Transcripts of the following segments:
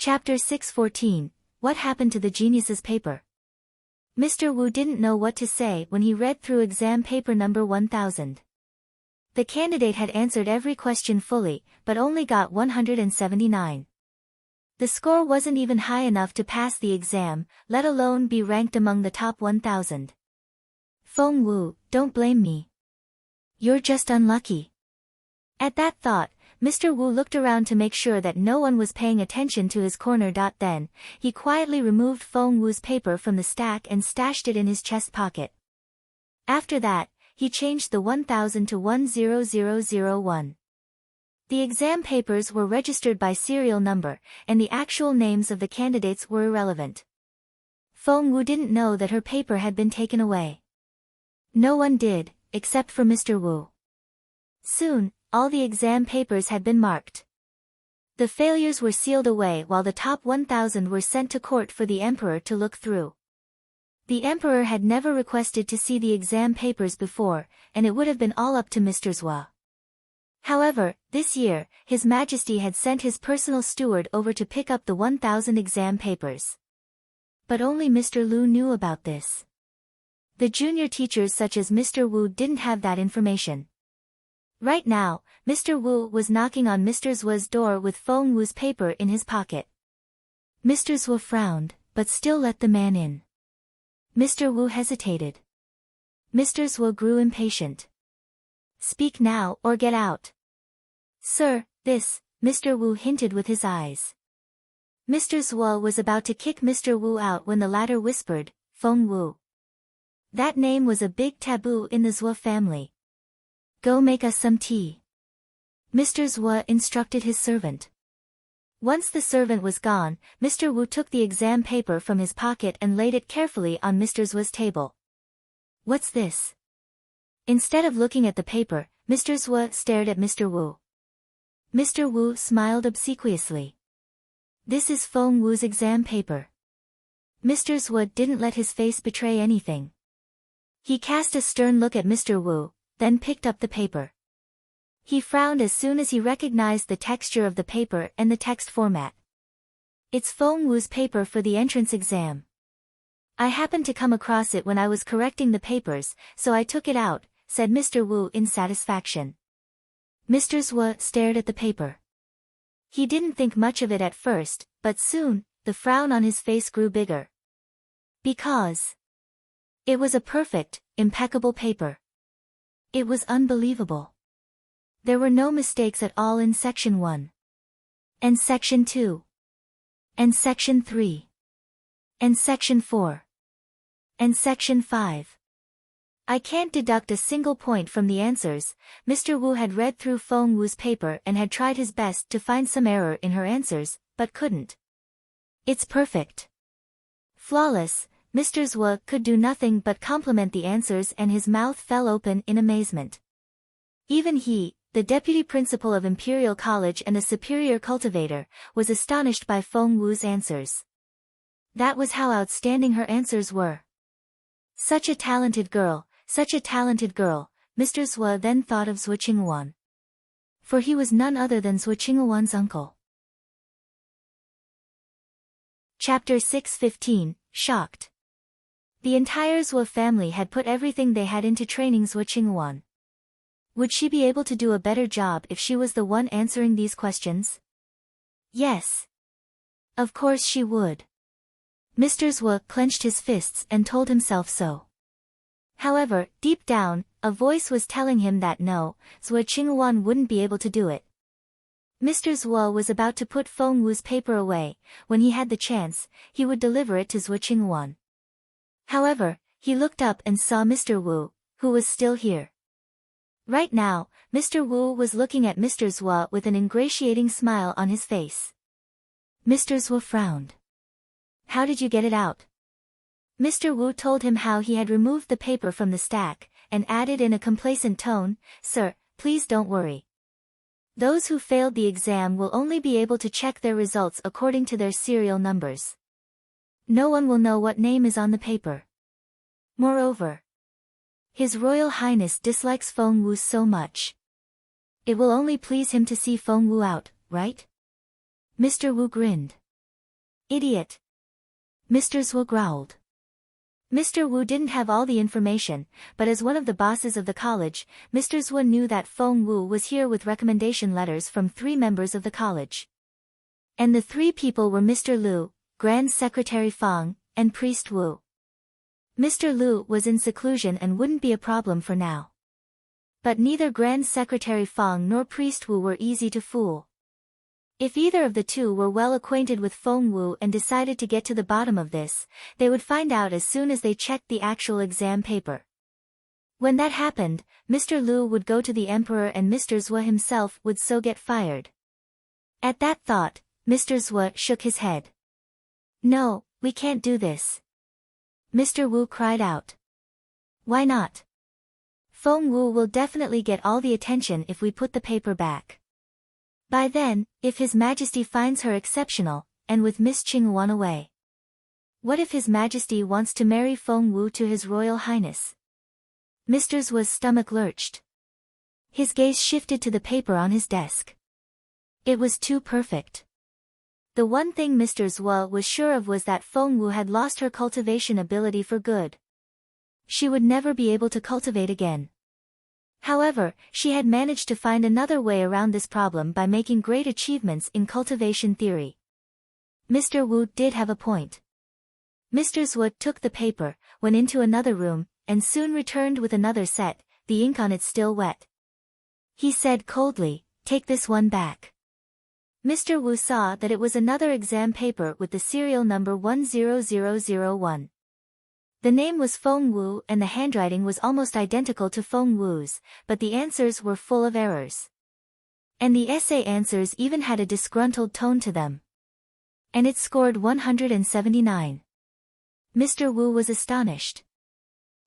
Chapter 614, What Happened to the Genius's Paper? Mr. Wu didn't know what to say when he read through exam paper number 1000. The candidate had answered every question fully, but only got 179. The score wasn't even high enough to pass the exam, let alone be ranked among the top 1000. Feng Wu, don't blame me. You're just unlucky. At that thought, Mr. Wu looked around to make sure that no one was paying attention to his corner. Then, he quietly removed Feng Wu's paper from the stack and stashed it in his chest pocket. After that, he changed the 1000 to 10001. The exam papers were registered by serial number, and the actual names of the candidates were irrelevant. Feng Wu didn't know that her paper had been taken away. No one did, except for Mr. Wu. Soon, all the exam papers had been marked. The failures were sealed away while the top 1000 were sent to court for the emperor to look through. The emperor had never requested to see the exam papers before, and it would have been all up to Mr. Zhua. However, this year, His Majesty had sent his personal steward over to pick up the 1000 exam papers. But only Mr. Lu knew about this. The junior teachers such as Mr. Wu didn't have that information. Right now, Mr. Wu was knocking on Mr. Zhua's door with Feng Wu's paper in his pocket. Mr. Zhua frowned, but still let the man in. Mr. Wu hesitated. Mr. Zhua grew impatient. Speak now or get out. Sir, this, Mr. Wu hinted with his eyes. Mr. Zhua was about to kick Mr. Wu out when the latter whispered, Feng Wu. That name was a big taboo in the Zhua family. Go make us some tea. Mr. Zhua instructed his servant. Once the servant was gone, Mr. Wu took the exam paper from his pocket and laid it carefully on Mr. Zhua's table. What's this? Instead of looking at the paper, Mr. Zhua stared at Mr. Wu. Mr. Wu smiled obsequiously. This is Feng Wu's exam paper. Mr. Zhua didn't let his face betray anything. He cast a stern look at Mr. Wu, then picked up the paper. He frowned as soon as he recognized the texture of the paper and the text format. It's Feng Wu's paper for the entrance exam. I happened to come across it when I was correcting the papers, so I took it out, said Mr. Wu in satisfaction. Mr. Zhua stared at the paper. He didn't think much of it at first, but soon, the frown on his face grew bigger. Because it was a perfect, impeccable paper. It was unbelievable. There were no mistakes at all in Section 1. And Section 2. And Section 3. And Section 4. And Section 5. I can't deduct a single point from the answers. Mr. Wu had read through Feng Wu's paper and had tried his best to find some error in her answers, but couldn't. It's perfect. Flawless. Mr. Zhua could do nothing but compliment the answers, and his mouth fell open in amazement. Even he, the deputy principal of Imperial College and a superior cultivator, was astonished by Feng Wu's answers. That was how outstanding her answers were. Such a talented girl, such a talented girl. Mr. Zhua then thought of Zhuo Qinghuan. For he was none other than Zhuo Qinghuan's uncle. Chapter 615, Shocked. The entire Zhua family had put everything they had into training Zhuo Qinghuan. Would she be able to do a better job if she was the one answering these questions? Yes. Of course she would. Mr. Zhua clenched his fists and told himself so. However, deep down, a voice was telling him that no, Zhuo Qinghuan wouldn't be able to do it. Mr. Zhua was about to put Feng Wu's paper away. When he had the chance, he would deliver it to Zhuo Qinghuan. However, he looked up and saw Mr. Wu, who was still here. Right now, Mr. Wu was looking at Mr. Zhua with an ingratiating smile on his face. Mr. Zhua frowned. How did you get it out? Mr. Wu told him how he had removed the paper from the stack, and added in a complacent tone, Sir, please don't worry. Those who failed the exam will only be able to check their results according to their serial numbers. No one will know what name is on the paper. Moreover, His Royal Highness dislikes Feng Wu so much. It will only please him to see Feng Wu out, right? Mr. Wu grinned. Idiot! Mr. Zhuo growled. Mr. Wu didn't have all the information, but as one of the bosses of the college, Mr. Zhuo knew that Feng Wu was here with recommendation letters from 3 members of the college. And the 3 people were Mr. Lu, Grand Secretary Feng, and Priest Wu. Mr. Lu was in seclusion and wouldn't be a problem for now. But neither Grand Secretary Feng nor Priest Wu were easy to fool. If either of the 2 were well acquainted with Feng Wu and decided to get to the bottom of this, they would find out as soon as they checked the actual exam paper. When that happened, Mr. Lu would go to the Emperor and Mr. Zhuo himself would so get fired. At that thought, Mr. Zhuo shook his head. No, we can't do this. Mr. Wu cried out. Why not? Feng Wu will definitely get all the attention if we put the paper back. By then, if His Majesty finds her exceptional, and with Miss Qingyuan away. What if His Majesty wants to marry Feng Wu to His Royal Highness? Mr. Zhuo's stomach lurched. His gaze shifted to the paper on his desk. It was too perfect. The one thing Mr. Zhuo was sure of was that Feng Wu had lost her cultivation ability for good. She would never be able to cultivate again. However, she had managed to find another way around this problem by making great achievements in cultivation theory. Mr. Wu did have a point. Mr. Zhuo took the paper, went into another room, and soon returned with another set, the ink on it still wet. He said coldly, "Take this one back." Mr. Wu saw that it was another exam paper with the serial number 10001. The name was Feng Wu and the handwriting was almost identical to Feng Wu's, but the answers were full of errors. And the essay answers even had a disgruntled tone to them. And it scored 179. Mr. Wu was astonished.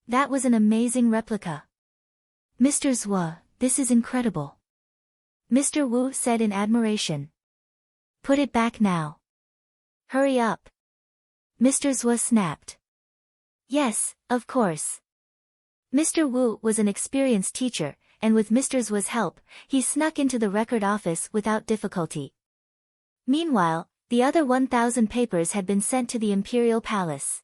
That was an amazing replica. Mr. Zhuo, this is incredible. Mr. Wu said in admiration. Put it back now. Hurry up. Mr. Zhuo snapped. Yes, of course. Mr. Wu was an experienced teacher, and with Mr. Zhuo's help, he snuck into the record office without difficulty. Meanwhile, the other 1,000 papers had been sent to the imperial palace.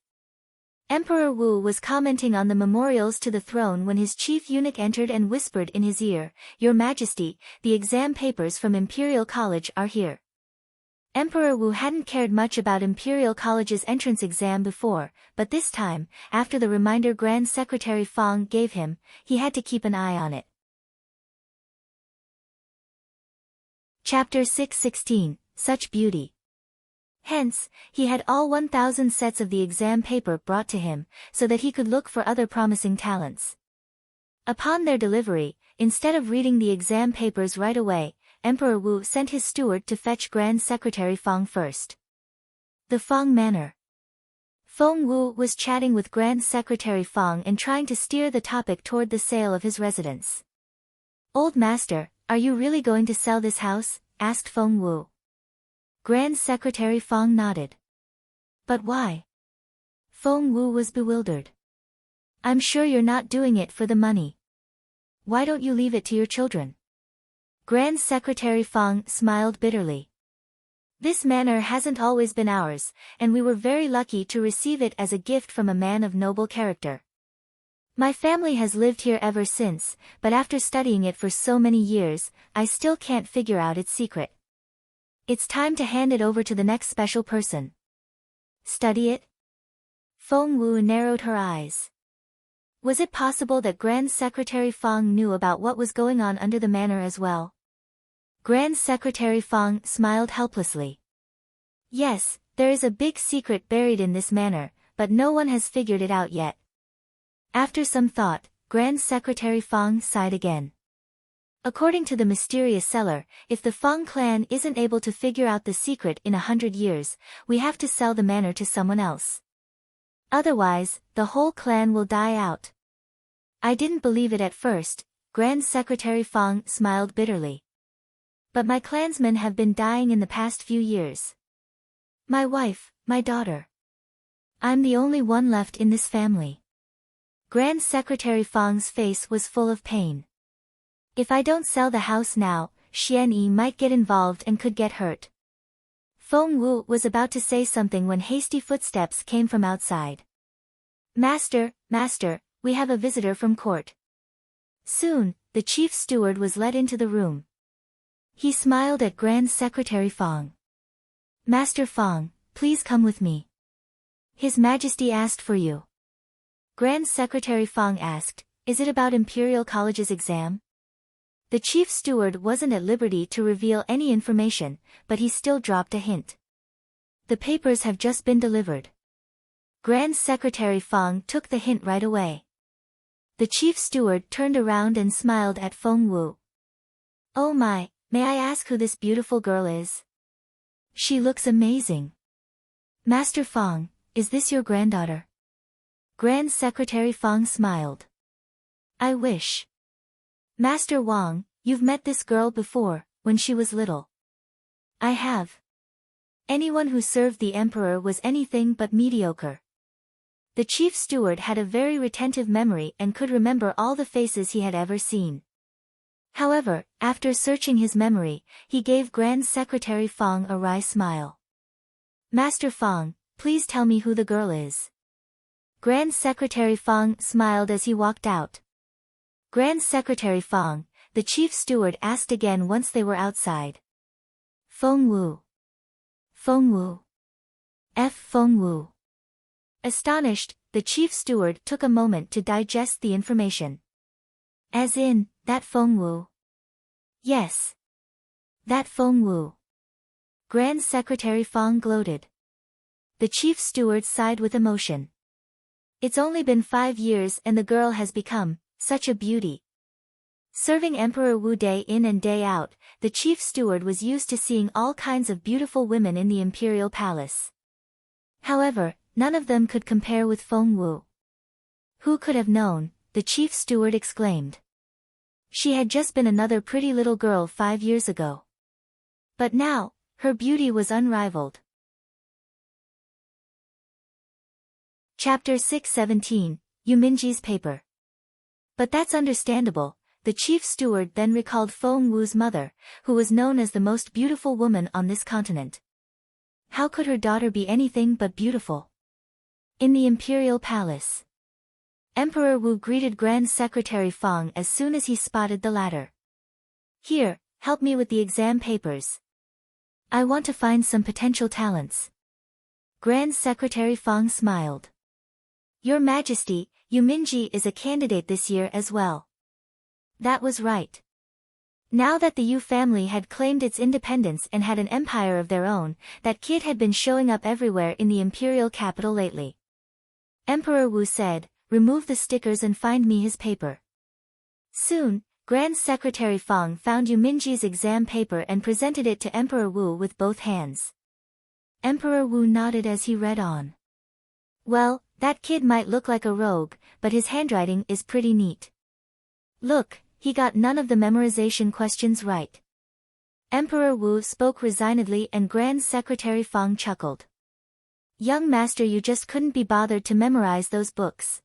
Emperor Wu was commenting on the memorials to the throne when his chief eunuch entered and whispered in his ear, "Your Majesty, the exam papers from Imperial College are here." Emperor Wu hadn't cared much about Imperial College's entrance exam before, but this time, after the reminder Grand Secretary Feng gave him, he had to keep an eye on it. Chapter 616, Such Beauty. Hence, he had all 1,000 sets of the exam paper brought to him, so that he could look for other promising talents. Upon their delivery, instead of reading the exam papers right away, Emperor Wu sent his steward to fetch Grand Secretary Feng first. The Feng Manor. Feng Wu was chatting with Grand Secretary Feng and trying to steer the topic toward the sale of his residence. "Old master, are you really going to sell this house?" asked Feng Wu. Grand Secretary Feng nodded. "But why?" Feng Wu was bewildered. "I'm sure you're not doing it for the money. Why don't you leave it to your children?" Grand Secretary Feng smiled bitterly. "This manor hasn't always been ours, and we were very lucky to receive it as a gift from a man of noble character. My family has lived here ever since, but after studying it for so many years, I still can't figure out its secret. It's time to hand it over to the next special person." "Study it?" Feng Wu narrowed her eyes. Was it possible that Grand Secretary Feng knew about what was going on under the manor as well? Grand Secretary Feng smiled helplessly. "Yes, there is a big secret buried in this manor, but no one has figured it out yet." After some thought, Grand Secretary Feng sighed again. According to the mysterious seller, if the Feng clan isn't able to figure out the secret in 100 years, we have to sell the manor to someone else. Otherwise, the whole clan will die out. "I didn't believe it at first," Grand Secretary Feng smiled bitterly. "But my clansmen have been dying in the past few years. My wife, my daughter. I'm the only one left in this family." Grand Secretary Feng's face was full of pain. "If I don't sell the house now, Xian Yi might get involved and could get hurt." Feng Wu was about to say something when hasty footsteps came from outside. Master, master, we have a visitor from court. Soon, the chief steward was led into the room. He smiled at Grand Secretary Feng. Master Feng, please come with me. His Majesty asked for you. Grand Secretary Feng asked, is it about Imperial College's exam? The chief steward wasn't at liberty to reveal any information, but he still dropped a hint. The papers have just been delivered. Grand Secretary Feng took the hint right away. The chief steward turned around and smiled at Feng Wu. Oh my, may I ask who this beautiful girl is? She looks amazing. Master Feng, is this your granddaughter? Grand Secretary Feng smiled. I wish. Master Wang, you've met this girl before, when she was little. I have. Anyone who served the emperor was anything but mediocre. The chief steward had a very retentive memory and could remember all the faces he had ever seen. However, after searching his memory, he gave Grand Secretary Feng a wry smile. Master Feng, please tell me who the girl is. Grand Secretary Feng smiled as he walked out. Grand Secretary Feng, the chief steward asked again once they were outside. Feng Wu. Feng Wu. Feng Wu. Astonished, the chief steward took a moment to digest the information. As in, that Feng Wu? Yes. That Feng Wu. Grand Secretary Feng gloated. The chief steward sighed with emotion. It's only been 5 years and the girl has become such a beauty. Serving Emperor Wu day in and day out, the chief steward was used to seeing all kinds of beautiful women in the imperial palace. However, none of them could compare with Feng Wu. Who could have known, the chief steward exclaimed. She had just been another pretty little girl 5 years ago. But now, her beauty was unrivaled. Chapter 617, Yuminji's Paper. But that's understandable, the chief steward then recalled Feng Wu's mother, who was known as the most beautiful woman on this continent. How could her daughter be anything but beautiful? In the imperial palace, Emperor Wu greeted Grand Secretary Feng as soon as he spotted the latter. Here, help me with the exam papers. I want to find some potential talents. Grand Secretary Feng smiled. Your Majesty, Yuminji is a candidate this year as well. That was right. Now that the Yu family had claimed its independence and had an empire of their own, that kid had been showing up everywhere in the imperial capital lately. Emperor Wu said, remove the stickers and find me his paper. Soon, Grand Secretary Feng found Yuminji's exam paper and presented it to Emperor Wu with both hands. Emperor Wu nodded as he read on. Well, that kid might look like a rogue, but his handwriting is pretty neat. Look, he got none of the memorization questions right. Emperor Wu spoke resignedly and Grand Secretary Feng chuckled. Young master, you just couldn't be bothered to memorize those books.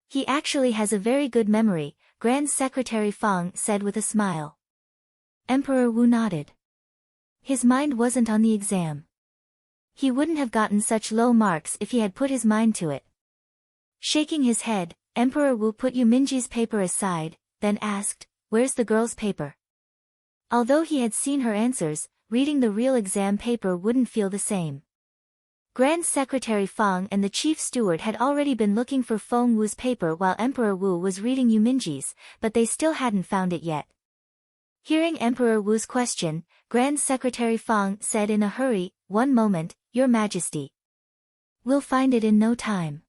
He actually has a very good memory, Grand Secretary Feng said with a smile. Emperor Wu nodded. His mind wasn't on the exam. He wouldn't have gotten such low marks if he had put his mind to it. Shaking his head, Emperor Wu put Yuminji's paper aside, then asked, where's the girl's paper? Although he had seen her answers, reading the real exam paper wouldn't feel the same. Grand Secretary Feng and the chief steward had already been looking for Feng Wu's paper while Emperor Wu was reading Yuminji's, but they still hadn't found it yet. Hearing Emperor Wu's question, Grand Secretary Feng said in a hurry, one moment, Your Majesty. We'll find it in no time.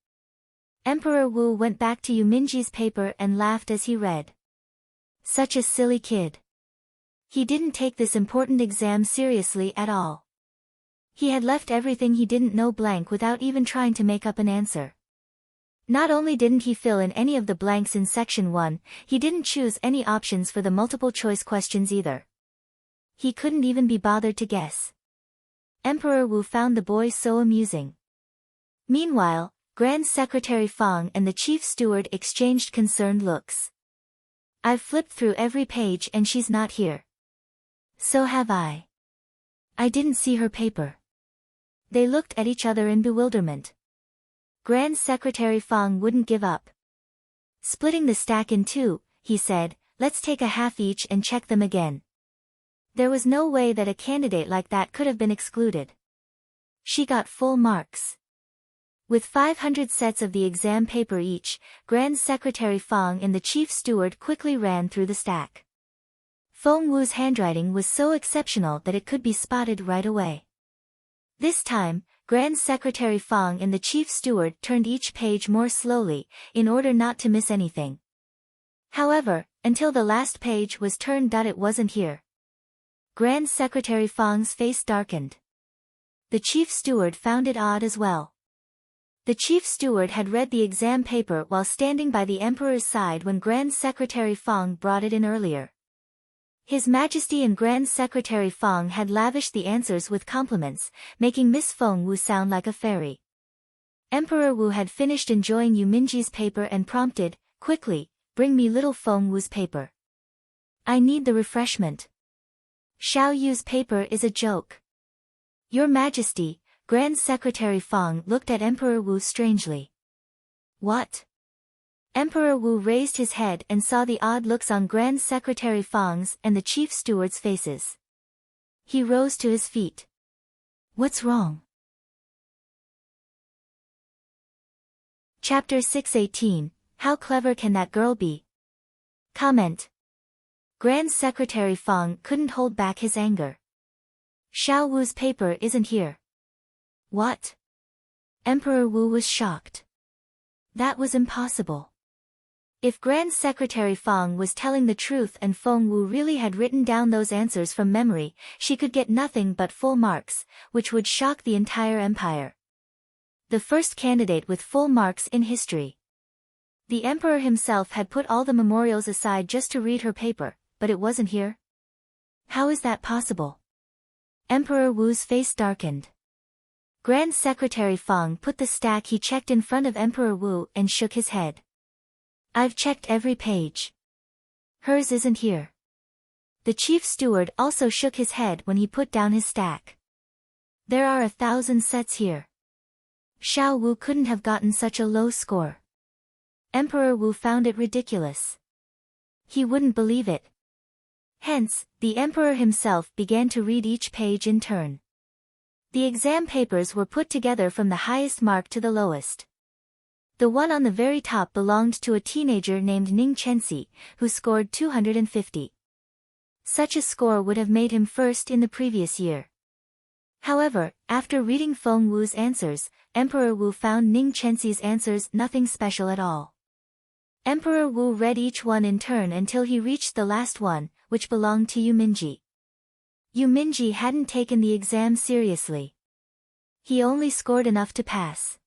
Emperor Wu went back to Yuminji's paper and laughed as he read. Such a silly kid. He didn't take this important exam seriously at all. He had left everything he didn't know blank without even trying to make up an answer. Not only didn't he fill in any of the blanks in section 1, he didn't choose any options for the multiple choice questions either. He couldn't even be bothered to guess. Emperor Wu found the boy so amusing. Meanwhile, Grand Secretary Feng and the chief steward exchanged concerned looks. I've flipped through every page and she's not here. So have I. I didn't see her paper. They looked at each other in bewilderment. Grand Secretary Fang wouldn't give up. Splitting the stack in two, he said, let's take a half each and check them again. There was no way that a candidate like that could have been excluded. She got full marks. With 500 sets of the exam paper each, Grand Secretary Fang and the chief steward quickly ran through the stack. Feng Wu's handwriting was so exceptional that it could be spotted right away. This time, Grand Secretary Fang and the chief steward turned each page more slowly, in order not to miss anything. However, until the last page was turned, it wasn't here. Grand Secretary Fang's face darkened. The chief steward found it odd as well. The chief steward had read the exam paper while standing by the emperor's side when Grand Secretary Fang brought it in earlier. His Majesty and Grand Secretary Fang had lavished the answers with compliments, making Miss Feng Wu sound like a fairy. Emperor Wu had finished enjoying Yu Minji's paper and prompted, quickly, bring me little Feng Wu's paper. I need the refreshment. Xiao Yu's paper is a joke. Your Majesty, Grand Secretary Fang looked at Emperor Wu strangely. What? Emperor Wu raised his head and saw the odd looks on Grand Secretary Fang's and the chief steward's faces. He rose to his feet. What's wrong? Chapter 618, How clever can that girl be? Comment. Grand Secretary Fang couldn't hold back his anger. Xiao Wu's paper isn't here. What? Emperor Wu was shocked. That was impossible. If Grand Secretary Fang was telling the truth and Feng Wu really had written down those answers from memory, she could get nothing but full marks, which would shock the entire empire. The first candidate with full marks in history. The emperor himself had put all the memorials aside just to read her paper, but it wasn't here. How is that possible? Emperor Wu's face darkened. Grand Secretary Fang put the stack he checked in front of Emperor Wu and shook his head. I've checked every page. Hers isn't here. The chief steward also shook his head when he put down his stack. There are 1,000 sets here. Xiao Wu couldn't have gotten such a low score. Emperor Wu found it ridiculous. He wouldn't believe it. Hence, the emperor himself began to read each page in turn. The exam papers were put together from the highest mark to the lowest. The one on the very top belonged to a teenager named Ning Chenxi, who scored 250. Such a score would have made him first in the previous year. However, after reading Feng Wu's answers, Emperor Wu found Ning Chenxi's answers nothing special at all. Emperor Wu read each one in turn until he reached the last one, which belonged to Yu Minji. Yu Minji hadn't taken the exam seriously. He only scored enough to pass.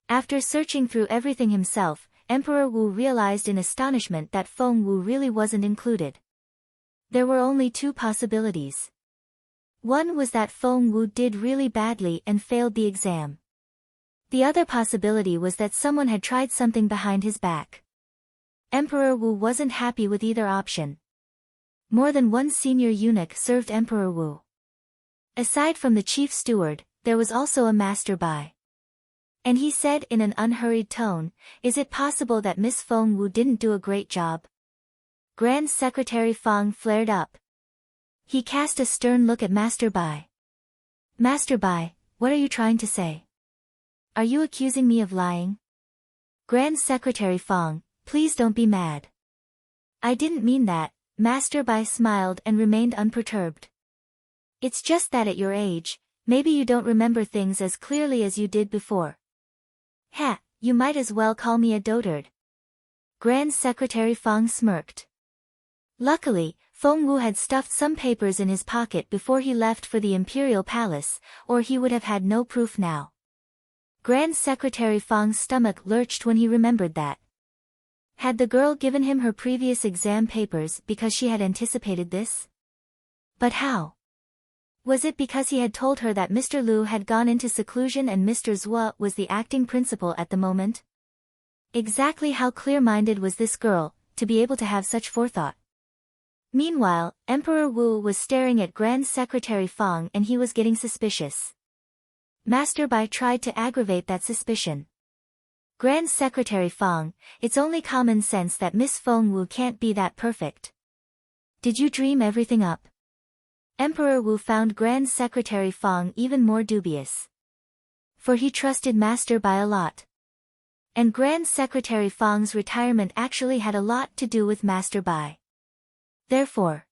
After searching through everything himself, Emperor Wu realized in astonishment that Feng Wu really wasn't included. There were only two possibilities. One was that Feng Wu did really badly and failed the exam. The other possibility was that someone had tried something behind his back. Emperor Wu wasn't happy with either option. More than one senior eunuch served Emperor Wu. Aside from the chief steward, there was also a master-by. And he said in an unhurried tone, is it possible that Miss Feng Wu didn't do a great job? Grand Secretary Fang flared up. He cast a stern look at Master Bai. Master Bai, what are you trying to say? Are you accusing me of lying? Grand Secretary Fang, please don't be mad. I didn't mean that. Master Bai smiled and remained unperturbed. It's just that at your age, maybe you don't remember things as clearly as you did before. Ha, you might as well call me a dotard. Grand Secretary Fang smirked. Luckily, Feng Wu had stuffed some papers in his pocket before he left for the imperial palace, or he would have had no proof now. Grand Secretary Fang's stomach lurched when he remembered that. Had the girl given him her previous exam papers because she had anticipated this? But how? Was it because he had told her that Mr. Liu had gone into seclusion and Mr. Zhua was the acting principal at the moment? Exactly how clear-minded was this girl, to be able to have such forethought? Meanwhile, Emperor Wu was staring at Grand Secretary Feng and he was getting suspicious. Master Bai tried to aggravate that suspicion. Grand Secretary Feng, it's only common sense that Miss Feng Wu can't be that perfect. Did you dream everything up? Emperor Wu found Grand Secretary Feng even more dubious. For he trusted Master Bai a lot. And Grand Secretary Feng's retirement actually had a lot to do with Master Bai. Therefore.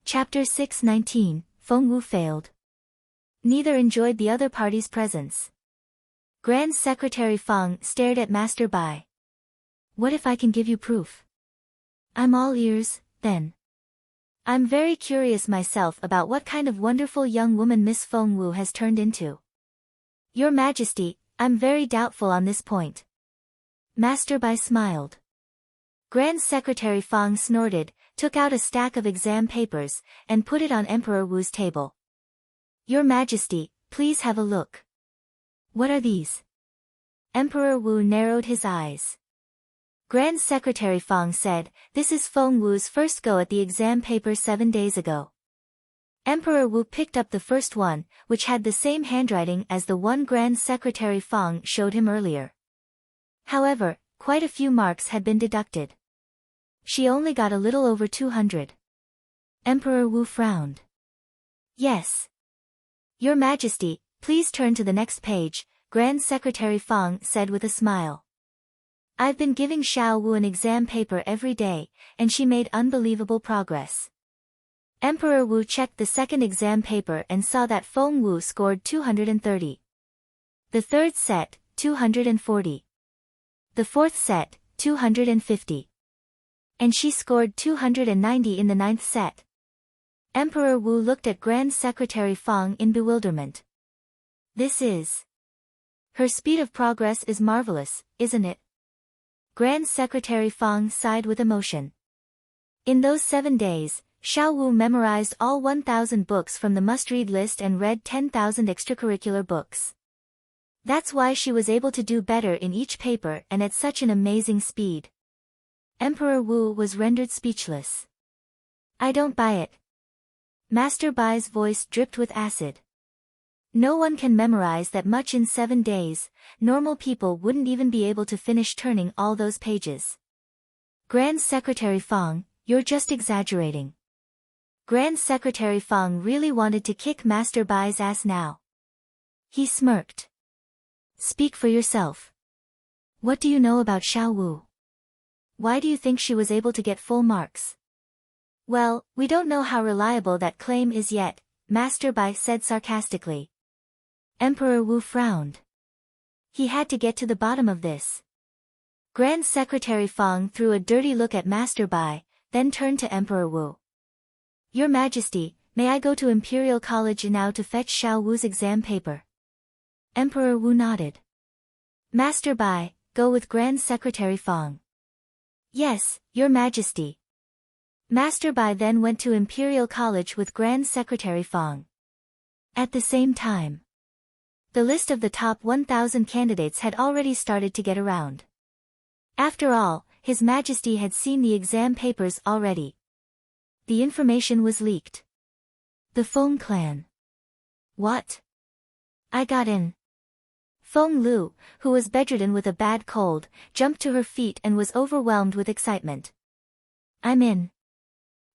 Chapter 619, Feng Wu failed. Neither enjoyed the other party's presence. Grand Secretary Feng stared at Master Bai. What if I can give you proof? I'm all ears, then. I'm very curious myself about what kind of wonderful young woman Miss Feng Wu has turned into. Your Majesty, I'm very doubtful on this point. Master Bai smiled. Grand Secretary Feng snorted, took out a stack of exam papers, and put it on Emperor Wu's table. Your Majesty, please have a look. What are these? Emperor Wu narrowed his eyes. Grand Secretary Feng said, this is Feng Wu's first go at the exam paper 7 days ago. Emperor Wu picked up the first one, which had the same handwriting as the one Grand Secretary Feng showed him earlier. However, quite a few marks had been deducted. She only got a little over 200. Emperor Wu frowned. Yes. Your Majesty, please turn to the next page, Grand Secretary Feng said with a smile. I've been giving Xiao Wu an exam paper every day, and she made unbelievable progress. Emperor Wu checked the second exam paper and saw that Feng Wu scored 230. The third set, 240. The fourth set, 250. And she scored 290 in the ninth set. Emperor Wu looked at Grand Secretary Feng in bewilderment. This is. Her speed of progress is marvelous, isn't it? Grand Secretary Feng sighed with emotion. In those 7 days, Xiao Wu memorized all 1,000 books from the must-read list and read 10,000 extracurricular books. That's why she was able to do better in each paper and at such an amazing speed. Emperor Wu was rendered speechless. I don't buy it. Master Bai's voice dripped with acid. No one can memorize that much in 7 days, normal people wouldn't even be able to finish turning all those pages. Grand Secretary Feng, you're just exaggerating. Grand Secretary Feng really wanted to kick Master Bai's ass now. He smirked. Speak for yourself. What do you know about Xiao Wu? Why do you think she was able to get full marks? Well, we don't know how reliable that claim is yet, Master Bai said sarcastically. Emperor Wu frowned. He had to get to the bottom of this. Grand Secretary Feng threw a dirty look at Master Bai, then turned to Emperor Wu. Your Majesty, may I go to Imperial College now to fetch Xiao Wu's exam paper? Emperor Wu nodded. Master Bai, go with Grand Secretary Feng. Yes, Your Majesty. Master Bai then went to Imperial College with Grand Secretary Feng. At the same time, the list of the top 1,000 candidates had already started to get around. After all, His Majesty had seen the exam papers already. The information was leaked. The Feng clan. What? I got in. Feng Lu, who was bedridden with a bad cold, jumped to her feet and was overwhelmed with excitement. I'm in.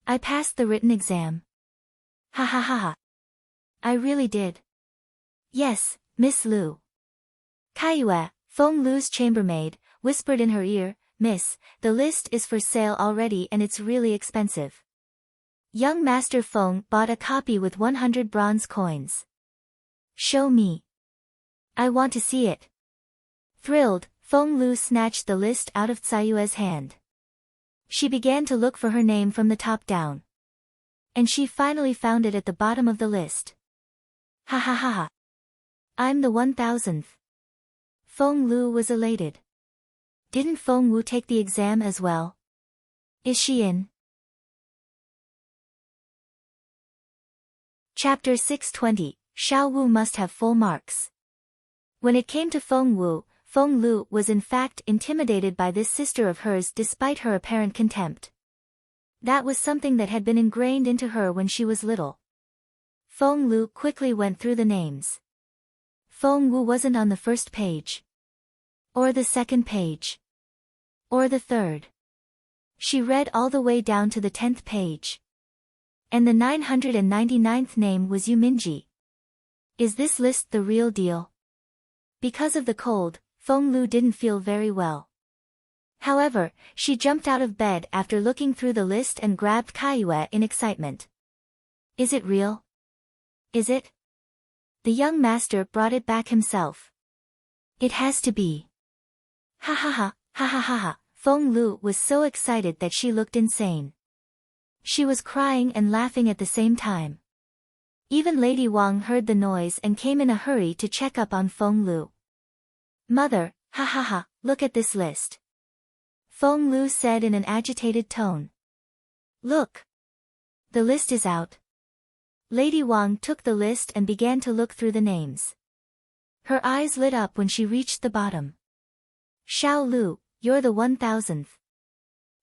I passed the written exam. Ha ha ha ha. I really did. Yes, Miss Lu. Kaiyue, Feng Lu's chambermaid, whispered in her ear, Miss, the list is for sale already and it's really expensive. Young Master Feng bought a copy with 100 bronze coins. Show me. I want to see it. Thrilled, Feng Lu snatched the list out of Caiyue's hand. She began to look for her name from the top down. And she finally found it at the bottom of the list. Ha ha ha ha. I'm the 1,000th. Feng Lu was elated. Didn't Feng Wu take the exam as well? Is she in? Chapter 620, Xiao Wu must have full marks. When it came to Feng Wu, Feng Lu was in fact intimidated by this sister of hers despite her apparent contempt. That was something that had been ingrained into her when she was little. Feng Lu quickly went through the names. Feng Wu wasn't on the first page. Or the second page. Or the third. She read all the way down to the 10th page. And the 999th name was Yu Minji. Is this list the real deal? Because of the cold, Feng Lu didn't feel very well. However, she jumped out of bed after looking through the list and grabbed Kaiyue in excitement. Is it real? Is it? The young master brought it back himself. It has to be. Ha ha ha, ha ha ha ha. Feng Lu was so excited that she looked insane. She was crying and laughing at the same time. Even Lady Wang heard the noise and came in a hurry to check up on Feng Lu. Mother, ha ha ha, look at this list. Feng Lu said in an agitated tone. Look. The list is out. Lady Wang took the list and began to look through the names. Her eyes lit up when she reached the bottom. Xiao Lu, you're the 1000th.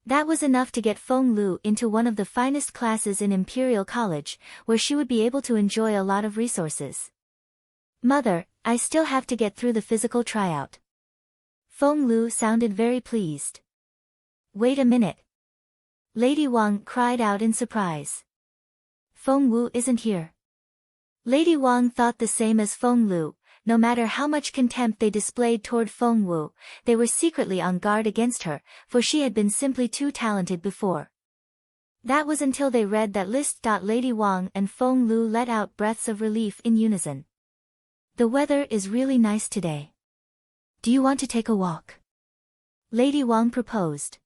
That was enough to get Feng Lu into one of the finest classes in Imperial College, where she would be able to enjoy a lot of resources. Mother, I still have to get through the physical tryout. Feng Lu sounded very pleased. Wait a minute. Lady Wang cried out in surprise. Feng Wu isn't here. Lady Wang thought the same as Feng Lu. No matter how much contempt they displayed toward Feng Wu, they were secretly on guard against her, for she had been simply too talented before. That was until they read that list. Lady Wang and Feng Lu let out breaths of relief in unison. The weather is really nice today. Do you want to take a walk? Lady Wang proposed.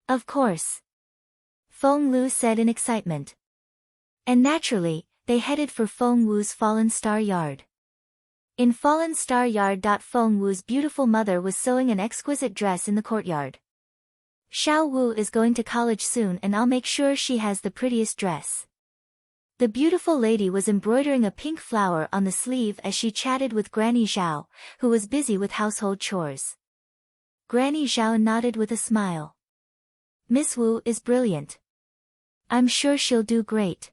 Of course. Feng Lu said in excitement. And naturally, they headed for Feng Wu's Fallen Star Yard. In Fallen Star Yard. Feng Wu's beautiful mother was sewing an exquisite dress in the courtyard. Xiao Wu is going to college soon and I'll make sure she has the prettiest dress. The beautiful lady was embroidering a pink flower on the sleeve as she chatted with Granny Zhao, who was busy with household chores. Granny Zhao nodded with a smile. Miss Wu is brilliant. I'm sure she'll do great.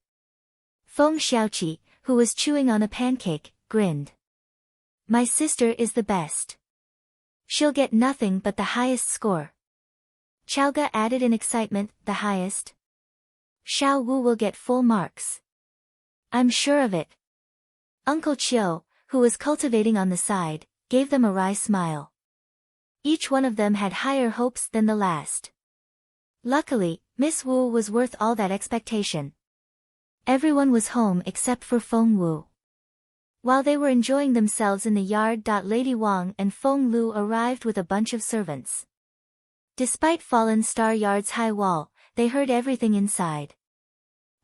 Feng Xiaoqi, who was chewing on a pancake, grinned. My sister is the best. She'll get nothing but the highest score. Chaoga added in excitement, the highest. Xiao Wu will get full marks. I'm sure of it. Uncle Chiu, who was cultivating on the side, gave them a wry smile. Each one of them had higher hopes than the last. Luckily, Miss Wu was worth all that expectation. Everyone was home except for Feng Wu. While they were enjoying themselves in the yard. Lady Wang and Feng Lu arrived with a bunch of servants. Despite Fallen Star Yard's high wall, they heard everything inside.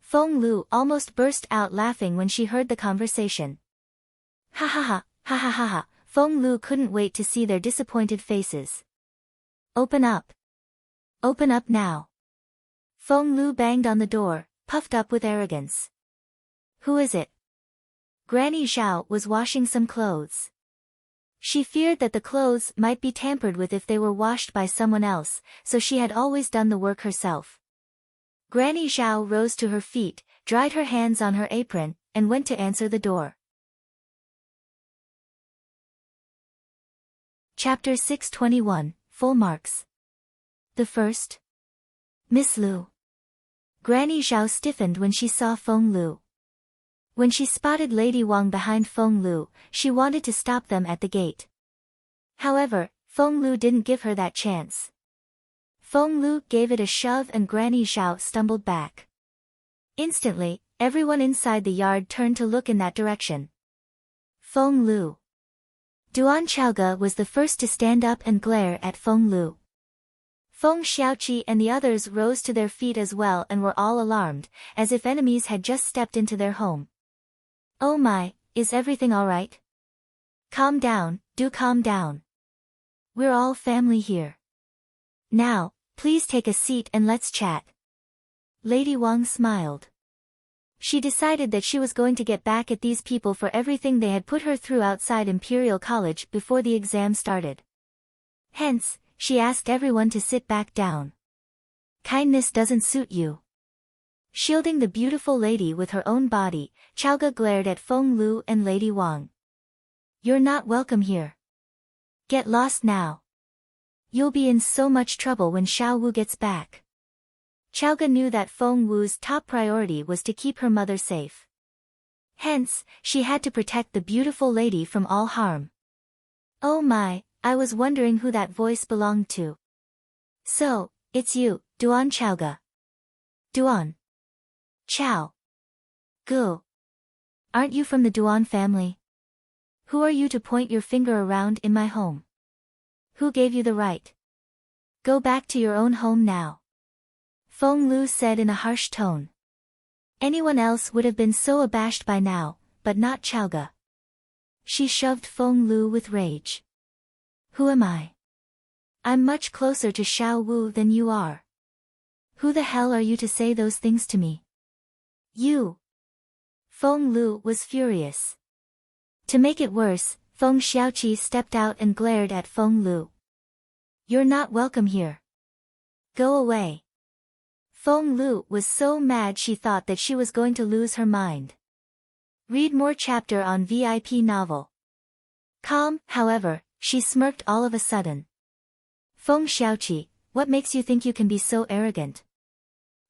Feng Lu almost burst out laughing when she heard the conversation. Ha ha ha, ha ha ha ha, Feng Lu couldn't wait to see their disappointed faces. Open up. Open up now. Feng Lu banged on the door, puffed up with arrogance. Who is it? Granny Zhao was washing some clothes. She feared that the clothes might be tampered with if they were washed by someone else, so she had always done the work herself. Granny Zhao rose to her feet, dried her hands on her apron, and went to answer the door. Chapter 621, Full Marks. The first. Miss Lu. Granny Zhao stiffened when she saw Feng Lu. When she spotted Lady Wang behind Feng Lu, she wanted to stop them at the gate. However, Feng Lu didn't give her that chance. Feng Lu gave it a shove and Granny Zhao stumbled back. Instantly, everyone inside the yard turned to look in that direction. Feng Lu. Duan Chaoge was the first to stand up and glare at Feng Lu. Feng Xiaoqi and the others rose to their feet as well and were all alarmed, as if enemies had just stepped into their home. Oh my, is everything alright? Calm down, do calm down. We're all family here. Now, please take a seat and let's chat. Lady Wang smiled. She decided that she was going to get back at these people for everything they had put her through outside Imperial College before the exam started. Hence, she asked everyone to sit back down. Kindness doesn't suit you. Shielding the beautiful lady with her own body, Chaoga glared at Feng Lu and Lady Wang. You're not welcome here. Get lost now. You'll be in so much trouble when Xiao Wu gets back. Chaoga knew that Feng Wu's top priority was to keep her mother safe. Hence, she had to protect the beautiful lady from all harm. Oh my, I was wondering who that voice belonged to. So, it's you, Duan Chaoga. Duan. Chao. Gu. Aren't you from the Duan family? Who are you to point your finger around in my home? Who gave you the right? Go back to your own home now. Feng Lu said in a harsh tone. Anyone else would have been so abashed by now, but not Chaoga. She shoved Feng Lu with rage. Who am I? I'm much closer to Xiao Wu than you are. Who the hell are you to say those things to me? You. Feng Lu was furious. To make it worse, Feng Xiaoqi stepped out and glared at Feng Lu. You're not welcome here. Go away. Feng Lu was so mad she thought that she was going to lose her mind. Read more chapter on VIP novel. Calm, however, she smirked all of a sudden. Feng Xiaoqi, what makes you think you can be so arrogant?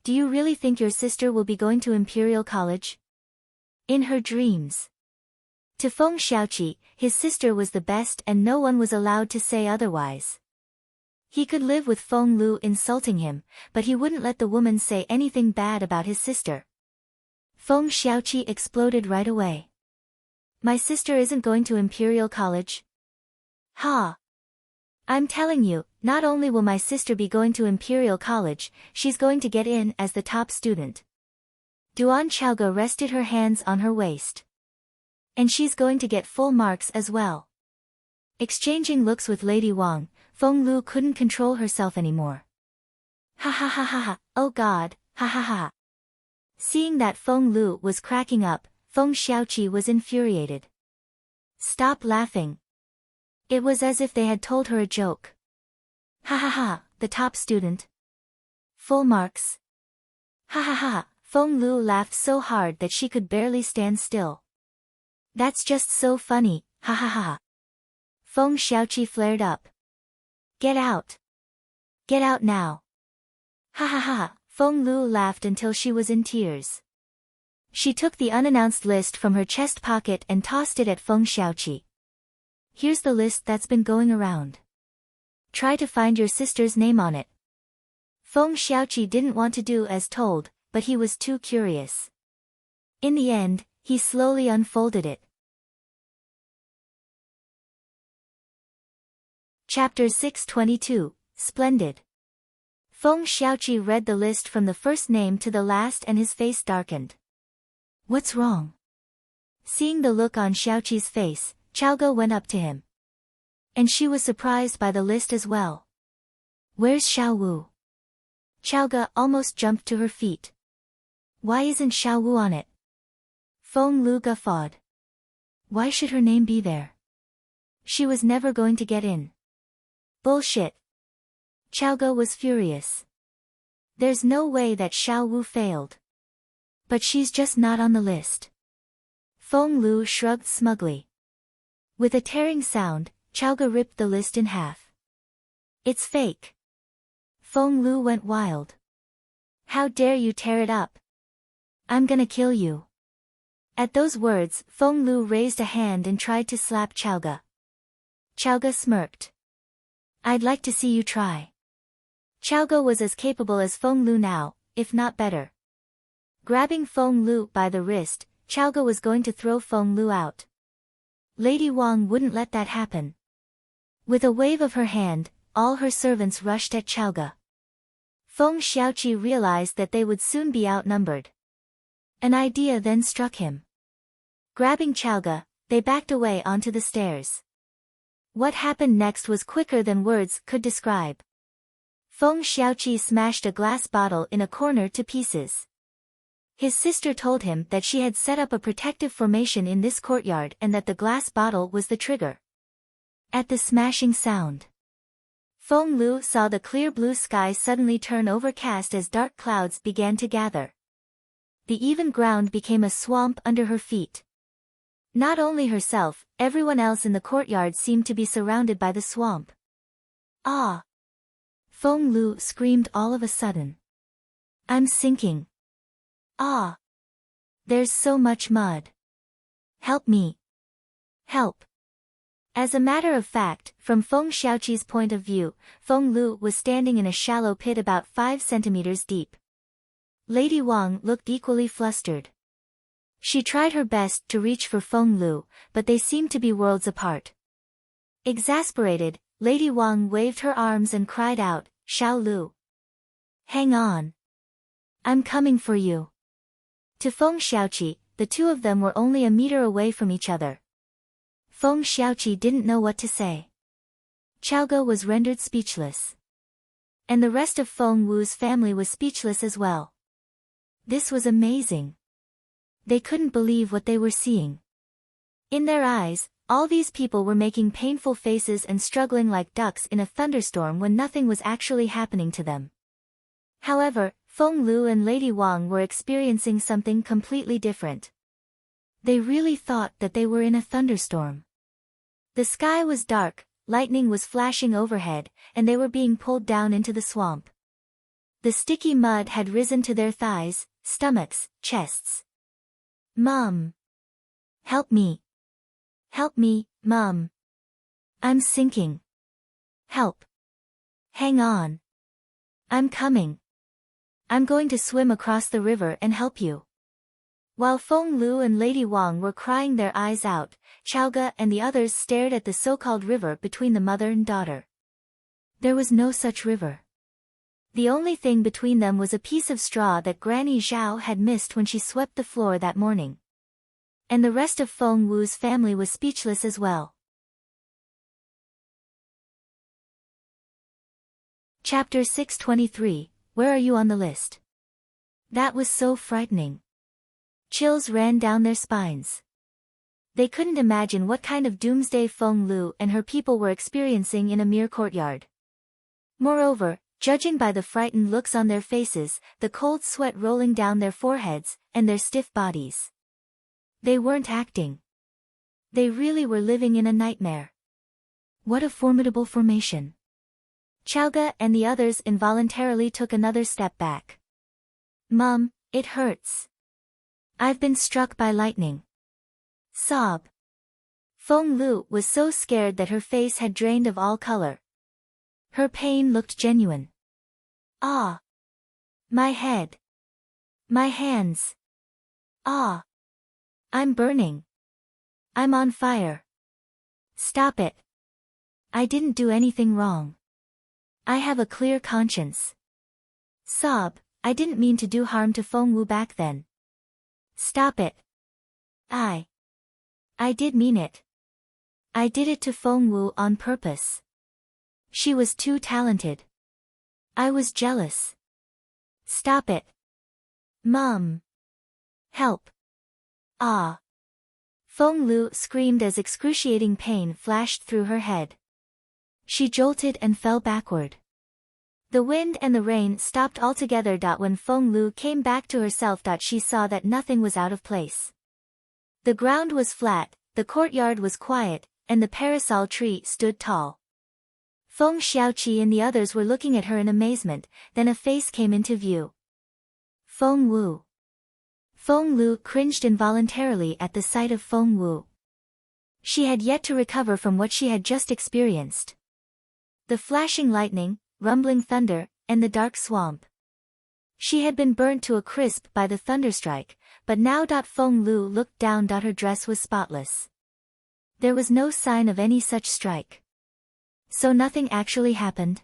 Do you really think your sister will be going to Imperial College? In her dreams. To Feng Xiaoqi, his sister was the best and no one was allowed to say otherwise. He could live with Feng Lu insulting him, but he wouldn't let the woman say anything bad about his sister. Feng Xiaoqi exploded right away. My sister isn't going to Imperial College? Ha! I'm telling you, not only will my sister be going to Imperial College, she's going to get in as the top student. Duan Chaoga rested her hands on her waist. And she's going to get full marks as well. Exchanging looks with Lady Wang, Feng Lu couldn't control herself anymore. Ha ha ha ha ha, oh god, ha ha ha. Seeing that Feng Lu was cracking up, Feng Xiaoqi was infuriated. Stop laughing. It was as if they had told her a joke. Ha ha ha, the top student. Full marks. Ha ha ha, Feng Lu laughed so hard that she could barely stand still. That's just so funny, ha ha ha. Feng Xiaoqi flared up. Get out. Get out now. Ha ha ha, Feng Lu laughed until she was in tears. She took the unannounced list from her chest pocket and tossed it at Feng Xiaoqi. Here's the list that's been going around. Try to find your sister's name on it. Feng Xiaoqi didn't want to do as told, but he was too curious. In the end, he slowly unfolded it. Chapter 622, Splendid. Feng Xiaoqi read the list from the first name to the last and his face darkened. What's wrong? Seeing the look on Xiaoqi's face, Chaoga went up to him. And she was surprised by the list as well. Where's Xiao Wu? Chaoga almost jumped to her feet. Why isn't Xiao Wu on it? Feng Lu guffawed. Why should her name be there? She was never going to get in. Bullshit. Chaoga was furious. There's no way that Xiao Wu failed. But she's just not on the list. Feng Lu shrugged smugly. With a tearing sound, Chaoga ripped the list in half. It's fake. Feng Lu went wild. How dare you tear it up? I'm gonna kill you. At those words, Feng Lu raised a hand and tried to slap Chaoga. Chaoga smirked. I'd like to see you try. Chaoga was as capable as Feng Lu now, if not better. Grabbing Feng Lu by the wrist, Chaoga was going to throw Feng Lu out. Lady Wang wouldn't let that happen. With a wave of her hand, all her servants rushed at Chaoga. Feng Xiaoqi realized that they would soon be outnumbered. An idea then struck him. Grabbing Chaoga, they backed away onto the stairs. What happened next was quicker than words could describe. Feng Xiaoqi smashed a glass bottle in a corner to pieces. His sister told him that she had set up a protective formation in this courtyard and that the glass bottle was the trigger. At the smashing sound, Feng Lu saw the clear blue sky suddenly turn overcast as dark clouds began to gather. The even ground became a swamp under her feet. Not only herself, everyone else in the courtyard seemed to be surrounded by the swamp. Ah! Feng Lu screamed all of a sudden. I'm sinking. Ah! There's so much mud. Help me. Help. As a matter of fact, from Feng Xiaoqi's point of view, Feng Lu was standing in a shallow pit about 5 centimeters deep. Lady Wang looked equally flustered. She tried her best to reach for Feng Lu, but they seemed to be worlds apart. Exasperated, Lady Wang waved her arms and cried out, Xiao Lu. Hang on. I'm coming for you. To Feng Xiaoqi, the two of them were only a meter away from each other. Feng Xiaoqi didn't know what to say. Qiaoge was rendered speechless. And the rest of Feng Wu's family was speechless as well. This was amazing. They couldn't believe what they were seeing. In their eyes, all these people were making painful faces and struggling like ducks in a thunderstorm when nothing was actually happening to them. However, Feng Lu and Lady Wang were experiencing something completely different. They really thought that they were in a thunderstorm. The sky was dark, lightning was flashing overhead, and they were being pulled down into the swamp. The sticky mud had risen to their thighs, stomachs, chests. Mom! Help me! Help me, Mom! I'm sinking. Help! Hang on. I'm coming. I'm going to swim across the river and help you. While Feng Lu and Lady Wang were crying their eyes out, Qiaoge and the others stared at the so-called river between the mother and daughter. There was no such river. The only thing between them was a piece of straw that Granny Zhao had missed when she swept the floor that morning. And the rest of Feng Wu's family was speechless as well. Chapter 623, Where are you on the list? That was so frightening. Chills ran down their spines. They couldn't imagine what kind of doomsday Feng Lu and her people were experiencing in a mere courtyard. Moreover, judging by the frightened looks on their faces, the cold sweat rolling down their foreheads, and their stiff bodies. They weren't acting. They really were living in a nightmare. What a formidable formation. Qiaoge and the others involuntarily took another step back. Mom, it hurts. I've been struck by lightning. Sob. Feng Lu was so scared that her face had drained of all color. Her pain looked genuine. Ah! My head. My hands. Ah! I'm burning. I'm on fire. Stop it. I didn't do anything wrong. I have a clear conscience. Sob, I didn't mean to do harm to Feng Wu back then. Stop it. I did mean it. I did it to Feng Wu on purpose. She was too talented. I was jealous. Stop it. Mom. Help. Ah. Feng Lu screamed as excruciating pain flashed through her head. She jolted and fell backward. The wind and the rain stopped altogether. When Feng Lu came back to herself, she saw that nothing was out of place. The ground was flat, the courtyard was quiet, and the parasol tree stood tall. Feng Xiaoqi and the others were looking at her in amazement, then a face came into view. Feng Wu. Feng Lu cringed involuntarily at the sight of Feng Wu. She had yet to recover from what she had just experienced. The flashing lightning, rumbling thunder, and the dark swamp. She had been burnt to a crisp by the thunderstrike, but now Feng Lu looked down. Her dress was spotless. There was no sign of any such strike. So nothing actually happened?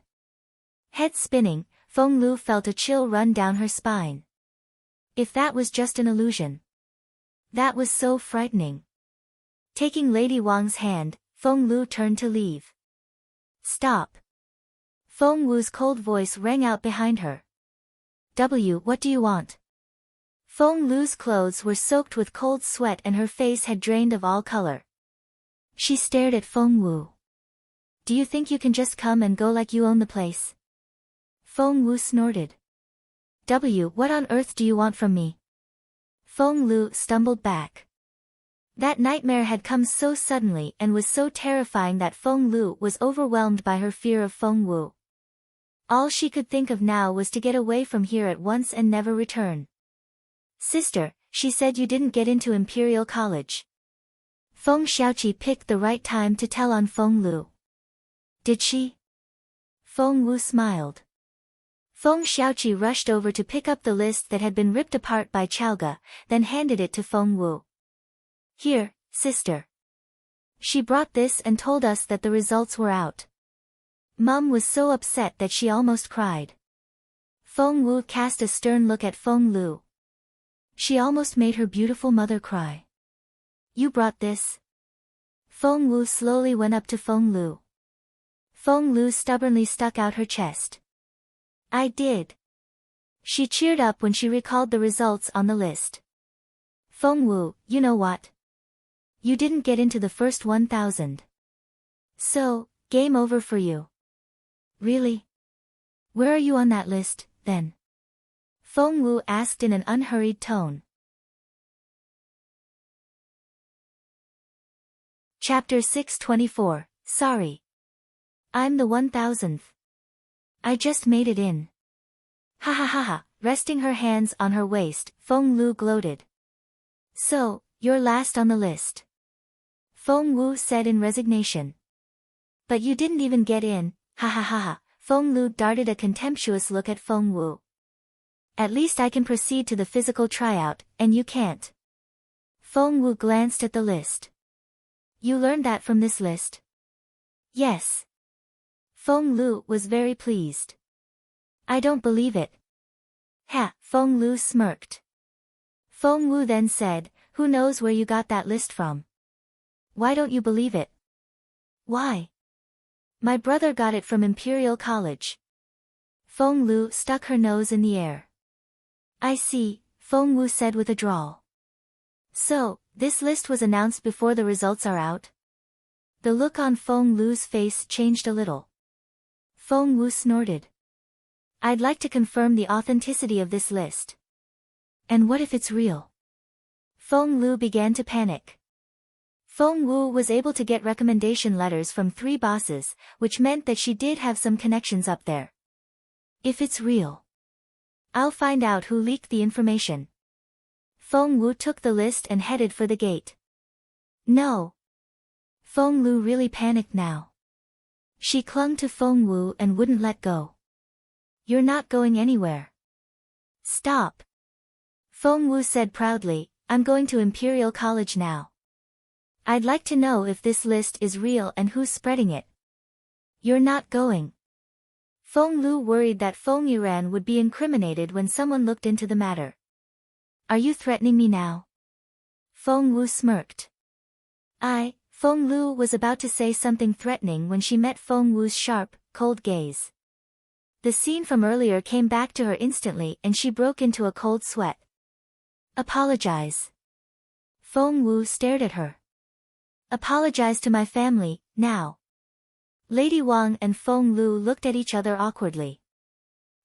Head spinning, Feng Lu felt a chill run down her spine. If that was just an illusion. That was so frightening. Taking Lady Wang's hand, Feng Lu turned to leave. Stop. Feng Wu's cold voice rang out behind her. What do you want? Feng Lu's clothes were soaked with cold sweat and her face had drained of all color. She stared at Feng Wu. Do you think you can just come and go like you own the place? Feng Wu snorted. What on earth do you want from me? Feng Lu stumbled back. That nightmare had come so suddenly and was so terrifying that Feng Lu was overwhelmed by her fear of Feng Wu. All she could think of now was to get away from here at once and never return. Sister, she said you didn't get into Imperial College. Feng Xiaoqi picked the right time to tell on Feng Lu. Did she? Feng Wu smiled. Feng Xiaoqi rushed over to pick up the list that had been ripped apart by Chaoga, then handed it to Feng Wu. Here, sister. She brought this and told us that the results were out. Mum was so upset that she almost cried. Feng Wu cast a stern look at Feng Lu. She almost made her beautiful mother cry. You brought this? Feng Wu slowly went up to Feng Lu. Feng Lu stubbornly stuck out her chest. I did. She cheered up when she recalled the results on the list. Feng Wu, you know what? You didn't get into the first 1,000. So, game over for you. Really? Where are you on that list, then? Feng Wu asked in an unhurried tone. Chapter 624, Sorry. I'm the 1,000th. I just made it in. Ha ha ha ha, resting her hands on her waist, Feng Lu gloated. So, you're last on the list. Feng Wu said in resignation. But you didn't even get in, ha ha ha ha. Feng Lu darted a contemptuous look at Feng Wu. At least I can proceed to the physical tryout, and you can't. Feng Wu glanced at the list. You learned that from this list? Yes. Feng Lu was very pleased. I don't believe it. Ha, Feng Lu smirked. Feng Wu then said, who knows where you got that list from? Why don't you believe it? Why? My brother got it from Imperial College. Feng Lu stuck her nose in the air. I see, Feng Wu said with a drawl. So, this list was announced before the results are out? The look on Feng Lu's face changed a little. Feng Wu snorted. I'd like to confirm the authenticity of this list. And what if it's real? Feng Lu began to panic. Feng Wu was able to get recommendation letters from 3 bosses, which meant that she did have some connections up there. If it's real, I'll find out who leaked the information. Feng Wu took the list and headed for the gate. No. Feng Lu really panicked now. She clung to Feng Wu and wouldn't let go. You're not going anywhere. Stop. Feng Wu said proudly, I'm going to Imperial College now. I'd like to know if this list is real and who's spreading it. You're not going. Feng Lu worried that Feng Yuran would be incriminated when someone looked into the matter. Are you threatening me now? Feng Wu smirked. Feng Lu was about to say something threatening when she met Feng Wu's sharp, cold gaze. The scene from earlier came back to her instantly and she broke into a cold sweat. Apologize. Feng Wu stared at her. Apologize to my family, now. Lady Wang and Feng Lu looked at each other awkwardly.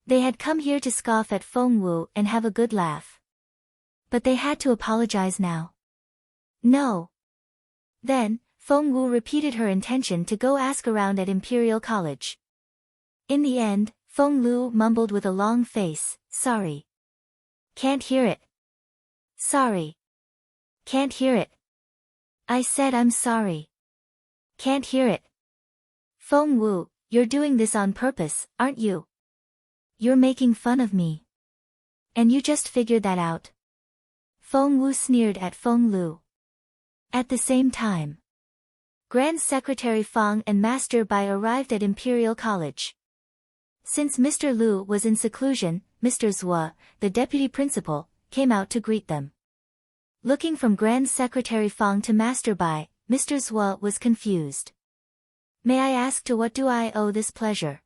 They had come here to scoff at Feng Wu and have a good laugh. But they had to apologize now. No. Then, Feng Wu repeated her intention to go ask around at Imperial College. In the end, Feng Lu mumbled with a long face, sorry. Can't hear it. Sorry. Can't hear it. I said I'm sorry. Can't hear it. Feng Wu, you're doing this on purpose, aren't you? You're making fun of me. And you just figured that out? Feng Wu sneered at Feng Lu. At the same time, Grand Secretary Fang and Master Bai arrived at Imperial College. Since Mr. Lu was in seclusion, Mr. Zhua, the deputy principal, came out to greet them. Looking from Grand Secretary Fang to Master Bai, Mr. Zhua was confused. May I ask to what do I owe this pleasure?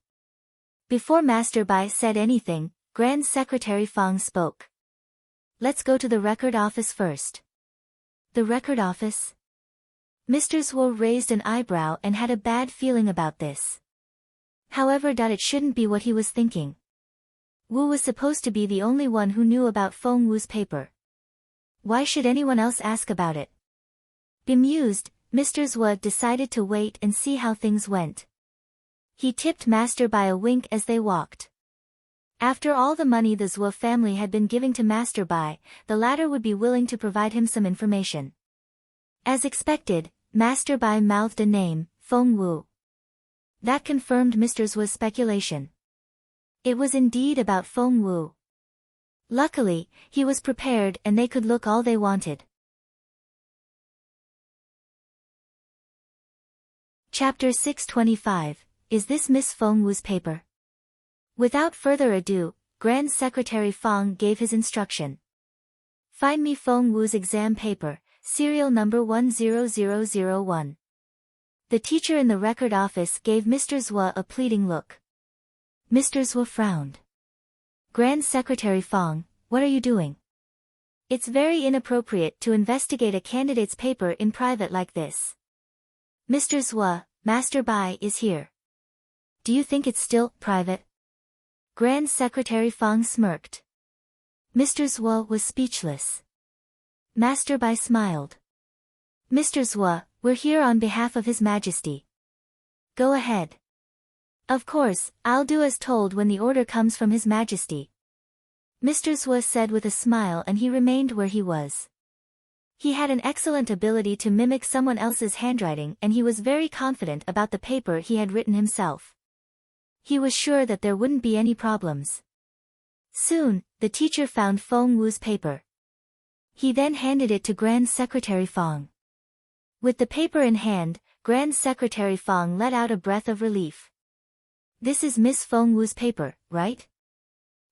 Before Master Bai said anything, Grand Secretary Fang spoke. Let's go to the record office first. The record office? Mr. Zhuo raised an eyebrow and had a bad feeling about this. However, it shouldn't be what he was thinking. Wu was supposed to be the only one who knew about Feng Wu's paper. Why should anyone else ask about it? Bemused, Mr. Zhuo decided to wait and see how things went. He tipped Master Bai a wink as they walked. After all the money the Zhuo family had been giving to Master Bai, the latter would be willing to provide him some information. As expected, Master Bai mouthed a name, Feng Wu. That confirmed Mr. Zhuo's speculation. It was indeed about Feng Wu. Luckily, he was prepared and they could look all they wanted. Chapter 625, Is this Miss Feng Wu's paper? Without further ado, Grand Secretary Fang gave his instruction. Find me Feng Wu's exam paper, serial number 10001. The teacher in the record office gave Mr. Zhuo a pleading look. Mr. Zhuo frowned. Grand Secretary Fang, what are you doing? It's very inappropriate to investigate a candidate's paper in private like this. Mr. Zhuo, Master Bai is here. Do you think it's still private? Grand Secretary Fang smirked. Mr. Zhuo was speechless. Master Bai smiled. Mr. Zhuo, we're here on behalf of His Majesty. Go ahead. Of course, I'll do as told when the order comes from His Majesty. Mr. Zhuo said with a smile, and he remained where he was. He had an excellent ability to mimic someone else's handwriting, and he was very confident about the paper he had written himself. He was sure that there wouldn't be any problems. Soon, the teacher found Feng Wu's paper. He then handed it to Grand Secretary Fang. With the paper in hand, Grand Secretary Fang let out a breath of relief. This is Miss Feng Wu's paper, right?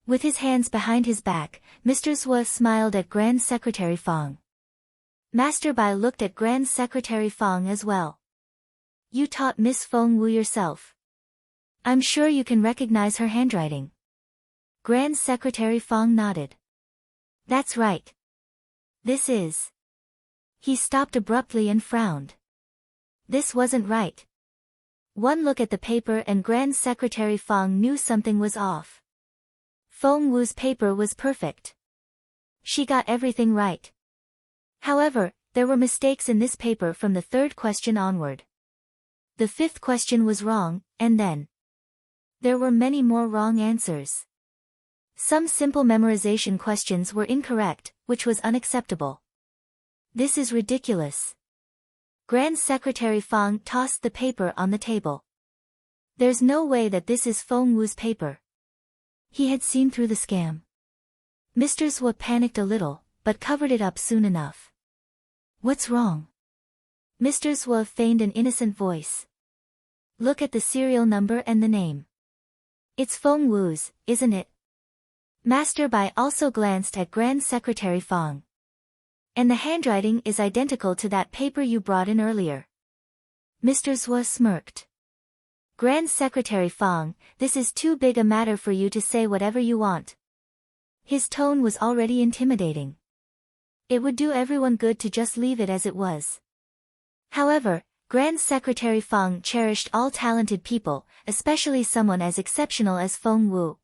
With his hands behind his back, Mr. Zhuo smiled at Grand Secretary Fang. Master Bai looked at Grand Secretary Fang as well. You taught Miss Feng Wu yourself. I'm sure you can recognize her handwriting. Grand Secretary Fang nodded. That's right. This is. He stopped abruptly and frowned. This wasn't right. One look at the paper and Grand Secretary Fang knew something was off. Feng Wu's paper was perfect. She got everything right. However, there were mistakes in this paper from the third question onward. The fifth question was wrong, and then there were many more wrong answers. Some simple memorization questions were incorrect, which was unacceptable. This is ridiculous. Grand Secretary Fang tossed the paper on the table. There's no way that this is Feng Wu's paper. He had seen through the scam. Mr. Zhuo panicked a little, but covered it up soon enough. What's wrong? Mr. Zhuo feigned an innocent voice. Look at the serial number and the name. It's Feng Wu's, isn't it? Master Bai also glanced at Grand Secretary Fang. And the handwriting is identical to that paper you brought in earlier. Mr. Zhuo smirked. Grand Secretary Fang, this is too big a matter for you to say whatever you want. His tone was already intimidating. It would do everyone good to just leave it as it was. However, Grand Secretary Fang cherished all talented people, especially someone as exceptional as Feng Wu.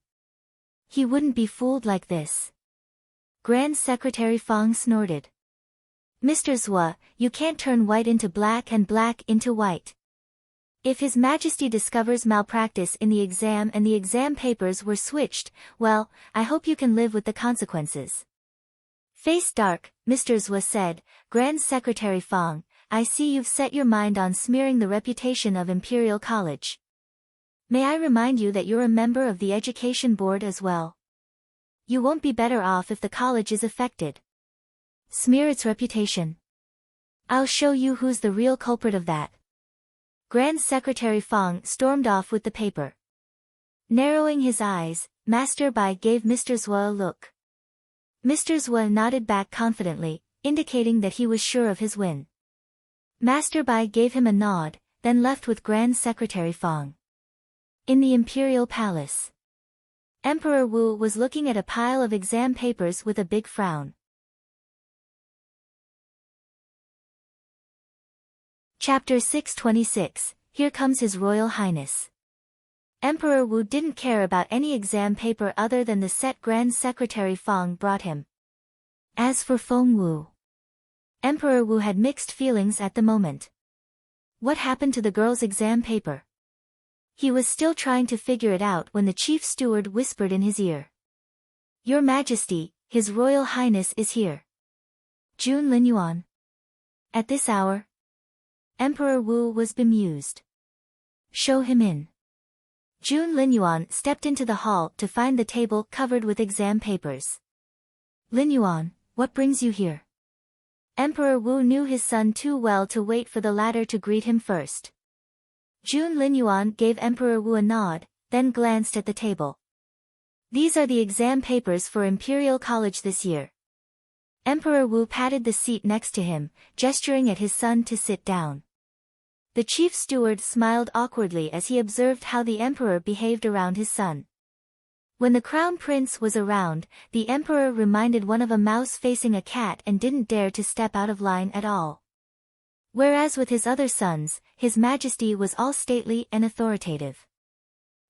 He wouldn't be fooled like this. Grand Secretary Fang snorted. Mr. Zhuo, you can't turn white into black and black into white. If His Majesty discovers malpractice in the exam and the exam papers were switched, well, I hope you can live with the consequences. Face dark, Mr. Zhuo said, Grand Secretary Fang, I see you've set your mind on smearing the reputation of Imperial College. May I remind you that you're a member of the Education Board as well? You won't be better off if the college is affected. Smear its reputation. I'll show you who's the real culprit of that. Grand Secretary Fang stormed off with the paper. Narrowing his eyes, Master Bai gave Mr. Zhuo a look. Mr. Zhuo nodded back confidently, indicating that he was sure of his win. Master Bai gave him a nod, then left with Grand Secretary Fang. In the Imperial Palace. Emperor Wu was looking at a pile of exam papers with a big frown. Chapter 626, Here Comes His Royal Highness. Emperor Wu didn't care about any exam paper other than the set Grand Secretary Feng brought him. As for Feng Wu, Emperor Wu had mixed feelings at the moment. What happened to the girl's exam paper? He was still trying to figure it out when the chief steward whispered in his ear. Your Majesty, His Royal Highness is here. Jun Linyuan. At this hour? Emperor Wu was bemused. Show him in. Jun Linyuan stepped into the hall to find the table covered with exam papers. Linyuan, what brings you here? Emperor Wu knew his son too well to wait for the latter to greet him first. Jun Linyuan gave Emperor Wu a nod, then glanced at the table. These are the exam papers for Imperial College this year. Emperor Wu patted the seat next to him, gesturing at his son to sit down. The chief steward smiled awkwardly as he observed how the emperor behaved around his son. When the crown prince was around, the emperor reminded one of a mouse facing a cat and didn't dare to step out of line at all. Whereas with his other sons, His Majesty was all stately and authoritative.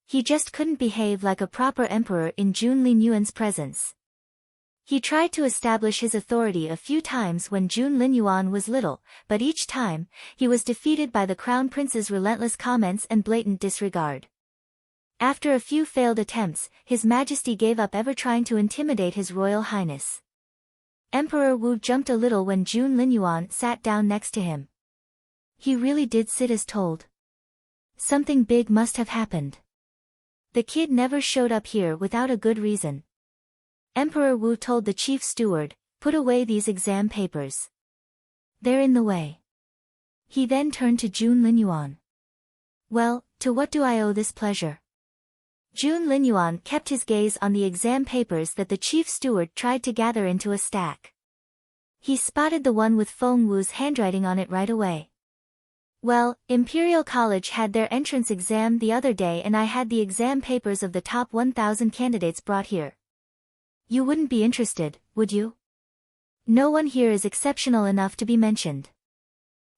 He just couldn't behave like a proper emperor in Jun Linyuan's presence. He tried to establish his authority a few times when Jun Linyuan was little, but each time, he was defeated by the crown prince's relentless comments and blatant disregard. After a few failed attempts, His Majesty gave up ever trying to intimidate His Royal Highness. Emperor Wu jumped a little when Jun Linyuan sat down next to him. He really did sit as told. Something big must have happened. The kid never showed up here without a good reason. Emperor Wu told the chief steward, put away these exam papers. They're in the way. He then turned to Jun Linyuan. Well, to what do I owe this pleasure? Jun Linyuan kept his gaze on the exam papers that the chief steward tried to gather into a stack. He spotted the one with Feng Wu's handwriting on it right away. Well, Imperial College had their entrance exam the other day and I had the exam papers of the top 1,000 candidates brought here. You wouldn't be interested, would you? No one here is exceptional enough to be mentioned.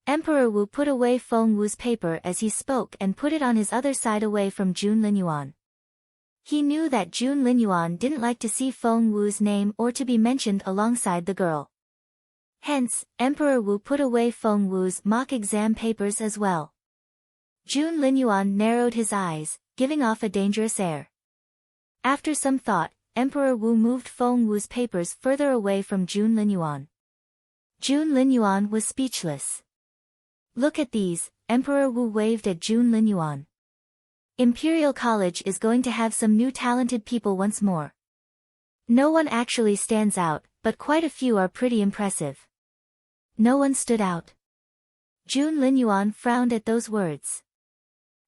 Emperor Wu put away Feng Wu's paper as he spoke and put it on his other side away from Jun Linyuan. He knew that Jun Linyuan didn't like to see Feng Wu's name or to be mentioned alongside the girl. Hence, Emperor Wu put away Feng Wu's mock exam papers as well. Jun Linyuan narrowed his eyes, giving off a dangerous air. After some thought, Emperor Wu moved Feng Wu's papers further away from Jun Linyuan. Jun Linyuan was speechless. Look at these, Emperor Wu waved at Jun Linyuan. Imperial College is going to have some new talented people once more. No one actually stands out, but quite a few are pretty impressive. No one stood out. Jun Linyuan frowned at those words.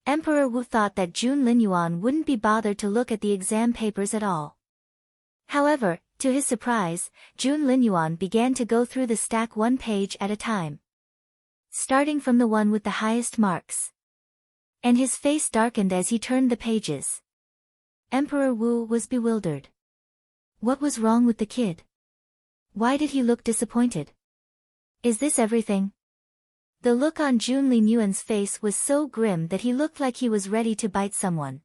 Emperor Wu thought that Jun Linyuan wouldn't be bothered to look at the exam papers at all. However, to his surprise, Jun Linyuan began to go through the stack one page at a time, starting from the one with the highest marks. And his face darkened as he turned the pages. Emperor Wu was bewildered. What was wrong with the kid? Why did he look disappointed? Is this everything? The look on Jun Linyuan's face was so grim that he looked like he was ready to bite someone.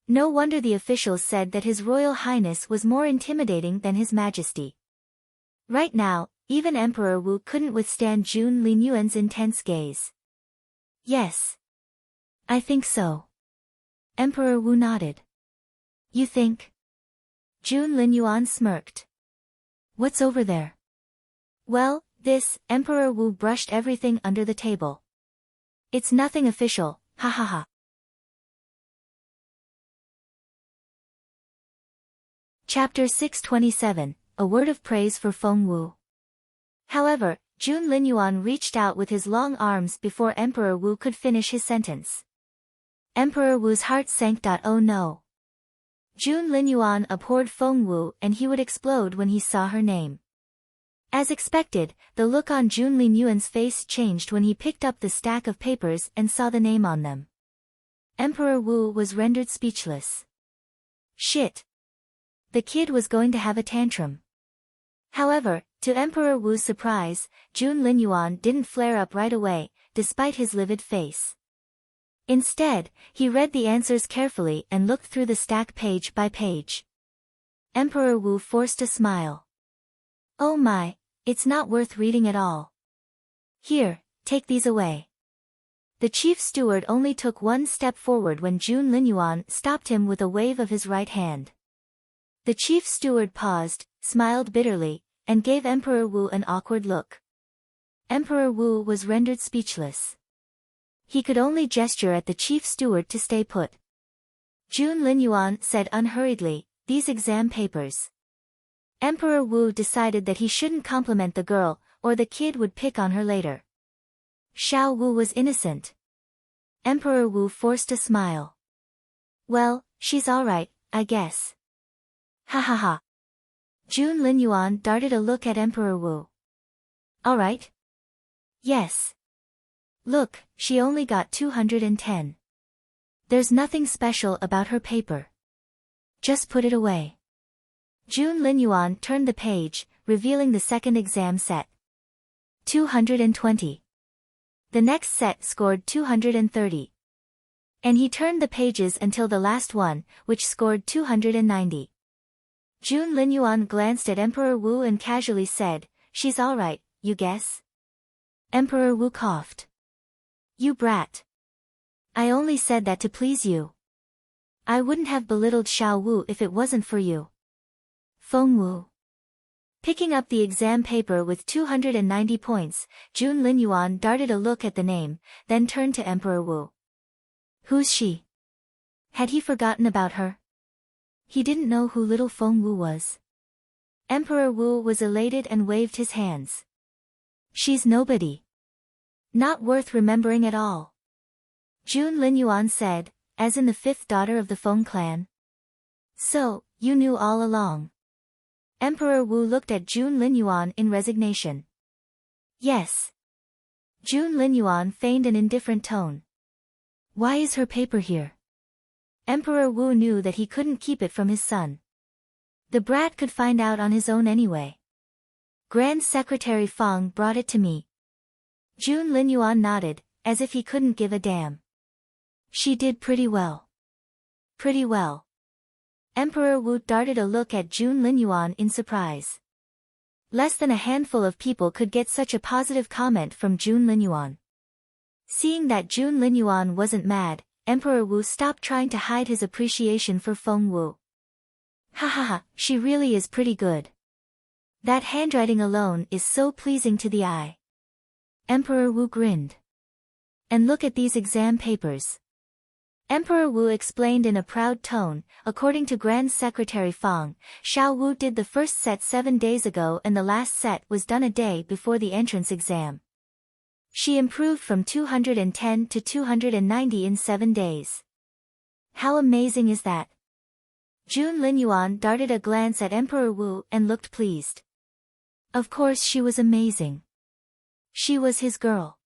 No wonder the officials said that His Royal Highness was more intimidating than His Majesty. Right now, even Emperor Wu couldn't withstand Jun Linyuan's intense gaze. Yes. I think so. Emperor Wu nodded. You think? Jun Linyuan smirked. What's over there? Well, this, Emperor Wu brushed everything under the table. It's nothing official, ha ha ha. Chapter 627, A Word of Praise for Feng Wu. However, Jun Linyuan reached out with his long arms before Emperor Wu could finish his sentence. Emperor Wu's heart sank. Oh no. Jun Linyuan abhorred Feng Wu and he would explode when he saw her name. As expected, the look on Jun Linyuan's face changed when he picked up the stack of papers and saw the name on them. Emperor Wu was rendered speechless. Shit. The kid was going to have a tantrum. However, to Emperor Wu's surprise, Jun Linyuan didn't flare up right away, despite his livid face. Instead, he read the answers carefully and looked through the stack page by page. Emperor Wu forced a smile. Oh my, it's not worth reading at all. Here, take these away. The chief steward only took one step forward when Jun Linyuan stopped him with a wave of his right hand. The chief steward paused, smiled bitterly, and gave Emperor Wu an awkward look. Emperor Wu was rendered speechless. He could only gesture at the chief steward to stay put. Jun Linyuan said unhurriedly, these exam papers. Emperor Wu decided that he shouldn't compliment the girl, or the kid would pick on her later. Xiao Wu was innocent. Emperor Wu forced a smile. Well, she's alright, I guess. Ha ha ha. Jun Linyuan darted a look at Emperor Wu. Alright? Yes. Look, she only got 210. There's nothing special about her paper. Just put it away. Jun Linyuan turned the page, revealing the second exam set. 220. The next set scored 230. And he turned the pages until the last one, which scored 290. Jun Linyuan glanced at Emperor Wu and casually said, she's alright, you guess? Emperor Wu coughed. You brat. I only said that to please you. I wouldn't have belittled Xiao Wu if it wasn't for you. Feng Wu. Picking up the exam paper with 290 points, Jun Linyuan darted a look at the name, then turned to Emperor Wu. Who's she? Had he forgotten about her? He didn't know who little Feng Wu was. Emperor Wu was elated and waved his hands. She's nobody. Not worth remembering at all. Jun Linyuan said, as in the fifth daughter of the Feng clan. So, you knew all along. Emperor Wu looked at Jun Linyuan in resignation. Yes. Jun Linyuan feigned an indifferent tone. Why is her paper here? Emperor Wu knew that he couldn't keep it from his son. The brat could find out on his own anyway. Grand Secretary Feng brought it to me. Jun Linyuan nodded, as if he couldn't give a damn. She did pretty well. Pretty well. Emperor Wu darted a look at Jun Linyuan in surprise. Less than a handful of people could get such a positive comment from Jun Linyuan. Seeing that Jun Linyuan wasn't mad, Emperor Wu stopped trying to hide his appreciation for Feng Wu. Ha ha ha, she really is pretty good. That handwriting alone is so pleasing to the eye. Emperor Wu grinned. And look at these exam papers. Emperor Wu explained in a proud tone, according to Grand Secretary Feng, Xiao Wu did the first set 7 days ago and the last set was done a day before the entrance exam. She improved from 210 to 290 in 7 days. How amazing is that? Jun Linyuan darted a glance at Emperor Wu and looked pleased. Of course she was amazing. She was his girl.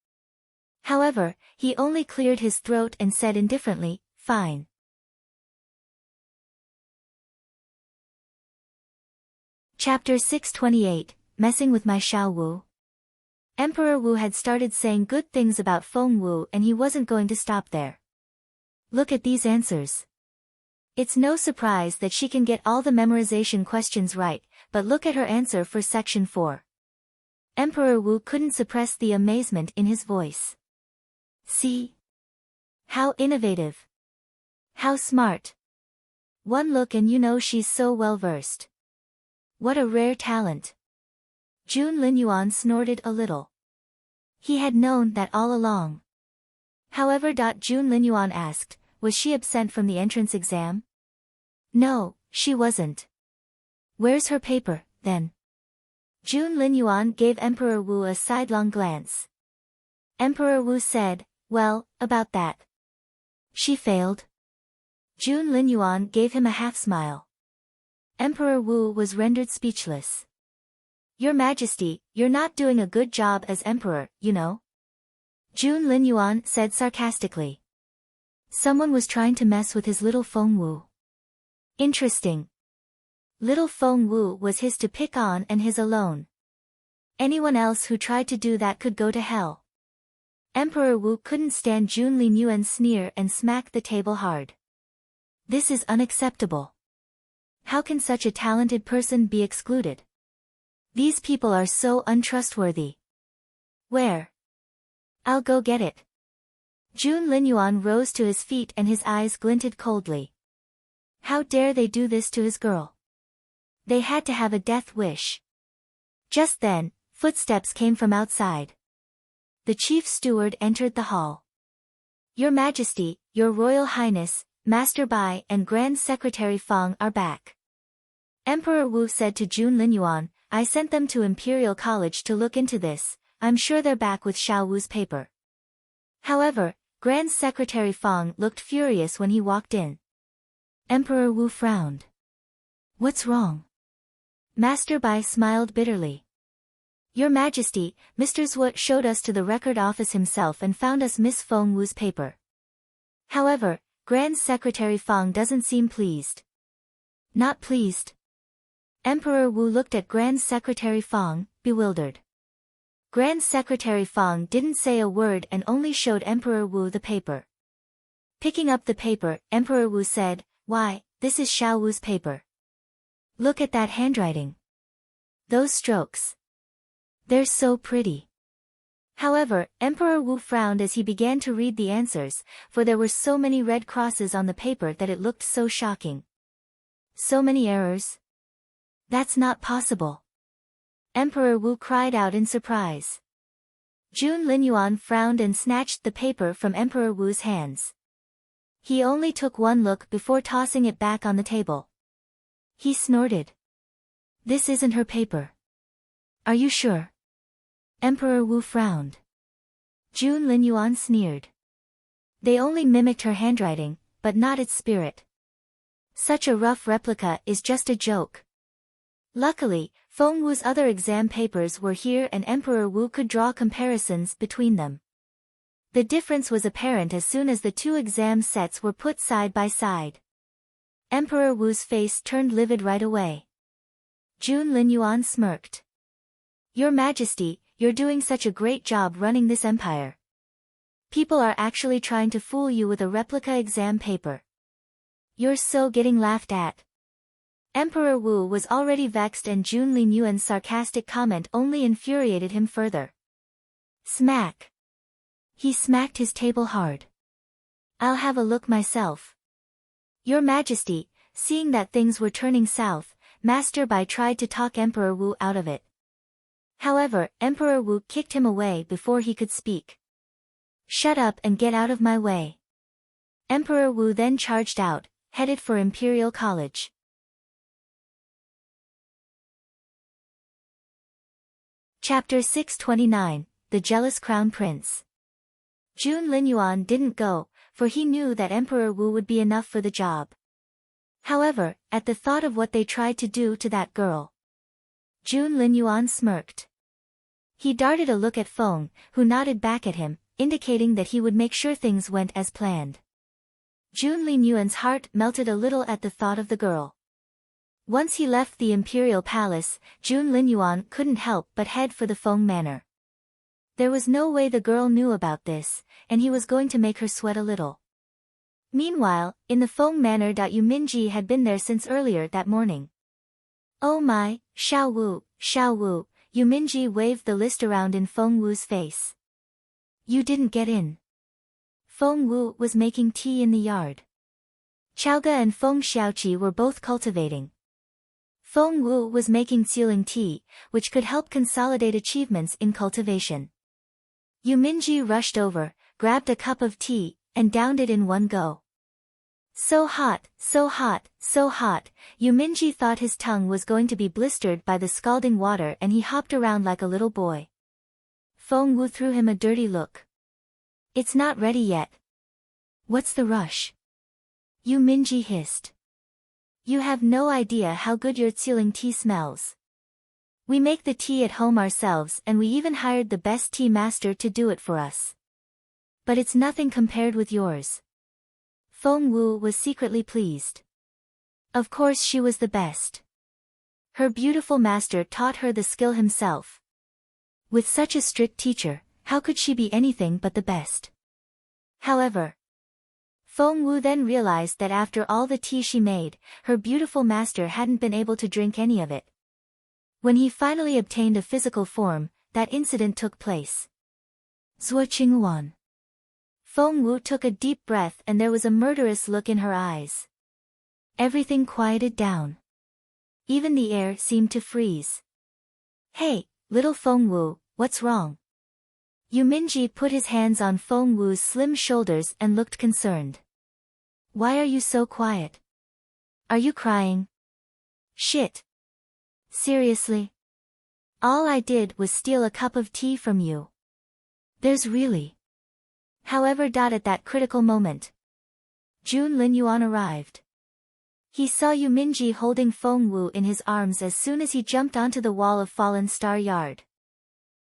However, he only cleared his throat and said indifferently, fine. Chapter 628, Messing with My Xiao Wu. Emperor Wu had started saying good things about Feng Wu and he wasn't going to stop there. Look at these answers. It's no surprise that she can get all the memorization questions right, but look at her answer for section 4. Emperor Wu couldn't suppress the amazement in his voice. See? How innovative. How smart. One look and you know she's so well versed. What a rare talent. Jun Linyuan snorted a little. He had known that all along. However, Jun Linyuan asked, was she absent from the entrance exam? No, she wasn't. Where's her paper, then? Jun Linyuan gave Emperor Wu a sidelong glance. Emperor Wu said, well, about that. She failed. Jun Linyuan gave him a half-smile. Emperor Wu was rendered speechless. Your Majesty, you're not doing a good job as emperor, you know? Jun Linyuan said sarcastically. Someone was trying to mess with his little Feng Wu. Interesting. Little Feng Wu was his to pick on and his alone. Anyone else who tried to do that could go to hell. Emperor Wu couldn't stand Jun Linyuan's sneer and smacked the table hard. This is unacceptable. How can such a talented person be excluded? These people are so untrustworthy. Where? I'll go get it. Jun Linyuan rose to his feet and his eyes glinted coldly. How dare they do this to his girl? They had to have a death wish. Just then, footsteps came from outside. The chief steward entered the hall. Your Majesty, Your Royal Highness, Master Bai and Grand Secretary Fang are back. Emperor Wu said to Jun Linyuan, I sent them to Imperial College to look into this, I'm sure they're back with Xiao Wu's paper. However, Grand Secretary Fang looked furious when he walked in. Emperor Wu frowned. What's wrong? Master Bai smiled bitterly. Your Majesty, Mr. Zhuo showed us to the record office himself and found us Miss Feng Wu's paper. However, Grand Secretary Fang doesn't seem pleased. Not pleased? Emperor Wu looked at Grand Secretary Fang, bewildered. Grand Secretary Fang didn't say a word and only showed Emperor Wu the paper. Picking up the paper, Emperor Wu said, Why, this is Xiao Wu's paper. Look at that handwriting. Those strokes. They're so pretty. However, Emperor Wu frowned as he began to read the answers, for there were so many red crosses on the paper that it looked so shocking. So many errors? That's not possible. Emperor Wu cried out in surprise. Jun Linyuan frowned and snatched the paper from Emperor Wu's hands. He only took one look before tossing it back on the table. He snorted. This isn't her paper. Are you sure? Emperor Wu frowned. Jun Linyuan sneered. They only mimicked her handwriting, but not its spirit. Such a rough replica is just a joke. Luckily, Feng Wu's other exam papers were here and Emperor Wu could draw comparisons between them. The difference was apparent as soon as the two exam sets were put side by side. Emperor Wu's face turned livid right away. Jun Linyuan smirked. Your Majesty, you're doing such a great job running this empire. People are actually trying to fool you with a replica exam paper. You're so getting laughed at. Emperor Wu was already vexed and Jun Linyuan's sarcastic comment only infuriated him further. Smack. He smacked his table hard. I'll have a look myself. Your Majesty, seeing that things were turning south, Master Bai tried to talk Emperor Wu out of it. However, Emperor Wu kicked him away before he could speak. Shut up and get out of my way. Emperor Wu then charged out, headed for Imperial College. Chapter 629, The Jealous Crown Prince. Jun Linyuan didn't go, for he knew that Emperor Wu would be enough for the job. However, at the thought of what they tried to do to that girl, Jun Linyuan smirked. He darted a look at Feng, who nodded back at him, indicating that he would make sure things went as planned. Jun Linyuan's heart melted a little at the thought of the girl. Once he left the Imperial Palace, Jun Linyuan couldn't help but head for the Feng Manor. There was no way the girl knew about this, and he was going to make her sweat a little. Meanwhile, in the Feng Manor, Yu Minji had been there since earlier that morning. Oh my, Xiao Wu, Xiao Wu, Yu Minji waved the list around in Feng Wu's face. You didn't get in. Feng Wu was making tea in the yard. Chaoga and Feng Xiaoqi were both cultivating. Feng Wu was making sealing tea, which could help consolidate achievements in cultivation. Yu Minji rushed over, grabbed a cup of tea, and downed it in one go. So hot, so hot, so hot, Yu Minji thought his tongue was going to be blistered by the scalding water and he hopped around like a little boy. Feng Wu threw him a dirty look. It's not ready yet. What's the rush? Yu Minji hissed. You have no idea how good your sealing tea smells. We make the tea at home ourselves and we even hired the best tea master to do it for us. But it's nothing compared with yours. Feng Wu was secretly pleased. Of course she was the best. Her beautiful master taught her the skill himself. With such a strict teacher, how could she be anything but the best? However, Feng Wu then realized that after all the tea she made, her beautiful master hadn't been able to drink any of it. When he finally obtained a physical form, that incident took place. Zhuo Qingwan. Feng Wu took a deep breath and there was a murderous look in her eyes. Everything quieted down. Even the air seemed to freeze. Hey, little Feng Wu, what's wrong? Yu Minji put his hands on Feng Wu's slim shoulders and looked concerned. Why are you so quiet? Are you crying? Shit. Seriously? All I did was steal a cup of tea from you. There's really. However, at that critical moment, Jun Linyuan arrived. He saw Yu Minji holding Feng Wu in his arms as soon as he jumped onto the wall of Fallen Star Yard.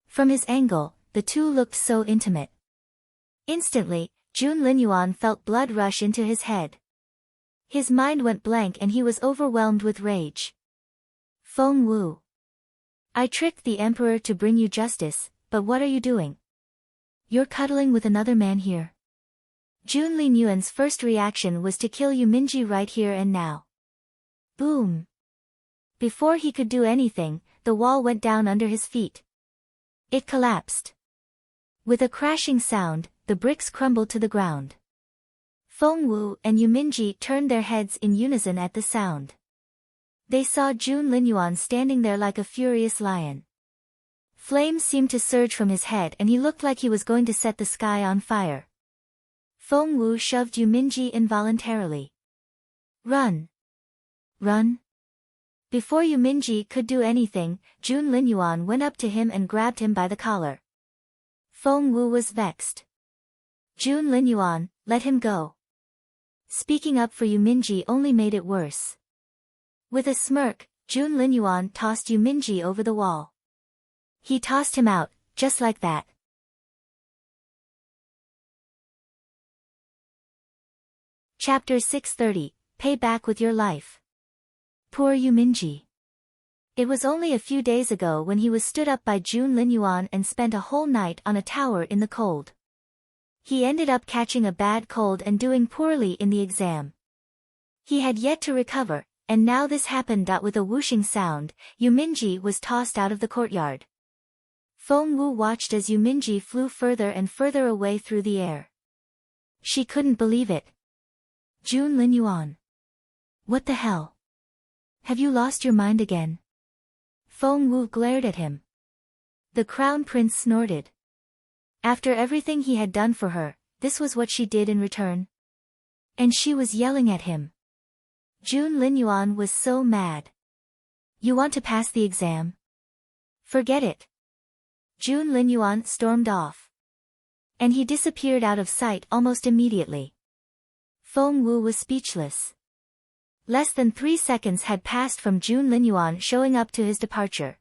From his angle, the two looked so intimate. Instantly, Jun Linyuan felt blood rush into his head. His mind went blank and he was overwhelmed with rage. Feng Wu. I tricked the emperor to bring you justice, but what are you doing? You're cuddling with another man here. Jun Linyuan's first reaction was to kill Yu Minji right here and now. Boom. Before he could do anything, the wall went down under his feet. It collapsed. With a crashing sound, the bricks crumbled to the ground. Feng Wu and Yu Minji turned their heads in unison at the sound. They saw Jun Linyuan standing there like a furious lion. Flames seemed to surge from his head and he looked like he was going to set the sky on fire. Feng Wu shoved Yu Minji involuntarily. Run! Run! Before Yu Minji could do anything, Jun Linyuan went up to him and grabbed him by the collar. Feng Wu was vexed. Jun Linyuan, let him go. Speaking up for Yu Minji only made it worse. With a smirk, Jun Linyuan tossed Yu Minji over the wall. He tossed him out, just like that. Chapter 630, Pay Back with Your Life. Poor Yu Minji. It was only a few days ago when he was stood up by Jun Linyuan and spent a whole night on a tower in the cold. He ended up catching a bad cold and doing poorly in the exam. He had yet to recover, and now this happened. With a whooshing sound, Yu Minji was tossed out of the courtyard. Feng Wu watched as Yu Minji flew further and further away through the air. She couldn't believe it. Jun Linyuan. What the hell? Have you lost your mind again? Feng Wu glared at him. The crown prince snorted. After everything he had done for her, this was what she did in return. And she was yelling at him. Jun Linyuan was so mad. You want to pass the exam? Forget it. Jun Linyuan stormed off. And he disappeared out of sight almost immediately. Feng Wu was speechless. Less than 3 seconds had passed from Jun Linyuan showing up to his departure.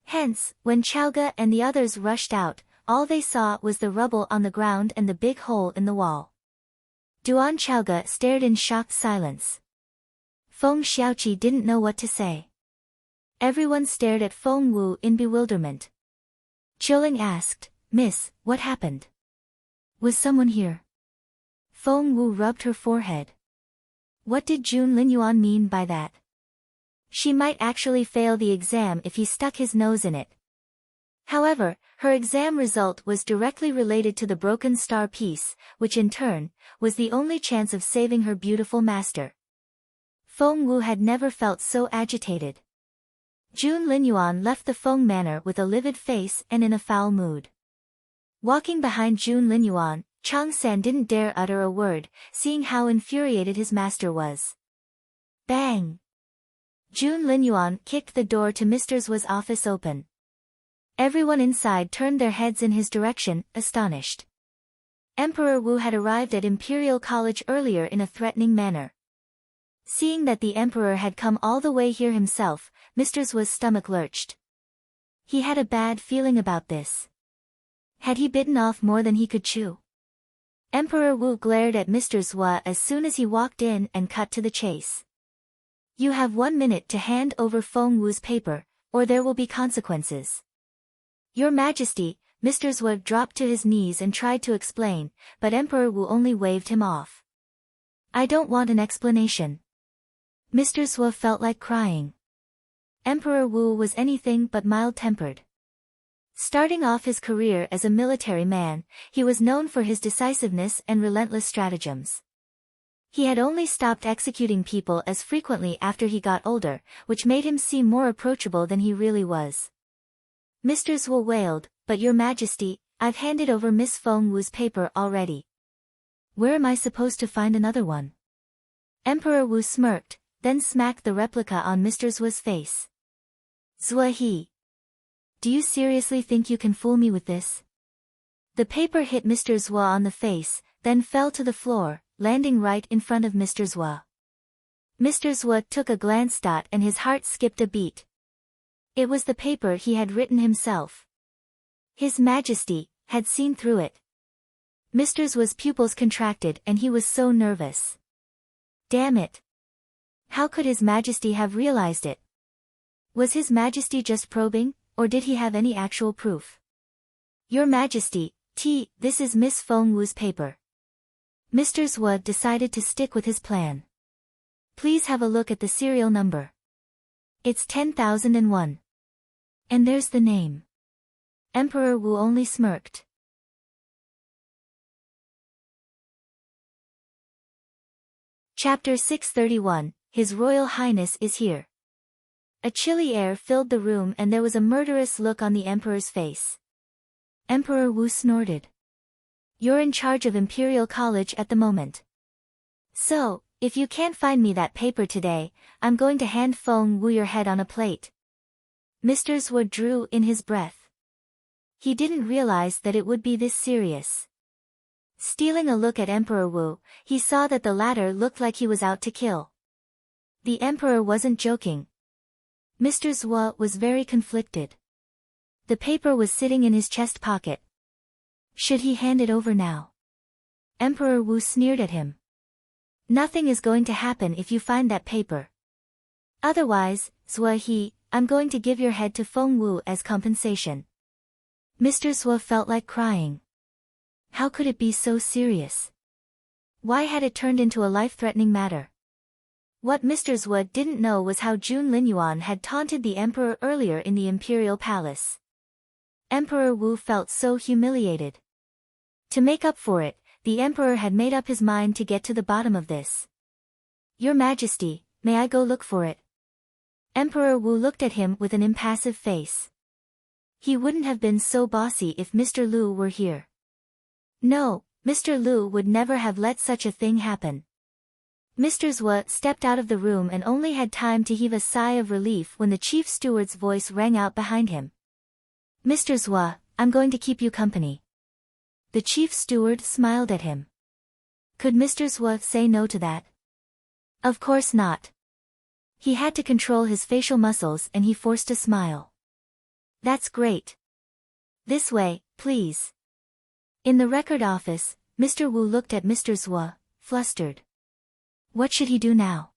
Hence, when Chaoge and the others rushed out, all they saw was the rubble on the ground and the big hole in the wall. Duan Chaoge stared in shocked silence. Feng Xiaoqi didn't know what to say. Everyone stared at Feng Wu in bewilderment. Qiuling asked, Miss, what happened? Was someone here? Feng Wu rubbed her forehead. What did Jun Linyuan mean by that? She might actually fail the exam if he stuck his nose in it. However, her exam result was directly related to the broken star piece, which in turn, was the only chance of saving her beautiful master. Feng Wu had never felt so agitated. Jun Linyuan left the Feng manor with a livid face and in a foul mood. Walking behind Jun Linyuan, Chang San didn't dare utter a word, seeing how infuriated his master was. Bang! Jun Linyuan kicked the door to Mr. Zhu's office open. Everyone inside turned their heads in his direction, astonished. Emperor Wu had arrived at Imperial College earlier in a threatening manner. Seeing that the emperor had come all the way here himself, Mr. Zhu's stomach lurched. He had a bad feeling about this. Had he bitten off more than he could chew? Emperor Wu glared at Mr. Zhu as soon as he walked in and cut to the chase. You have 1 minute to hand over Feng Wu's paper, or there will be consequences. Your Majesty, Mr. Zhuo dropped to his knees and tried to explain, but Emperor Wu only waved him off. I don't want an explanation. Mr. Zhuo felt like crying. Emperor Wu was anything but mild-tempered. Starting off his career as a military man, he was known for his decisiveness and relentless stratagems. He had only stopped executing people as frequently after he got older, which made him seem more approachable than he really was. Mr. Zhuo wailed, but Your Majesty, I've handed over Miss Feng Wu's paper already. Where am I supposed to find another one? Emperor Wu smirked, then smacked the replica on Mr. Zhuo's face. Zhuo he. Do you seriously think you can fool me with this? The paper hit Mr. Zhuo on the face, then fell to the floor, landing right in front of Mr. Zhuo. Mr. Zhuo took a glance and his heart skipped a beat. It was the paper he had written himself. His Majesty had seen through it. Mr. Zhuo's pupils contracted and he was so nervous. Damn it! How could His Majesty have realized it? Was His Majesty just probing, or did he have any actual proof? Your Majesty, this is Miss Feng Wu's paper. Mr. Zhuo decided to stick with his plan. Please have a look at the serial number. It's 10,001. And there's the name. Emperor Wu only smirked. Chapter 631, His Royal Highness is here. A chilly air filled the room and there was a murderous look on the Emperor's face. Emperor Wu snorted. You're in charge of Imperial College at the moment. So, if you can't find me that paper today, I'm going to hand Feng Wu your head on a plate. Mr. Zhuo drew in his breath. He didn't realize that it would be this serious. Stealing a look at Emperor Wu, he saw that the latter looked like he was out to kill. The Emperor wasn't joking. Mr. Zhuo was very conflicted. The paper was sitting in his chest pocket. Should he hand it over now? Emperor Wu sneered at him. Nothing is going to happen if you find that paper. Otherwise, Zhuo he, I'm going to give your head to Feng Wu as compensation. Mr. Zhuo felt like crying. How could it be so serious? Why had it turned into a life-threatening matter? What Mr. Zhuo didn't know was how Jun Linyuan had taunted the Emperor earlier in the Imperial Palace. Emperor Wu felt so humiliated. To make up for it, the Emperor had made up his mind to get to the bottom of this. Your Majesty, may I go look for it? Emperor Wu looked at him with an impassive face. He wouldn't have been so bossy if Mr. Lu were here. No, Mr. Lu would never have let such a thing happen. Mr. Zhuo stepped out of the room and only had time to heave a sigh of relief when the chief steward's voice rang out behind him. Mr. Zhuo, I'm going to keep you company. The chief steward smiled at him. Could Mr. Zhuo say no to that? Of course not. He had to control his facial muscles and he forced a smile. That's great. This way, please. In the record office, Mr. Wu looked at Mr. Zhuo, flustered. What should he do now?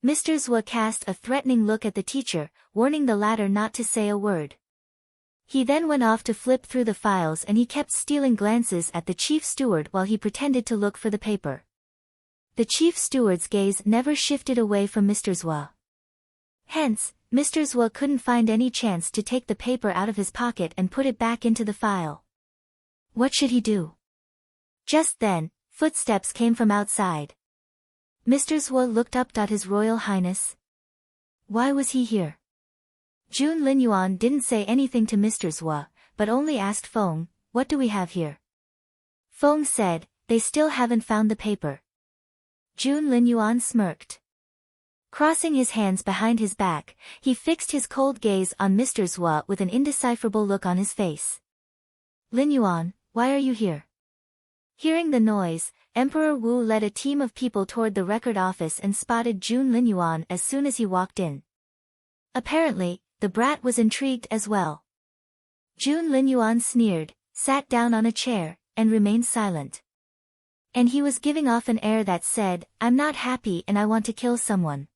Mr. Zhuo cast a threatening look at the teacher, warning the latter not to say a word. He then went off to flip through the files and he kept stealing glances at the chief steward while he pretended to look for the paper. The chief steward's gaze never shifted away from Mr. Zhuo. Hence, Mr. Zhuo couldn't find any chance to take the paper out of his pocket and put it back into the file. What should he do? Just then, footsteps came from outside. Mr. Zhuo looked up at His Royal Highness. Why was he here? Jun Linyuan didn't say anything to Mr. Zhuo, but only asked Feng, what do we have here? Feng said, they still haven't found the paper. Jun Linyuan smirked. Crossing his hands behind his back, he fixed his cold gaze on Mr. Zhuo with an indecipherable look on his face. Linyuan, why are you here? Hearing the noise, Emperor Wu led a team of people toward the record office and spotted Jun Linyuan as soon as he walked in. Apparently, the brat was intrigued as well. Jun Linyuan sneered, sat down on a chair, and remained silent. And he was giving off an air that said, I'm not happy and I want to kill someone.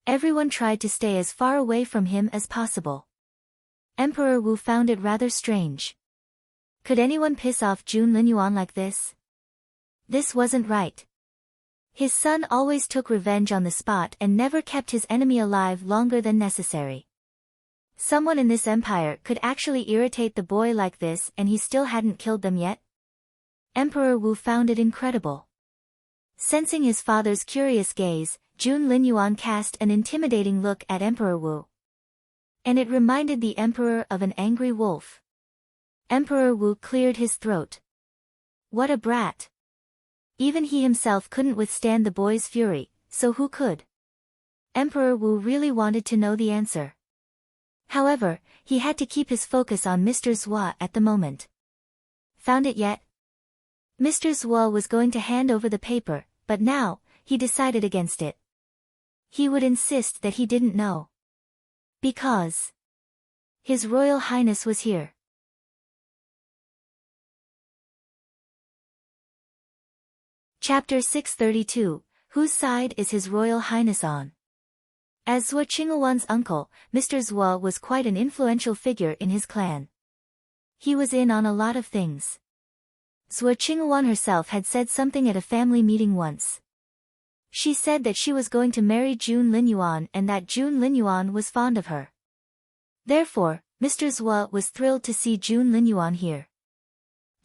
Everyone tried to stay as far away from him as possible. Emperor Wu found it rather strange. Could anyone piss off Jun Linyuan like this? This wasn't right. His son always took revenge on the spot and never kept his enemy alive longer than necessary. Someone in this empire could actually irritate the boy like this and he still hadn't killed them yet? Emperor Wu found it incredible. Sensing his father's curious gaze, Jun Linyuan cast an intimidating look at Emperor Wu. And it reminded the emperor of an angry wolf. Emperor Wu cleared his throat. What a brat. Even he himself couldn't withstand the boy's fury, so who could? Emperor Wu really wanted to know the answer. However, he had to keep his focus on Mr. Zhua at the moment. Found it yet? Mr. Zhua was going to hand over the paper, but now, he decided against it. He would insist that he didn't know. Because His Royal Highness was here. Chapter 632, Whose Side is His Royal Highness on? As Zhua Qinghuan's uncle, Mr. Zhua was quite an influential figure in his clan. He was in on a lot of things. Zhua Qinghuan herself had said something at a family meeting once. She said that she was going to marry Jun Linyuan and that Jun Linyuan was fond of her. Therefore, Mr. Zhua was thrilled to see Jun Linyuan here.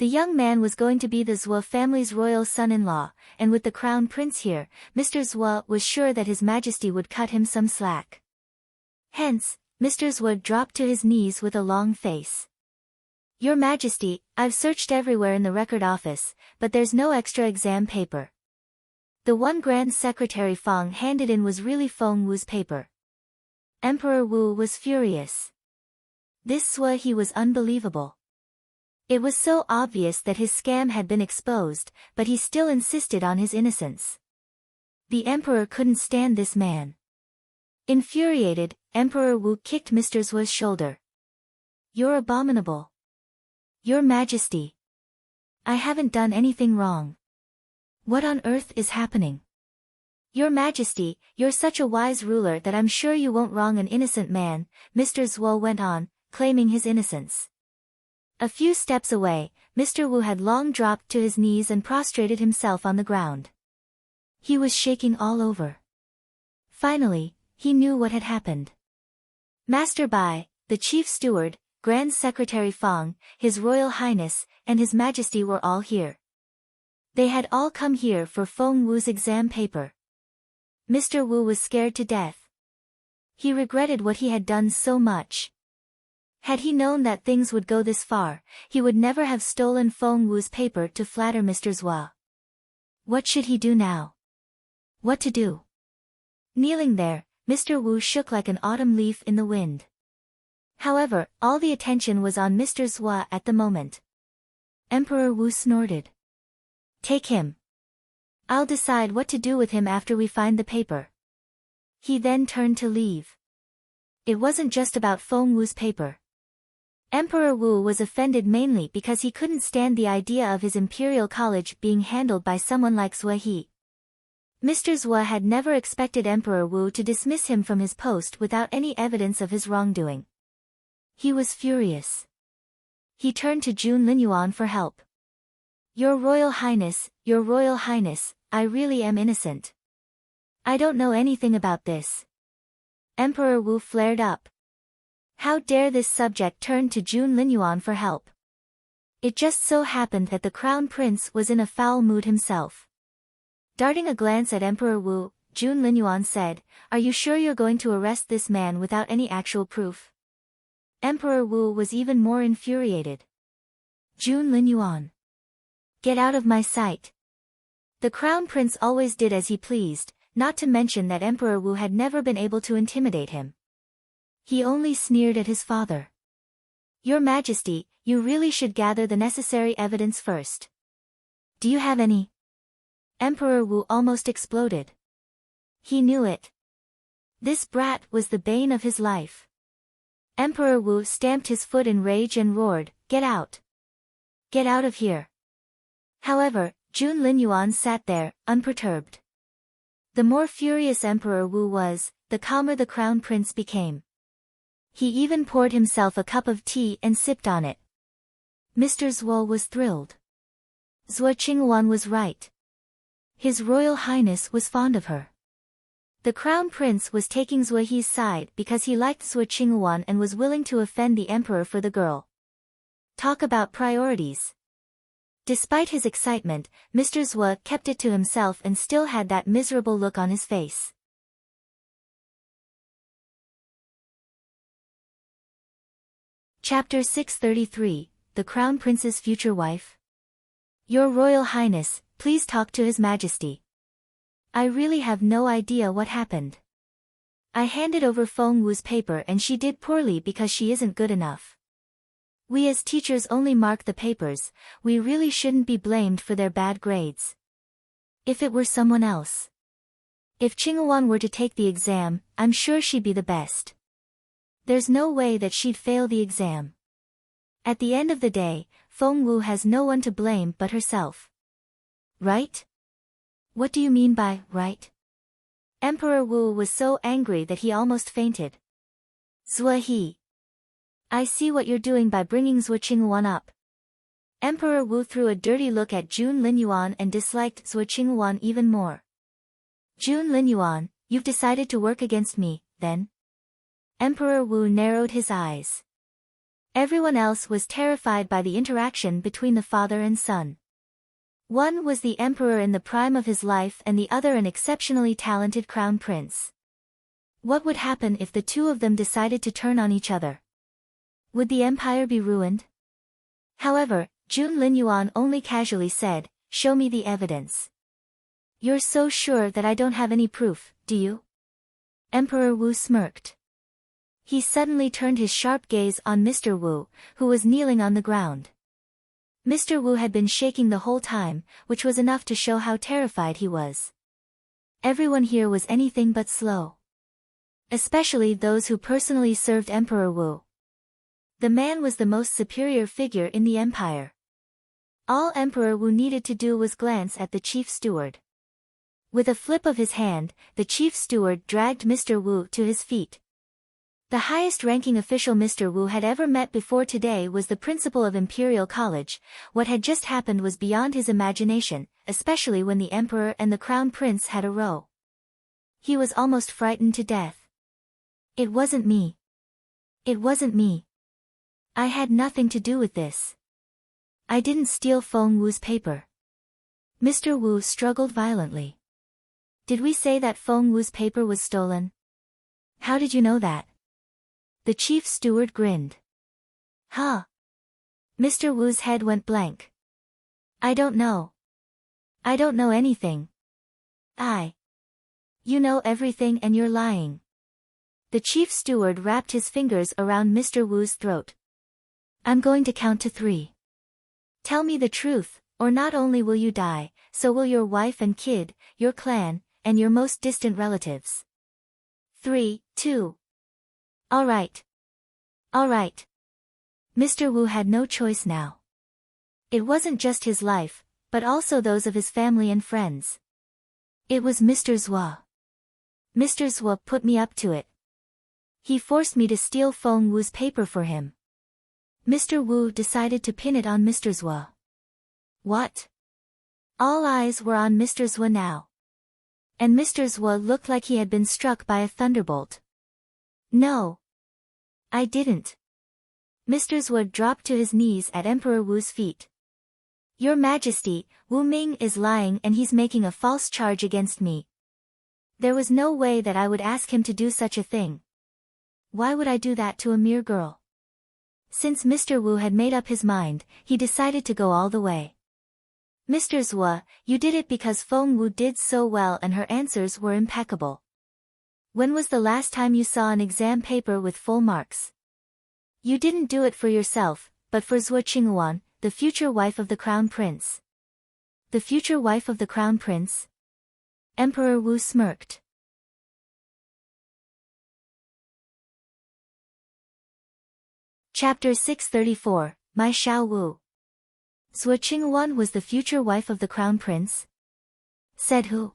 The young man was going to be the Zhua family's royal son-in-law, and with the crown prince here, Mr. Zhua was sure that His Majesty would cut him some slack. Hence, Mr. Zhua dropped to his knees with a long face. Your Majesty, I've searched everywhere in the record office, but there's no extra exam paper. The one Grand Secretary Feng handed in was really Feng Wu's paper. Emperor Wu was furious. This Zhua he was unbelievable. It was so obvious that his scam had been exposed, but he still insisted on his innocence. The emperor couldn't stand this man. Infuriated, Emperor Wu kicked Mr. Zhua's shoulder. You're abominable. Your Majesty. I haven't done anything wrong. What on earth is happening? Your Majesty, you're such a wise ruler that I'm sure you won't wrong an innocent man, Mr. Zhua went on, claiming his innocence. A few steps away, Mr. Wu had long dropped to his knees and prostrated himself on the ground. He was shaking all over. Finally, he knew what had happened. Master Bai, the chief steward, Grand Secretary Feng, His Royal Highness, and His Majesty were all here. They had all come here for Feng Wu's exam paper. Mr. Wu was scared to death. He regretted what he had done so much. Had he known that things would go this far, he would never have stolen Feng Wu's paper to flatter Mr. Zhua. What should he do now? What to do? Kneeling there, Mr. Wu shook like an autumn leaf in the wind. However, all the attention was on Mr. Zhua at the moment. Emperor Wu snorted. Take him. I'll decide what to do with him after we find the paper. He then turned to leave. It wasn't just about Feng Wu's paper. Emperor Wu was offended mainly because he couldn't stand the idea of his imperial college being handled by someone like Zhua He. Mr. Zhua had never expected Emperor Wu to dismiss him from his post without any evidence of his wrongdoing. He was furious. He turned to Jun Linyuan for help. Your Royal Highness, I really am innocent. I don't know anything about this. Emperor Wu flared up. How dare this subject turn to Jun Linyuan for help? It just so happened that the Crown Prince was in a foul mood himself. Darting a glance at Emperor Wu, Jun Linyuan said, Are you sure you're going to arrest this man without any actual proof? Emperor Wu was even more infuriated. Jun Linyuan. Get out of my sight. The Crown Prince always did as he pleased, not to mention that Emperor Wu had never been able to intimidate him. He only sneered at his father. Your Majesty, you really should gather the necessary evidence first. Do you have any? Emperor Wu almost exploded. He knew it. This brat was the bane of his life. Emperor Wu stamped his foot in rage and roared, Get out! Get out of here! However, Jun Linyuan sat there, unperturbed. The more furious Emperor Wu was, the calmer the crown prince became. He even poured himself a cup of tea and sipped on it. Mr. Zhuo was thrilled. Zhuo Qinghuan was right. His Royal Highness was fond of her. The crown prince was taking Zhuo He's side because he liked Zhuo Qinghuan and was willing to offend the emperor for the girl. Talk about priorities. Despite his excitement, Mr. Zhuo kept it to himself and still had that miserable look on his face. Chapter 633, The Crown Prince's Future Wife. Your Royal Highness, please talk to His Majesty. I really have no idea what happened. I handed over Feng Wu's paper and she did poorly because she isn't good enough. We as teachers only mark the papers, we really shouldn't be blamed for their bad grades. If it were someone else. If Qinghuan were to take the exam, I'm sure she'd be the best. There's no way that she'd fail the exam. At the end of the day, Feng Wu has no one to blame but herself. Right? What do you mean by, right? Emperor Wu was so angry that he almost fainted. Zhuo He. I see what you're doing by bringing Zhuo Qinghuan up. Emperor Wu threw a dirty look at Jun Linyuan and disliked Zhuo Qinghuan even more. Jun Linyuan, you've decided to work against me, then? Emperor Wu narrowed his eyes. Everyone else was terrified by the interaction between the father and son. One was the emperor in the prime of his life and the other an exceptionally talented crown prince. What would happen if the two of them decided to turn on each other? Would the empire be ruined? However, Jun Linyuan only casually said, "Show me the evidence." You're so sure that I don't have any proof, do you? Emperor Wu smirked. He suddenly turned his sharp gaze on Mr. Wu, who was kneeling on the ground. Mr. Wu had been shaking the whole time, which was enough to show how terrified he was. Everyone here was anything but slow. Especially those who personally served Emperor Wu. The man was the most superior figure in the empire. All Emperor Wu needed to do was glance at the chief steward. With a flip of his hand, the chief steward dragged Mr. Wu to his feet. The highest-ranking official Mr. Wu had ever met before today was the principal of Imperial College. What had just happened was beyond his imagination, especially when the emperor and the crown prince had a row. He was almost frightened to death. It wasn't me. It wasn't me. I had nothing to do with this. I didn't steal Feng Wu's paper. Mr. Wu struggled violently. Did we say that Feng Wu's paper was stolen? How did you know that? The chief steward grinned. Huh? Mr. Wu's head went blank. I don't know. I don't know anything. You know everything and you're lying. The chief steward wrapped his fingers around Mr. Wu's throat. I'm going to count to 3. Tell me the truth, or not only will you die, so will your wife and kid, your clan, and your most distant relatives. 3, 2. All right. All right. Mr. Wu had no choice now. It wasn't just his life, but also those of his family and friends. It was Mr. Zhuo. Mr. Zhuo put me up to it. He forced me to steal Feng Wu's paper for him. Mr. Wu decided to pin it on Mr. Zhuo. What? All eyes were on Mr. Zhuo now. And Mr. Zhuo looked like he had been struck by a thunderbolt. No. I didn't. Mr. Zhuo dropped to his knees at Emperor Wu's feet. Your Majesty, Wu Ming is lying and he's making a false charge against me. There was no way that I would ask him to do such a thing. Why would I do that to a mere girl? Since Mr. Wu had made up his mind, he decided to go all the way. Mr. Zhuo, you did it because Feng Wu did so well and her answers were impeccable. When was the last time you saw an exam paper with full marks? You didn't do it for yourself, but for Zhuo Qinghuan, the future wife of the crown prince. The future wife of the crown prince? Emperor Wu smirked. Chapter 634, My Xiao Wu. Zhuo Qinghuan was the future wife of the crown prince? Said who?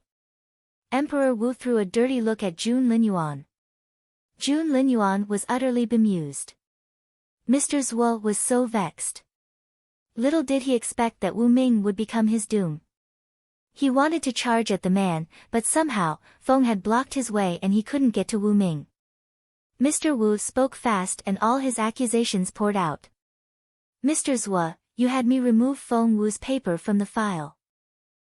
Emperor Wu threw a dirty look at Jun Linyuan. Jun Linyuan was utterly bemused. Mr. Zhuo was so vexed. Little did he expect that Wu Ming would become his doom. He wanted to charge at the man, but somehow, Feng had blocked his way and he couldn't get to Wu Ming. Mr. Wu spoke fast and all his accusations poured out. Mr. Zhuo, you had me remove Feng Wu's paper from the file.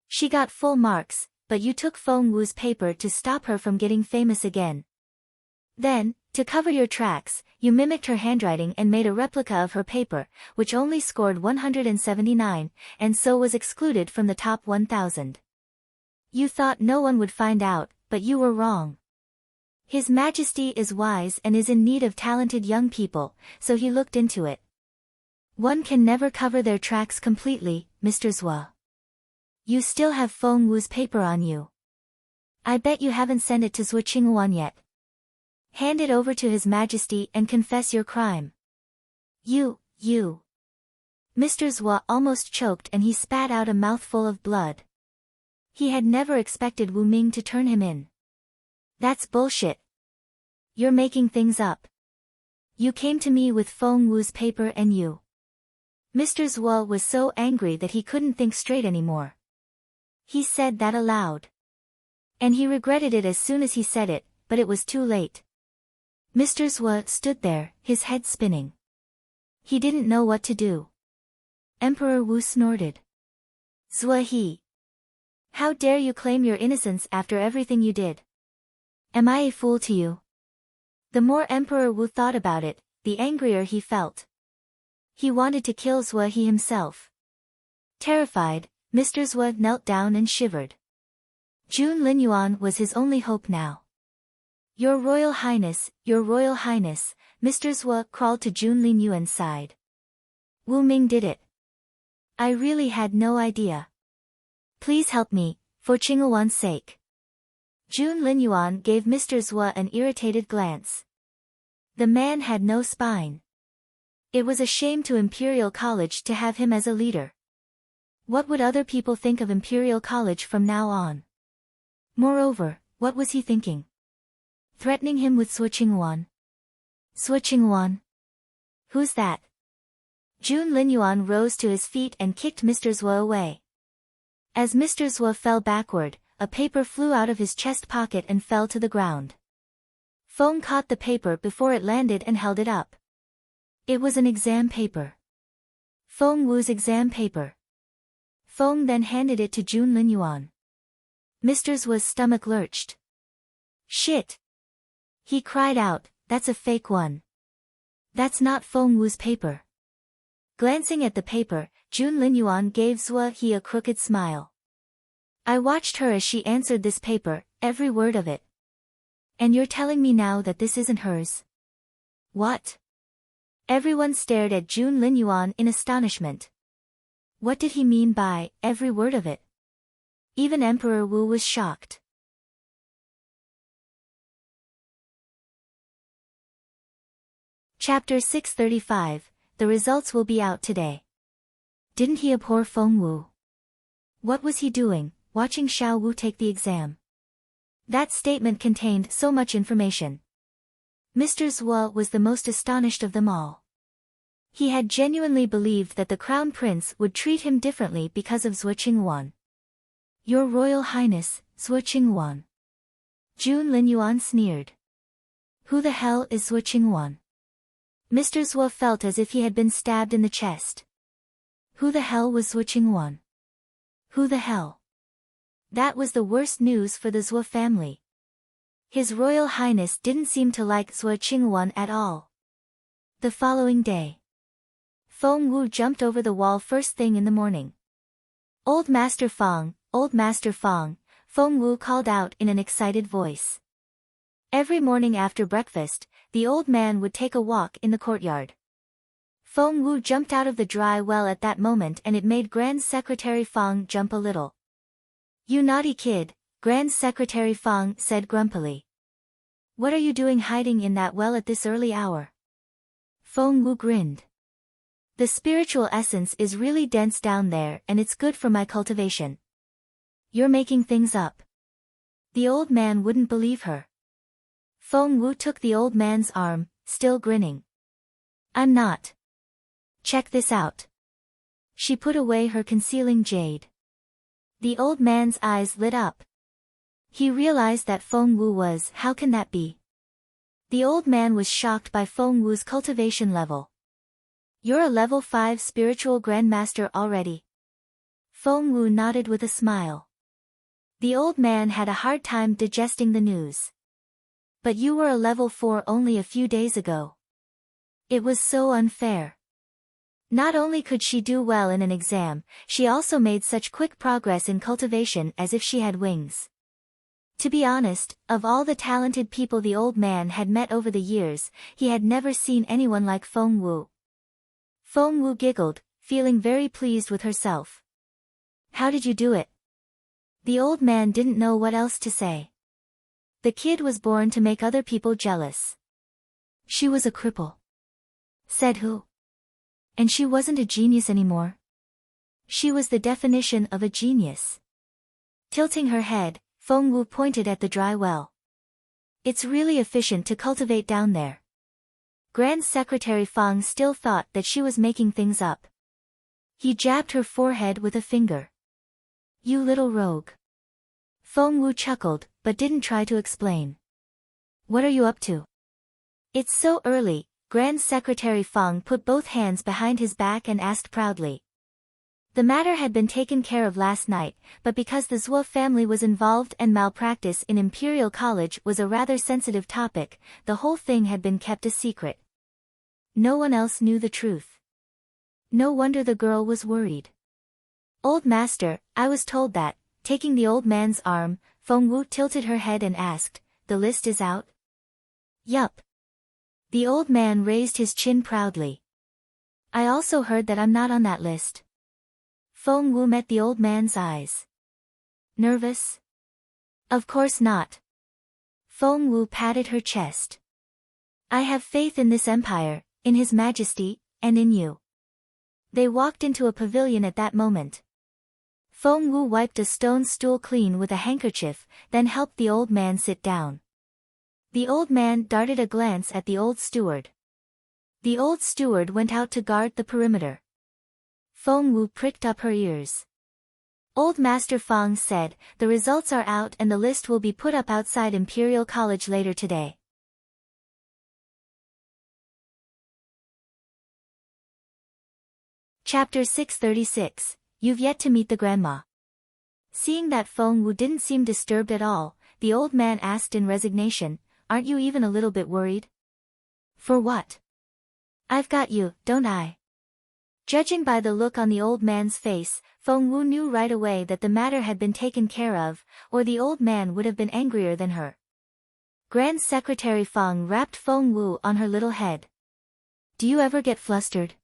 She got full marks, but you took Feng Wu's paper to stop her from getting famous again. Then, to cover your tracks, you mimicked her handwriting and made a replica of her paper, which only scored 179, and so was excluded from the top 1,000. You thought no one would find out, but you were wrong. His Majesty is wise and is in need of talented young people, so he looked into it. One can never cover their tracks completely, Mr. Zhuo. You still have Feng Wu's paper on you. I bet you haven't sent it to Zhuo Qinghuan yet. Hand it over to His Majesty and confess your crime. You. Mr. Zhuo almost choked and he spat out a mouthful of blood. He had never expected Wu Ming to turn him in. That's bullshit. You're making things up. You came to me with Feng Wu's paper and you. Mr. Zhuo was so angry that he couldn't think straight anymore. He said that aloud. And he regretted it as soon as he said it, but it was too late. Mr. Zhuo stood there, his head spinning. He didn't know what to do. Emperor Wu snorted. Zhuo he. How dare you claim your innocence after everything you did? Am I a fool to you? The more Emperor Wu thought about it, the angrier he felt. He wanted to kill Zhuo he himself. Terrified, Mr. Zhuo knelt down and shivered. Jun Linyuan was his only hope now. Your Royal Highness, Mr. Zhuo crawled to Jun Linyuan's side. Wu Ming did it. I really had no idea. Please help me, for Qinghuan's sake. Jun Linyuan gave Mr. Zhuo an irritated glance. The man had no spine. It was a shame to Imperial College to have him as a leader. What would other people think of Imperial College from now on? Moreover, what was he thinking? Threatening him with Zhuo Qinghuan? Zhuo Qinghuan? Who's that? Jun Linyuan rose to his feet and kicked Mr. Zhuo away. As Mr. Zhuo fell backward, a paper flew out of his chest pocket and fell to the ground. Feng caught the paper before it landed and held it up. It was an exam paper. Feng Wu's exam paper. Feng then handed it to Jun Linyuan. Mr. Zhuo's stomach lurched. Shit! He cried out, that's a fake one. That's not Feng Wu's paper. Glancing at the paper, Jun Linyuan gave Zhuo he a crooked smile. I watched her as she answered this paper, every word of it. And you're telling me now that this isn't hers? What? Everyone stared at Jun Linyuan in astonishment. What did he mean by, every word of it? Even Emperor Wu was shocked. Chapter 635, the results will be out today. Didn't he abhor Feng Wu? What was he doing, watching Xiao Wu take the exam? That statement contained so much information. Mr. Zhuo was the most astonished of them all. He had genuinely believed that the Crown Prince would treat him differently because of Zhuo Qinghuan. Your Royal Highness, Zhuo Qinghuan. Jun Linyuan sneered. Who the hell is Zhuo Qinghuan? Mr. Zhuo felt as if he had been stabbed in the chest. Who the hell was Zhuo Qinghuan? Who the hell? That was the worst news for the Zhuo family. His Royal Highness didn't seem to like Zhuo Qinghuan at all. The following day, Feng Wu jumped over the wall first thing in the morning. Old Master Feng, Feng Wu called out in an excited voice. Every morning after breakfast, the old man would take a walk in the courtyard. Feng Wu jumped out of the dry well at that moment and it made Grand Secretary Feng jump a little. You naughty kid, Grand Secretary Feng said grumpily. What are you doing hiding in that well at this early hour? Feng Wu grinned. The spiritual essence is really dense down there and it's good for my cultivation. You're making things up. The old man wouldn't believe her. Feng Wu took the old man's arm, still grinning. I'm not. Check this out. She put away her concealing jade. The old man's eyes lit up. He realized that Feng Wu was, how can that be? The old man was shocked by Feng Wu's cultivation level. You're a level 5 spiritual grandmaster already. Feng Wu nodded with a smile. The old man had a hard time digesting the news. But you were a level 4 only a few days ago. It was so unfair. Not only could she do well in an exam, she also made such quick progress in cultivation as if she had wings. To be honest, of all the talented people the old man had met over the years, he had never seen anyone like Feng Wu. Feng Wu giggled, feeling very pleased with herself. How did you do it? The old man didn't know what else to say. The kid was born to make other people jealous. She was a cripple. Said who? And she wasn't a genius anymore. She was the definition of a genius. Tilting her head, Feng Wu pointed at the dry well. It's really efficient to cultivate down there. Grand Secretary Fang still thought that she was making things up. He jabbed her forehead with a finger. You little rogue. Feng Wu chuckled, but didn't try to explain. What are you up to? It's so early, Grand Secretary Fang put both hands behind his back and asked proudly. The matter had been taken care of last night, but because the Zhuo family was involved and malpractice in Imperial College was a rather sensitive topic, the whole thing had been kept a secret. No one else knew the truth. No wonder the girl was worried. Old master, I was told that, taking the old man's arm, Feng Wu tilted her head and asked, the list is out? Yup. The old man raised his chin proudly. I also heard that I'm not on that list. Feng Wu met the old man's eyes. Nervous? Of course not. Feng Wu patted her chest. I have faith in this empire, in His Majesty, and in you. They walked into a pavilion at that moment. Feng Wu wiped a stone stool clean with a handkerchief, then helped the old man sit down. The old man darted a glance at the old steward. The old steward went out to guard the perimeter. Feng Wu pricked up her ears. Old Master Fang said, the results are out and the list will be put up outside Imperial College later today. Chapter 636, You've yet to meet the grandma. Seeing that Feng Wu didn't seem disturbed at all, the old man asked in resignation, aren't you even a little bit worried? For what? I've got you, don't I? Judging by the look on the old man's face, Feng Wu knew right away that the matter had been taken care of, or the old man would have been angrier than her. Grand Secretary Fang rapped Feng Wu on her little head. Do you ever get flustered?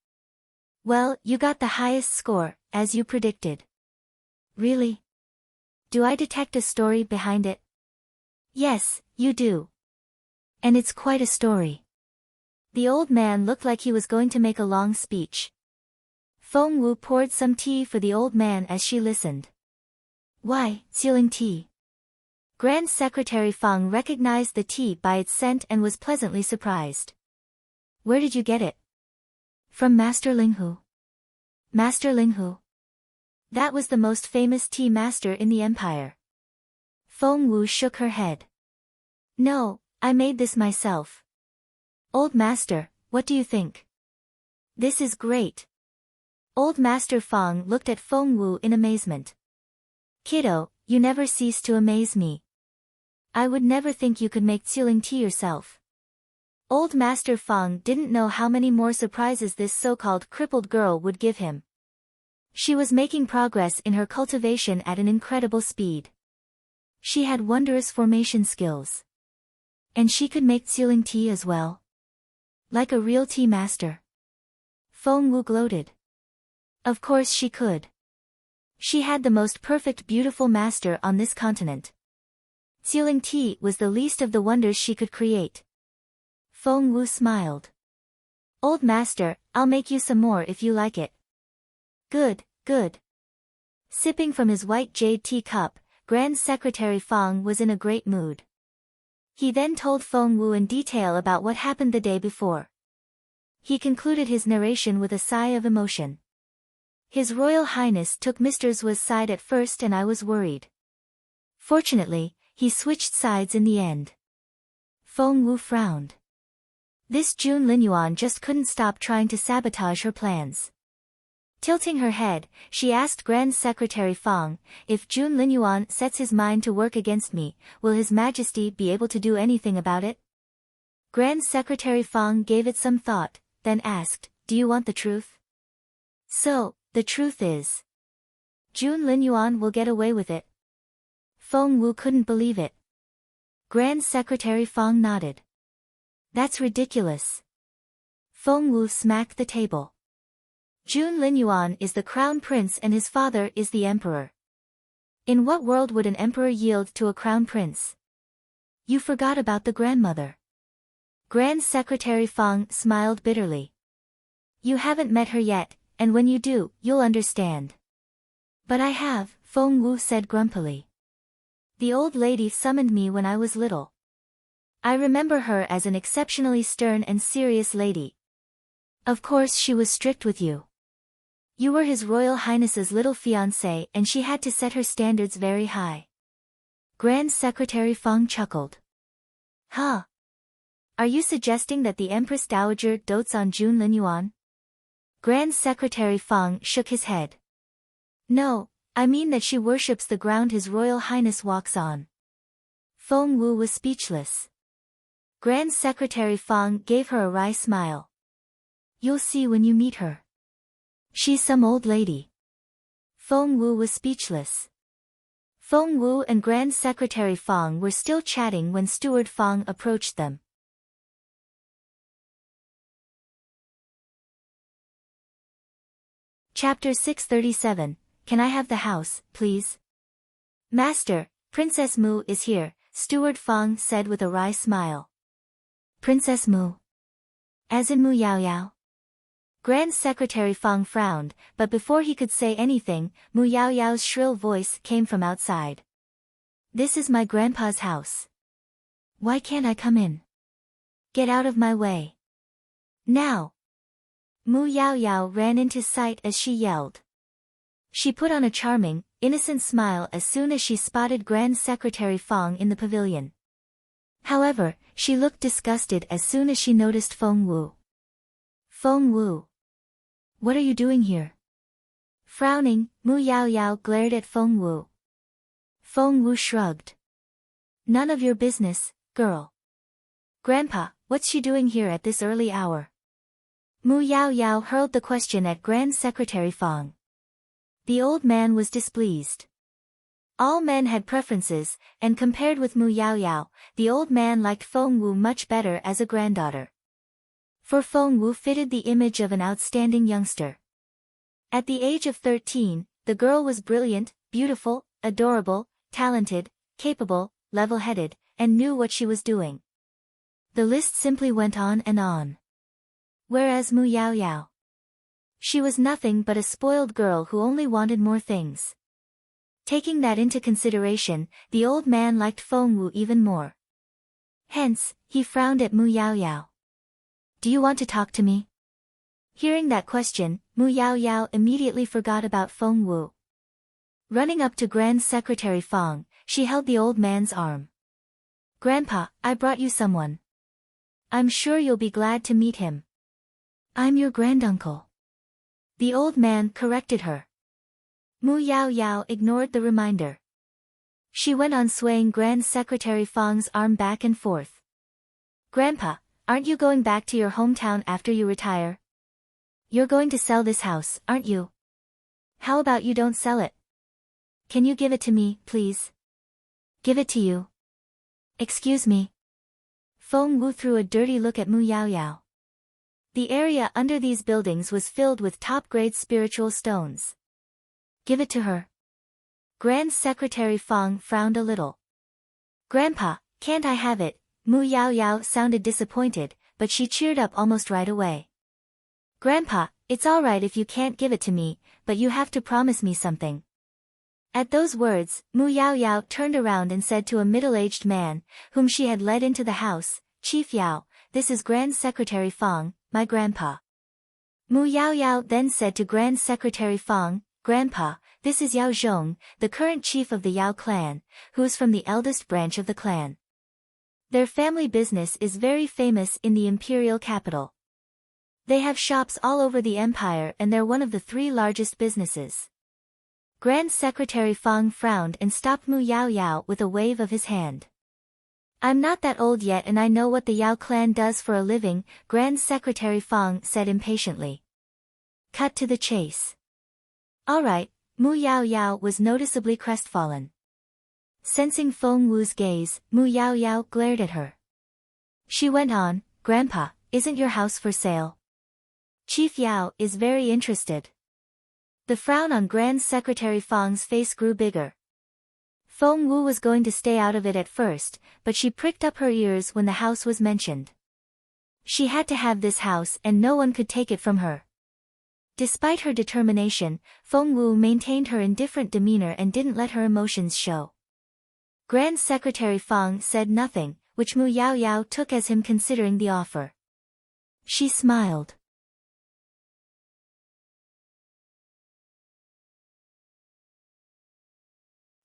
Well, you got the highest score, as you predicted. Really? Do I detect a story behind it? Yes, you do. And it's quite a story. The old man looked like he was going to make a long speech. Feng Wu poured some tea for the old man as she listened. Why, sealing tea? Grand Secretary Fang recognized the tea by its scent and was pleasantly surprised. Where did you get it? From Master Linghu. Master Linghu? That was the most famous tea master in the empire. Feng Wu shook her head. No, I made this myself. Old master, what do you think? This is great. Old Master Fang looked at Feng Wu in amazement. Kiddo, you never cease to amaze me. I would never think you could make sealing tea yourself. Old Master Fang didn't know how many more surprises this so-called crippled girl would give him. She was making progress in her cultivation at an incredible speed. She had wondrous formation skills. And she could make sealing tea as well. Like a real tea master. Feng Wu gloated. Of course she could. She had the most perfect beautiful master on this continent. Sealing tea was the least of the wonders she could create. Feng Wu smiled. Old master, I'll make you some more if you like it. Good, good. Sipping from his white jade tea cup, Grand Secretary Fong was in a great mood. He then told Feng Wu in detail about what happened the day before. He concluded his narration with a sigh of emotion. His Royal Highness took Mr. Zhu's side at first and I was worried. Fortunately, he switched sides in the end. Feng Wu frowned. This Jun Linyuan just couldn't stop trying to sabotage her plans. Tilting her head, she asked Grand Secretary Fong, if Jun Linyuan sets his mind to work against me, will His Majesty be able to do anything about it? Grand Secretary Fong gave it some thought, then asked, do you want the truth? So, the truth is, Jun Linyuan will get away with it. Feng Wu couldn't believe it. Grand Secretary Fong nodded. That's ridiculous. Feng Wu smacked the table. Jun Linyuan is the crown prince and his father is the emperor. In what world would an emperor yield to a crown prince? You forgot about the grandmother. Grand Secretary Fong smiled bitterly. You haven't met her yet, and when you do, you'll understand. But I have, Feng Wu said grumpily. The old lady summoned me when I was little. I remember her as an exceptionally stern and serious lady. Of course she was strict with you. You were His Royal Highness's little fiancé and she had to set her standards very high. Grand Secretary Fong chuckled. Huh? Are you suggesting that the Empress Dowager dotes on Jun Linyuan? Grand Secretary Fong shook his head. No, I mean that she worships the ground His Royal Highness walks on. Feng Wu was speechless. Grand Secretary Fong gave her a wry smile. You'll see when you meet her. She's some old lady. Feng Wu was speechless. Feng Wu and Grand Secretary Fong were still chatting when Steward Fong approached them. Chapter 637, Can I have the house, please? Master, Princess Mu is here, Steward Fong said with a wry smile. Princess Mu? As in Mu Yao Yao? Grand Secretary Fong frowned, but before he could say anything, Mu Yao Yao's shrill voice came from outside. This is my grandpa's house. Why can't I come in? Get out of my way. Now! Mu Yao Yao ran into sight as she yelled. She put on a charming, innocent smile as soon as she spotted Grand Secretary Fong in the pavilion. However, she looked disgusted as soon as she noticed Feng Wu. Feng Wu. What are you doing here? Frowning, Mu Yao Yao glared at Feng Wu. Feng Wu shrugged. None of your business, girl. Grandpa, what's she doing here at this early hour? Mu Yao Yao hurled the question at Grand Secretary Fong. The old man was displeased. All men had preferences, and compared with Mu Yao Yao, the old man liked Feng Wu much better as a granddaughter. For Feng Wu fitted the image of an outstanding youngster. At the age of 13, the girl was brilliant, beautiful, adorable, talented, capable, level-headed, and knew what she was doing. The list simply went on and on. Whereas Mu Yao Yao. She was nothing but a spoiled girl who only wanted more things. Taking that into consideration, the old man liked Feng Wu even more. Hence, he frowned at Mu Yao Yao. Do you want to talk to me? Hearing that question, Mu Yao Yao immediately forgot about Feng Wu. Running up to Grand Secretary Fong, she held the old man's arm. Grandpa, I brought you someone. I'm sure you'll be glad to meet him. I'm your granduncle. The old man corrected her. Mu Yao Yao ignored the reminder. She went on swaying Grand Secretary Fong's arm back and forth. Grandpa, aren't you going back to your hometown after you retire? You're going to sell this house, aren't you? How about you don't sell it? Can you give it to me, please? Give it to you? Excuse me. Feng Wu threw a dirty look at Mu Yao Yao. The area under these buildings was filled with top-grade spiritual stones. Give it to her. Grand Secretary Fong frowned a little. Grandpa, can't I have it? Mu Yao Yao sounded disappointed, but she cheered up almost right away. Grandpa, it's all right if you can't give it to me, but you have to promise me something. At those words, Mu Yao Yao turned around and said to a middle-aged man, whom she had led into the house, "Chief Yao, this is Grand Secretary Fang, my grandpa." Mu Yao Yao then said to Grand Secretary Fang, "Grandpa, this is Yao Zhong, the current chief of the Yao clan, who is from the eldest branch of the clan. Their family business is very famous in the imperial capital. They have shops all over the empire and they're one of the 3 largest businesses." Grand Secretary Fang frowned and stopped Mu Yao Yao with a wave of his hand. "I'm not that old yet and I know what the Yao clan does for a living," Grand Secretary Fang said impatiently. Cut to the chase. "All right," Mu Yao Yao was noticeably crestfallen. Sensing Feng Wu's gaze, Mu Yao Yao glared at her. She went on, "Grandpa, isn't your house for sale? Chief Yao is very interested." The frown on Grand Secretary Fang's face grew bigger. Feng Wu was going to stay out of it at first, but she pricked up her ears when the house was mentioned. She had to have this house and no one could take it from her. Despite her determination, Feng Wu maintained her indifferent demeanor and didn't let her emotions show. Grand Secretary Fang said nothing, which Mu Yao Yao took as him considering the offer. She smiled.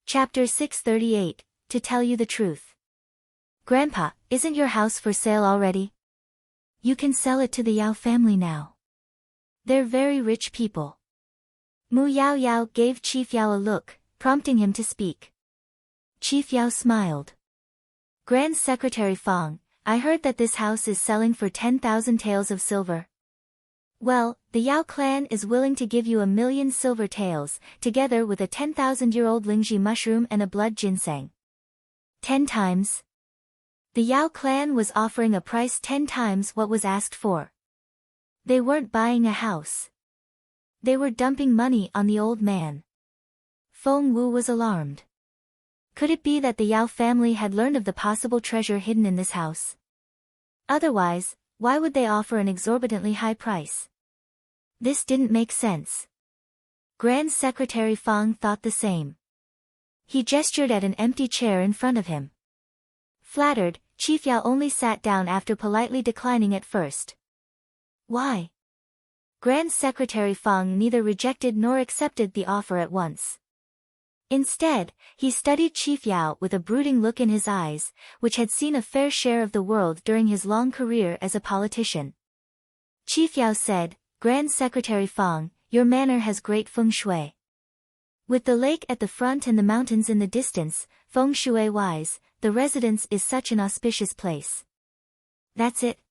Chapter 638, To Tell You the Truth. "Grandpa, isn't your house for sale already? You can sell it to the Yao family now. They're very rich people." Mu Yao Yao gave Chief Yao a look, prompting him to speak. Chief Yao smiled. "Grand Secretary Fang, I heard that this house is selling for 10,000 taels of silver. Well, the Yao clan is willing to give you 1,000,000 silver taels, together with a 10,000-year-old Lingji mushroom and a blood ginseng. 10 times? The Yao clan was offering a price 10 times what was asked for. They weren't buying a house. They were dumping money on the old man. Feng Wu was alarmed. Could it be that the Yao family had learned of the possible treasure hidden in this house? Otherwise, why would they offer an exorbitantly high price? This didn't make sense. Grand Secretary Fang thought the same. He gestured at an empty chair in front of him. Flattered, Chief Yao only sat down after politely declining at first. Why? Grand Secretary Fang neither rejected nor accepted the offer at once. Instead, he studied Chief Yao with a brooding look in his eyes, which had seen a fair share of the world during his long career as a politician. Chief Yao said, "Grand Secretary Fang, your manor has great feng shui. With the lake at the front and the mountains in the distance, feng shui-wise, the residence is such an auspicious place." "That's it."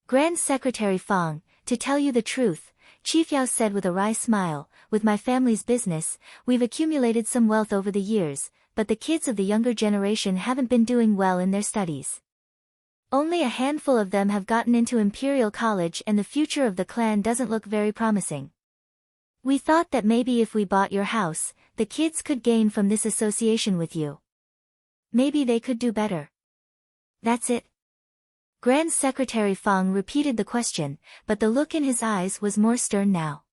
Grand Secretary Fang, to tell you the truth, Chief Yao said with a wry smile, "With my family's business, we've accumulated some wealth over the years, but the kids of the younger generation haven't been doing well in their studies. Only a handful of them have gotten into Imperial College and the future of the clan doesn't look very promising. We thought that maybe if we bought your house, the kids could gain from this association with you. Maybe they could do better." "That's it?" Grand Secretary Fang repeated the question, but the look in his eyes was more stern now.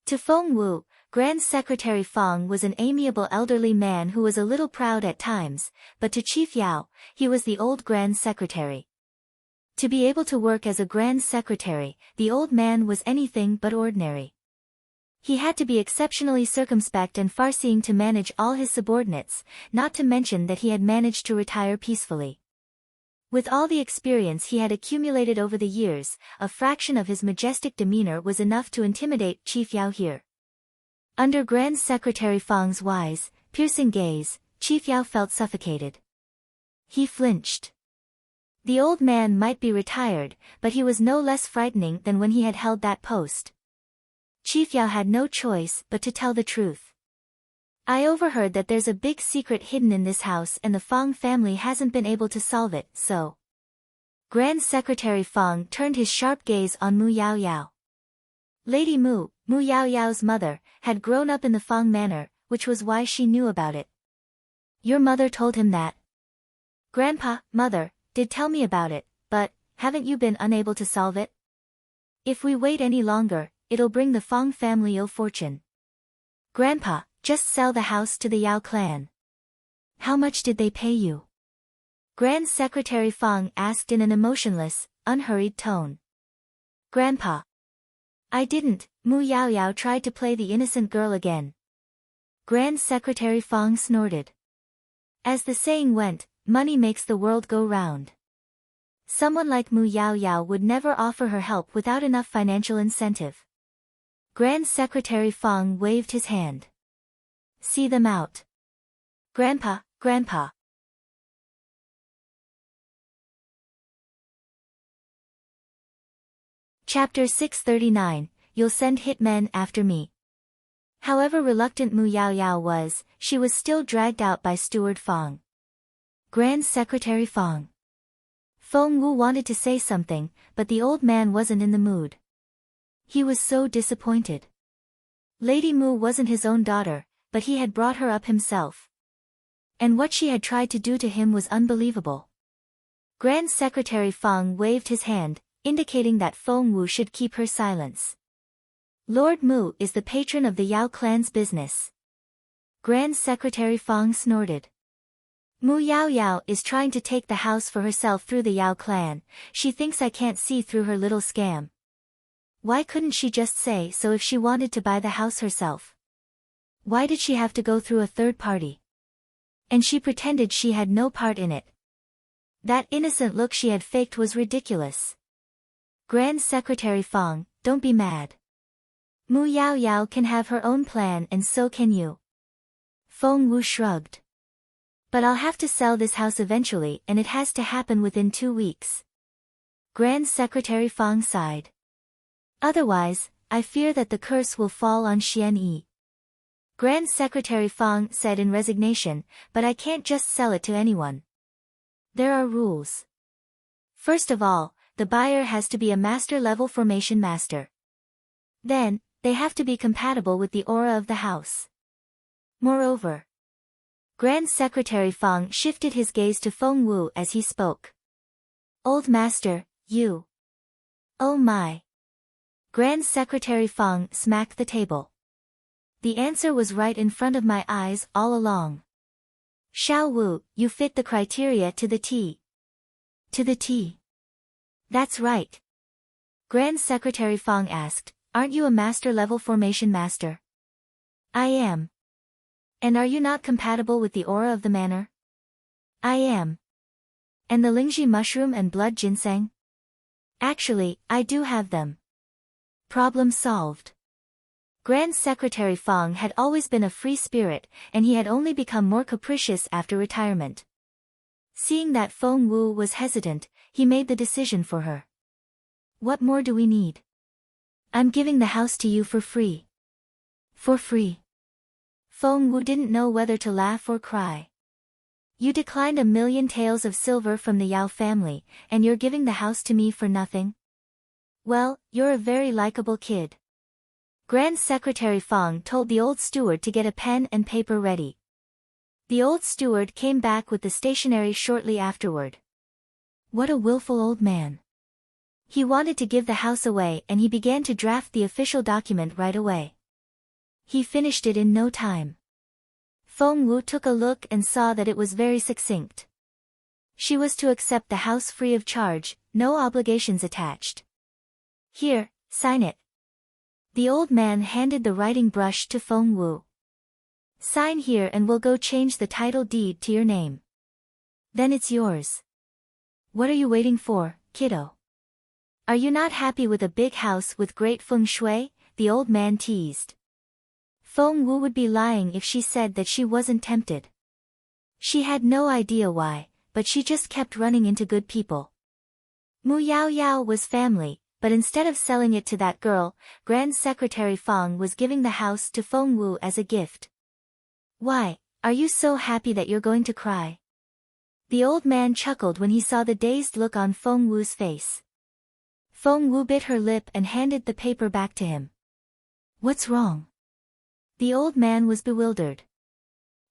To Feng Wu, Grand Secretary Fang was an amiable elderly man who was a little proud at times, but to Chief Yao, he was the old Grand Secretary. To be able to work as a Grand Secretary, the old man was anything but ordinary. He had to be exceptionally circumspect and far-seeing to manage all his subordinates, not to mention that he had managed to retire peacefully. With all the experience he had accumulated over the years, a fraction of his majestic demeanor was enough to intimidate Chief Yao here. Under Grand Secretary Fang's wise, piercing gaze, Chief Yao felt suffocated. He flinched. The old man might be retired, but he was no less frightening than when he had held that post. Chief Yao had no choice but to tell the truth. "I overheard that there's a big secret hidden in this house and the Fang family hasn't been able to solve it, so..." Grand Secretary Fang turned his sharp gaze on Mu Yao Yao. Lady Mu, Mu Yao Yao's mother, had grown up in the Fang manor, which was why she knew about it. "Your mother told him that?" "Grandpa, Mother, did tell me about it, but, haven't you been unable to solve it? If we wait any longer, it'll bring the Fang family ill fortune." "Grandpa, just sell the house to the Yao clan. How much did they pay you? Grand Secretary Fang asked in an emotionless, unhurried tone. Grandpa. I didn't. Mu Yao Yao tried to play the innocent girl again. Grand Secretary Fang snorted. As the saying went, money makes the world go round. Someone like Mu Yao Yao would never offer her help without enough financial incentive. Grand Secretary Fang waved his hand. See them out. Grandpa, Grandpa. Chapter 639, You'll send hitmen after me. However reluctant Mu Yao Yao was, she was still dragged out by Steward Fang. Grand Secretary Fang. Feng Wu wanted to say something, but the old man wasn't in the mood. He was so disappointed. Lady Mu wasn't his own daughter, but he had brought her up himself. And what she had tried to do to him was unbelievable. Grand Secretary Fang waved his hand, indicating that Feng Wu should keep her silence. Lord Mu is the patron of the Yao clan's business. Grand Secretary Fang snorted. Mu Yao Yao is trying to take the house for herself through the Yao clan. She thinks I can't see through her little scam. Why couldn't she just say so if she wanted to buy the house herself? Why did she have to go through a third party? And she pretended she had no part in it. That innocent look she had faked was ridiculous. Grand Secretary Fang, don't be mad. Mu Yao Yao can have her own plan and so can you. Feng Wu shrugged. But I'll have to sell this house eventually and it has to happen within 2 weeks. Grand Secretary Fang sighed. Otherwise, I fear that the curse will fall on Xian Yi. Grand Secretary Fang said in resignation, but I can't just sell it to anyone. There are rules. First of all, the buyer has to be a master-level formation master. Then, they have to be compatible with the aura of the house. Moreover, Grand Secretary Fang shifted his gaze to Feng Wu as he spoke. Old master, you. Oh my. Grand Secretary Fang smacked the table. The answer was right in front of my eyes all along. Xiao Wu, you fit the criteria to the T. To the T. That's right. Grand Secretary Fang asked, aren't you a master-level formation master? I am. And are you not compatible with the aura of the manor? I am. And the Lingji mushroom and blood ginseng? Actually, I do have them. Problem solved. Grand Secretary Fang had always been a free spirit, and he had only become more capricious after retirement. Seeing that Feng Wu was hesitant, he made the decision for her. What more do we need? I'm giving the house to you for free. For free. Feng Wu didn't know whether to laugh or cry. You declined 1,000,000 taels of silver from the Yao family, and you're giving the house to me for nothing? Well, you're a very likable kid. Grand Secretary Fang told the old steward to get a pen and paper ready. The old steward came back with the stationery shortly afterward. What a willful old man. He wanted to give the house away and he began to draft the official document right away. He finished it in no time. Feng Wu took a look and saw that it was very succinct. She was to accept the house free of charge, no obligations attached. Here, sign it. The old man handed the writing brush to Feng Wu. Sign here and we'll go change the title deed to your name. Then it's yours. What are you waiting for, kiddo? Are you not happy with a big house with great feng shui? The old man teased. Feng Wu would be lying if she said that she wasn't tempted. She had no idea why, but she just kept running into good people. Mu Yao Yao was family, but instead of selling it to that girl, Grand Secretary Fang was giving the house to Feng Wu as a gift. Why, are you so happy that you're going to cry? The old man chuckled when he saw the dazed look on Feng Wu's face. Feng Wu bit her lip and handed the paper back to him. What's wrong? The old man was bewildered.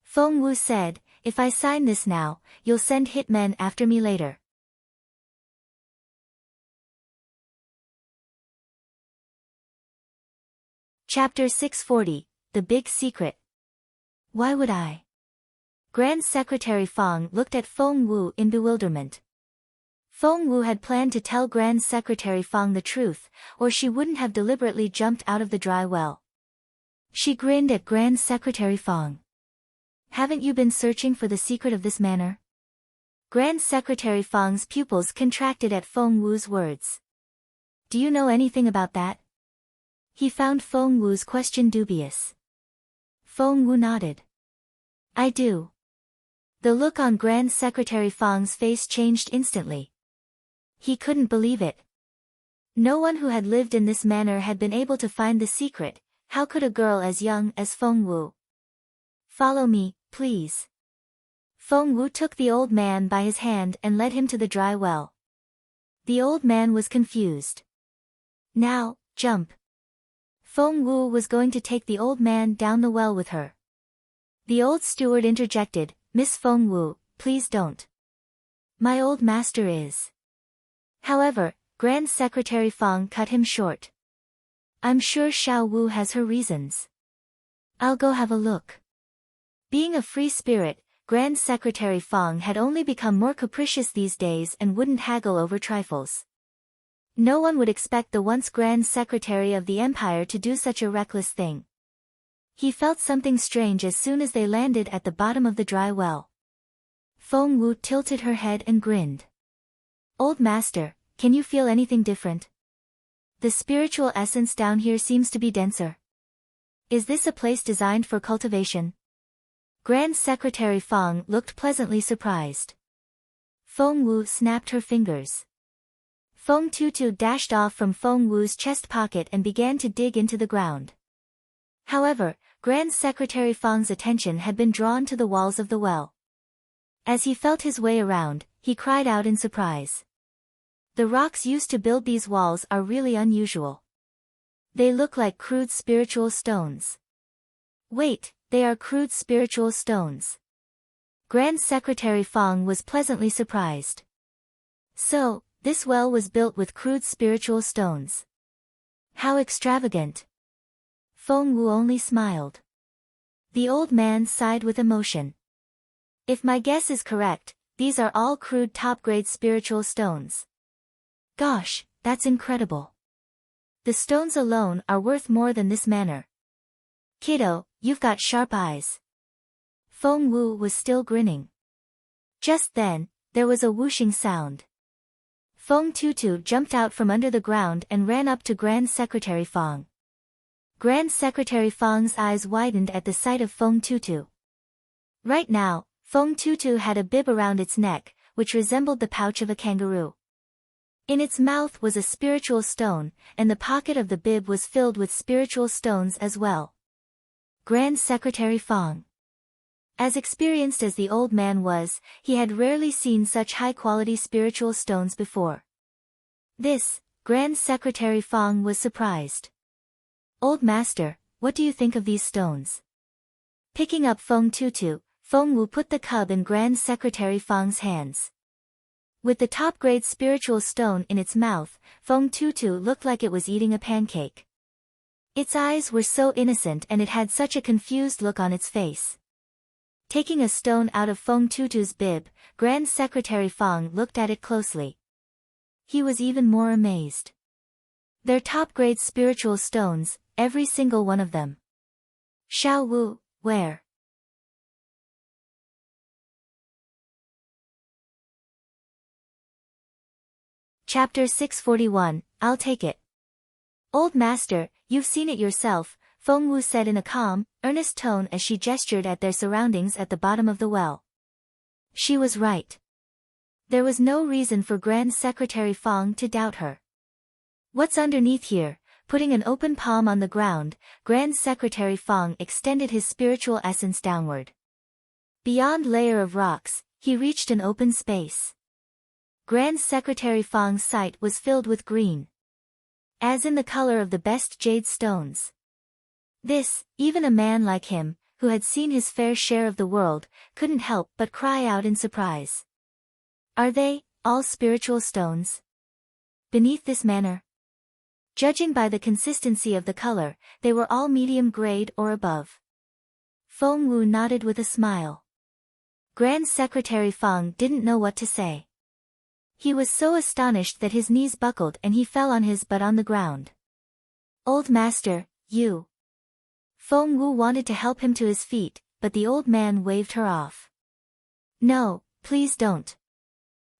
Feng Wu said, if I sign this now, you'll send hitmen after me later. Chapter 640, The Big Secret. Why would I? Grand Secretary Fong looked at Feng Wu in bewilderment. Feng Wu had planned to tell Grand Secretary Fong the truth, or she wouldn't have deliberately jumped out of the dry well. She grinned at Grand Secretary Fong. Haven't you been searching for the secret of this manor? Grand Secretary Fong's pupils contracted at Feng Wu's words. Do you know anything about that? He found Feng Wu's question dubious. Feng Wu nodded. I do. The look on Grand Secretary Fong's face changed instantly. He couldn't believe it. No one who had lived in this manor had been able to find the secret. How could a girl as young as Feng Wu? Follow me, please. Feng Wu took the old man by his hand and led him to the dry well. The old man was confused. Now, jump. Feng Wu was going to take the old man down the well with her. The old steward interjected, Miss Feng Wu, please don't. My old master is. However, Grand Secretary Fong cut him short. I'm sure Xiao Wu has her reasons. I'll go have a look. Being a free spirit, Grand Secretary Fong had only become more capricious these days and wouldn't haggle over trifles. No one would expect the once Grand Secretary of the Empire to do such a reckless thing. He felt something strange as soon as they landed at the bottom of the dry well. Feng Wu tilted her head and grinned. Old master, can you feel anything different? The spiritual essence down here seems to be denser. Is this a place designed for cultivation? Grand Secretary Fong looked pleasantly surprised. Feng Wu snapped her fingers. Feng Tutu dashed off from Feng Wu's chest pocket and began to dig into the ground. However, Grand Secretary Fong's attention had been drawn to the walls of the well. As he felt his way around, he cried out in surprise. The rocks used to build these walls are really unusual. They look like crude spiritual stones. Wait, they are crude spiritual stones. Grand Secretary Fong was pleasantly surprised. So, this well was built with crude spiritual stones. How extravagant. Feng Wu only smiled. The old man sighed with emotion. If my guess is correct, these are all crude top-grade spiritual stones. Gosh, that's incredible. The stones alone are worth more than this manor. Kiddo, you've got sharp eyes. Feng Wu was still grinning. Just then, there was a whooshing sound. Feng Tutu jumped out from under the ground and ran up to Grand Secretary Fong. Grand Secretary Fong's eyes widened at the sight of Feng Tutu. Right now, Feng Tutu had a bib around its neck, which resembled the pouch of a kangaroo. In its mouth was a spiritual stone, and the pocket of the bib was filled with spiritual stones as well. Grand Secretary Fong. As experienced as the old man was, he had rarely seen such high-quality spiritual stones before. This, Grand Secretary Fong was surprised. Old master, what do you think of these stones? Picking up Feng Tutu, Feng Wu put the cub in Grand Secretary Fong's hands. With the top-grade spiritual stone in its mouth, Feng Tutu looked like it was eating a pancake. Its eyes were so innocent and it had such a confused look on its face. Taking a stone out of Feng Tutu's bib, Grand Secretary Fong looked at it closely. He was even more amazed. They're top-grade spiritual stones, every single one of them. Xiao Wu, where? Chapter 641, I'll take it. Old master, you've seen it yourself, Feng Wu said in a calm, earnest tone as she gestured at their surroundings at the bottom of the well. She was right. There was no reason for Grand Secretary Fong to doubt her. What's underneath here? Putting an open palm on the ground, Grand Secretary Fong extended his spiritual essence downward. Beyond layer of rocks, he reached an open space. Grand Secretary Fong's sight was filled with green, as in the color of the best jade stones. This, even a man like him, who had seen his fair share of the world, couldn't help but cry out in surprise. Are they, all spiritual stones? Beneath this manor? Judging by the consistency of the color, they were all medium grade or above. Feng Wu nodded with a smile. Grand Secretary Feng didn't know what to say. He was so astonished that his knees buckled and he fell on his butt on the ground. Old master, you. Feng Wu wanted to help him to his feet, but the old man waved her off. No, please don't.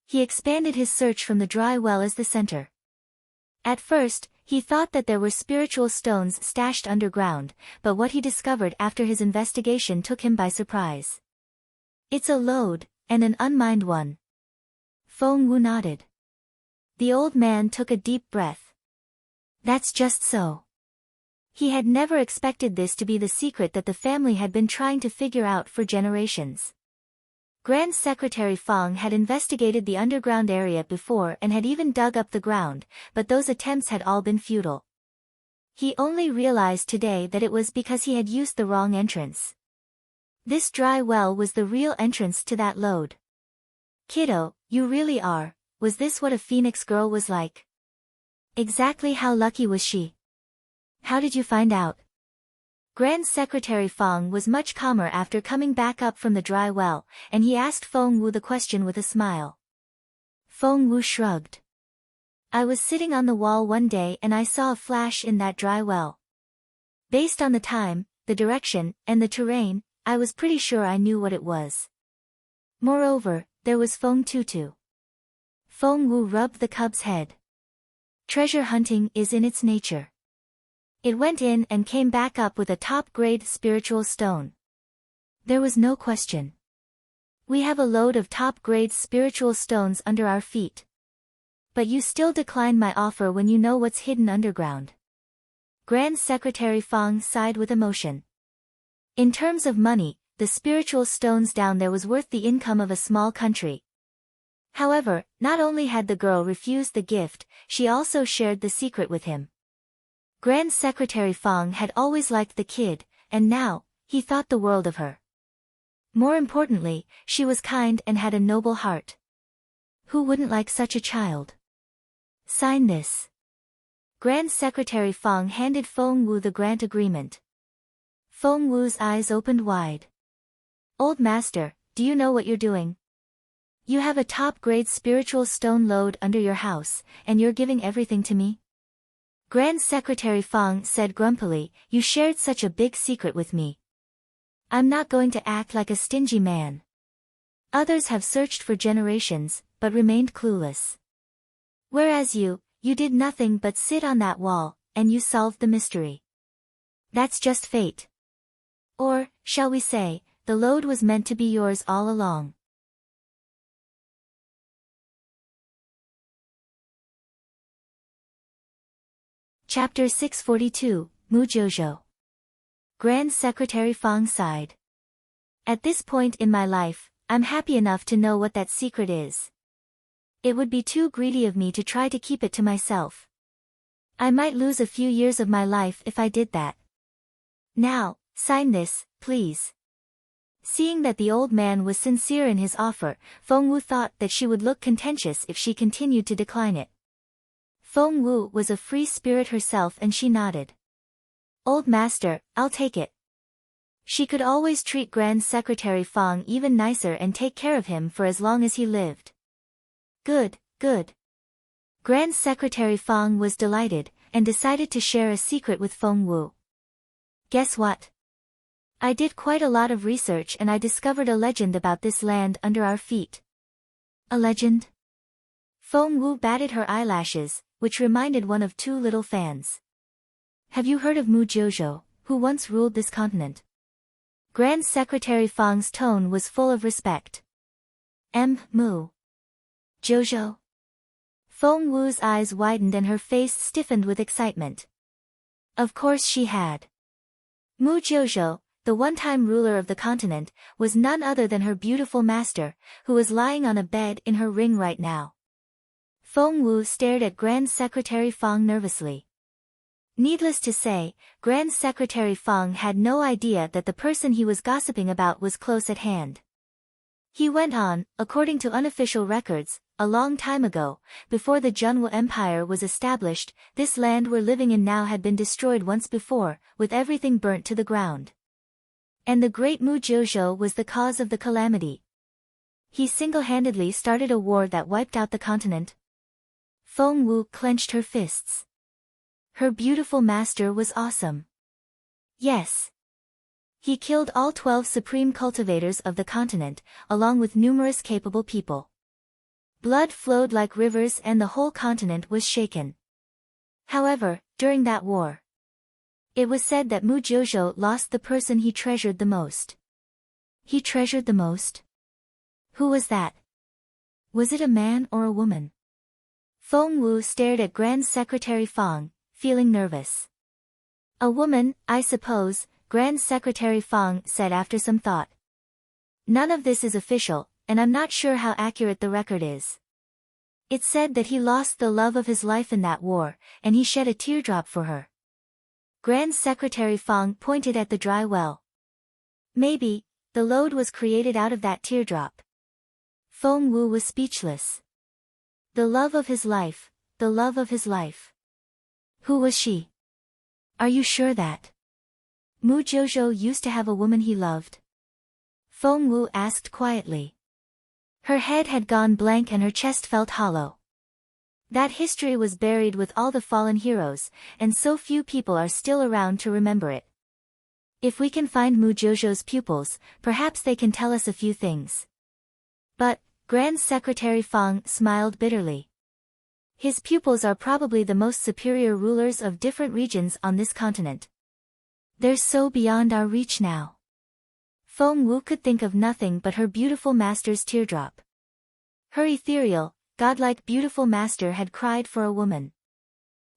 He expanded his search from the dry well as the center. At first, he thought that there were spiritual stones stashed underground, but what he discovered after his investigation took him by surprise. It's a lode, and an unmined one. Feng Wu nodded. The old man took a deep breath. That's just so. He had never expected this to be the secret that the family had been trying to figure out for generations. Grand Secretary Feng had investigated the underground area before and had even dug up the ground, but those attempts had all been futile. He only realized today that it was because he had used the wrong entrance. This dry well was the real entrance to that lode. Kiddo, you really are. Was this what a phoenix girl was like? Exactly how lucky was she? How did you find out? Grand Secretary Feng was much calmer after coming back up from the dry well, and he asked Feng Wu the question with a smile. Feng Wu shrugged. I was sitting on the wall one day and I saw a flash in that dry well. Based on the time, the direction, and the terrain, I was pretty sure I knew what it was. Moreover, there was Feng Tutu. Feng Wu rubbed the cub's head. Treasure hunting is in its nature. It went in and came back up with a top-grade spiritual stone. There was no question. We have a load of top-grade spiritual stones under our feet. But you still decline my offer when you know what's hidden underground. Grand Secretary Feng sighed with emotion. In terms of money, the spiritual stones down there was worth the income of a small country. However, not only had the girl refused the gift, she also shared the secret with him. Grand Secretary Feng had always liked the kid, and now, he thought the world of her. More importantly, she was kind and had a noble heart. Who wouldn't like such a child? Sign this. Grand Secretary Feng handed Feng Wu the grant agreement. Feng Wu's eyes opened wide. Old master, do you know what you're doing? You have a top-grade spiritual stone lode under your house, and you're giving everything to me? Grand Secretary Feng said grumpily, you shared such a big secret with me. I'm not going to act like a stingy man. Others have searched for generations, but remained clueless. Whereas you did nothing but sit on that wall, and you solved the mystery. That's just fate. Or, shall we say, the lode was meant to be yours all along. Chapter 642, Mujojo. Grand Secretary Feng sighed. At this point in my life, I'm happy enough to know what that secret is. It would be too greedy of me to try to keep it to myself. I might lose a few years of my life if I did that. Now, sign this, please. Seeing that the old man was sincere in his offer, Feng Wu thought that she would look contentious if she continued to decline it. Feng Wu was a free spirit herself and she nodded. Old master, I'll take it. She could always treat Grand Secretary Feng even nicer and take care of him for as long as he lived. Good, good. Grand Secretary Feng was delighted, and decided to share a secret with Feng Wu. Guess what? I did quite a lot of research and I discovered a legend about this land under our feet. A legend? Feng Wu batted her eyelashes, which reminded one of two little fans. Have you heard of Mujojo, who once ruled this continent? Grand Secretary Feng's tone was full of respect. Mu. Jojo? Feng Wu's eyes widened and her face stiffened with excitement. Of course she had. Mujojo, the one-time ruler of the continent, was none other than her beautiful master, who was lying on a bed in her ring right now. Feng Wu stared at Grand Secretary Feng nervously. Needless to say, Grand Secretary Feng had no idea that the person he was gossiping about was close at hand. He went on, according to unofficial records, a long time ago, before the Junwu Empire was established, this land we're living in now had been destroyed once before, with everything burnt to the ground. And the great Mu Jojo was the cause of the calamity. He single-handedly started a war that wiped out the continent. Feng Wu clenched her fists. Her beautiful master was awesome. Yes. He killed all 12 supreme cultivators of the continent, along with numerous capable people. Blood flowed like rivers and the whole continent was shaken. However, during that war, it was said that Mu Jojo lost the person he treasured the most. He treasured the most? Who was that? Was it a man or a woman? Feng Wu stared at Grand Secretary Fang, feeling nervous. A woman, I suppose, Grand Secretary Fang said after some thought. None of this is official, and I'm not sure how accurate the record is. It said that he lost the love of his life in that war, and he shed a teardrop for her. Grand Secretary Fang pointed at the dry well. Maybe, the load was created out of that teardrop. Feng Wu was speechless. The love of his life, the love of his life. Who was she? Are you sure that Mu Jojo used to have a woman he loved? Feng Wu asked quietly. Her head had gone blank and her chest felt hollow. That history was buried with all the fallen heroes, and so few people are still around to remember it. If we can find Mu Jojo's pupils, perhaps they can tell us a few things. But, Grand Secretary Fang smiled bitterly. His pupils are probably the most superior rulers of different regions on this continent. They're so beyond our reach now. Feng Wu could think of nothing but her beautiful master's teardrop. Her ethereal, godlike beautiful master had cried for a woman.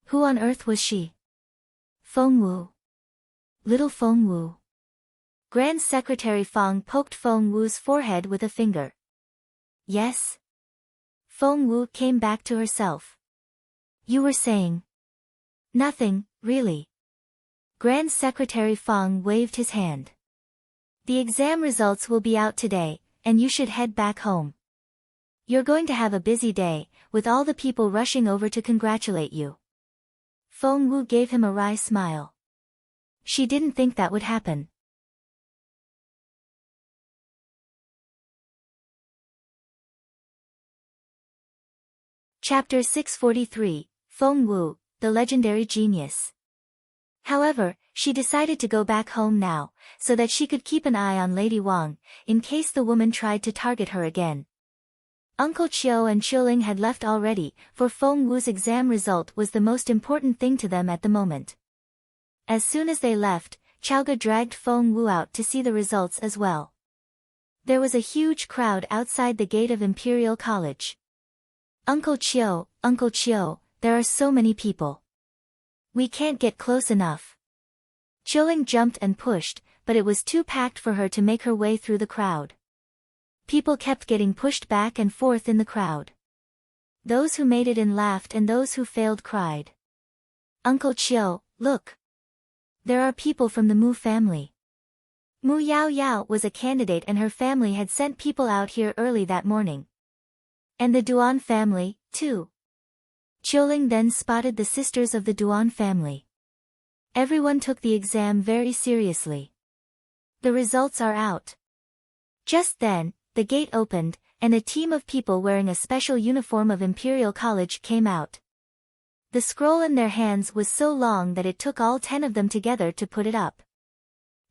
Who on earth was she? Feng Wu. Little Feng Wu. Grand Secretary Fang poked Feng Wu's forehead with a finger. Yes? Feng Wu came back to herself. You were saying? Nothing, really. Grand Secretary Fang waved his hand. The exam results will be out today, and you should head back home. You're going to have a busy day, with all the people rushing over to congratulate you. Feng Wu gave him a wry smile. She didn't think that would happen. Chapter 643, Feng Wu, the Legendary Genius. However, she decided to go back home now, so that she could keep an eye on Lady Wang, in case the woman tried to target her again. Uncle Chiu and Qiuling had left already, for Feng Wu's exam result was the most important thing to them at the moment. As soon as they left, Chowga dragged Feng Wu out to see the results as well. There was a huge crowd outside the gate of Imperial College. Uncle Chiu, there are so many people. We can't get close enough. Qiuling jumped and pushed, but it was too packed for her to make her way through the crowd. People kept getting pushed back and forth in the crowd. Those who made it in laughed and those who failed cried. Uncle Chiu, look. There are people from the Mu family. Mu Yao Yao was a candidate and her family had sent people out here early that morning. And the Duan family, too. Qiuling then spotted the sisters of the Duan family. Everyone took the exam very seriously. The results are out. Just then, the gate opened, and a team of people wearing a special uniform of Imperial College came out. The scroll in their hands was so long that it took all 10 of them together to put it up.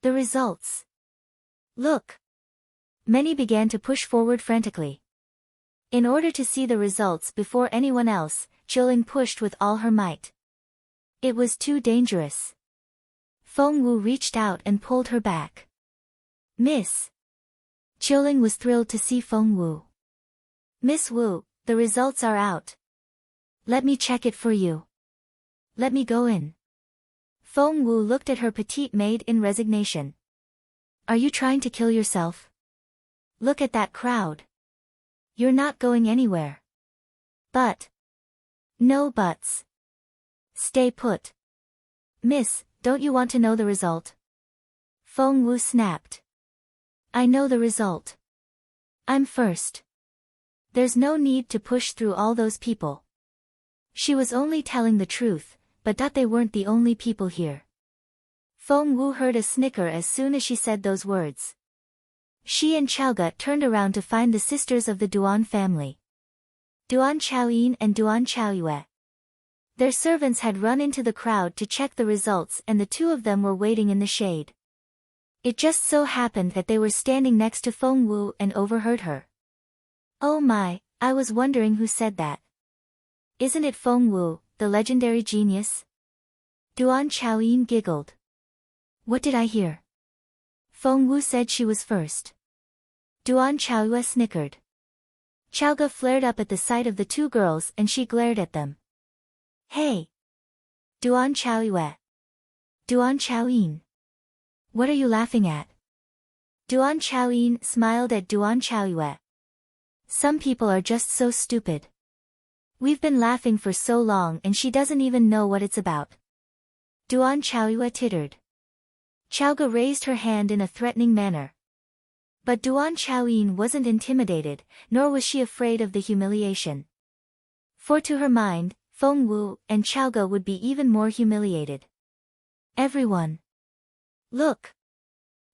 The results. Look. Many began to push forward frantically. In order to see the results before anyone else, Qiuling pushed with all her might. It was too dangerous. Feng Wu reached out and pulled her back. Miss. Qiuling was thrilled to see Feng Wu. Miss Wu, the results are out. Let me check it for you. Let me go in. Feng Wu looked at her petite maid in resignation. Are you trying to kill yourself? Look at that crowd. You're not going anywhere. But. No buts. Stay put. Miss, don't you want to know the result? Feng Wu snapped. I know the result. I'm first. There's no need to push through all those people. She was only telling the truth, but that they weren't the only people here. Feng Wu heard a snicker as soon as she said those words. She and Chaoga turned around to find the sisters of the Duan family. Duan Chaoyin and Duan Chaoyue. Their servants had run into the crowd to check the results and the two of them were waiting in the shade. It just so happened that they were standing next to Feng Wu and overheard her. Oh my, I was wondering who said that. Isn't it Feng Wu, the legendary genius? Duan Chaoyin giggled. What did I hear? Feng Wu said she was first. Duan Chaoyue snickered. Chaoga flared up at the sight of the two girls and she glared at them. Hey! Duan Chaoyue. Duan Chaoyin. What are you laughing at? Duan Chaoyin smiled at Duan Chaoyue. Some people are just so stupid. We've been laughing for so long and she doesn't even know what it's about. Duan Chaoyue tittered. Chaoga raised her hand in a threatening manner. But Duan Chaoyin wasn't intimidated, nor was she afraid of the humiliation. For to her mind, Feng Wu and Chaoga would be even more humiliated. Everyone. Look!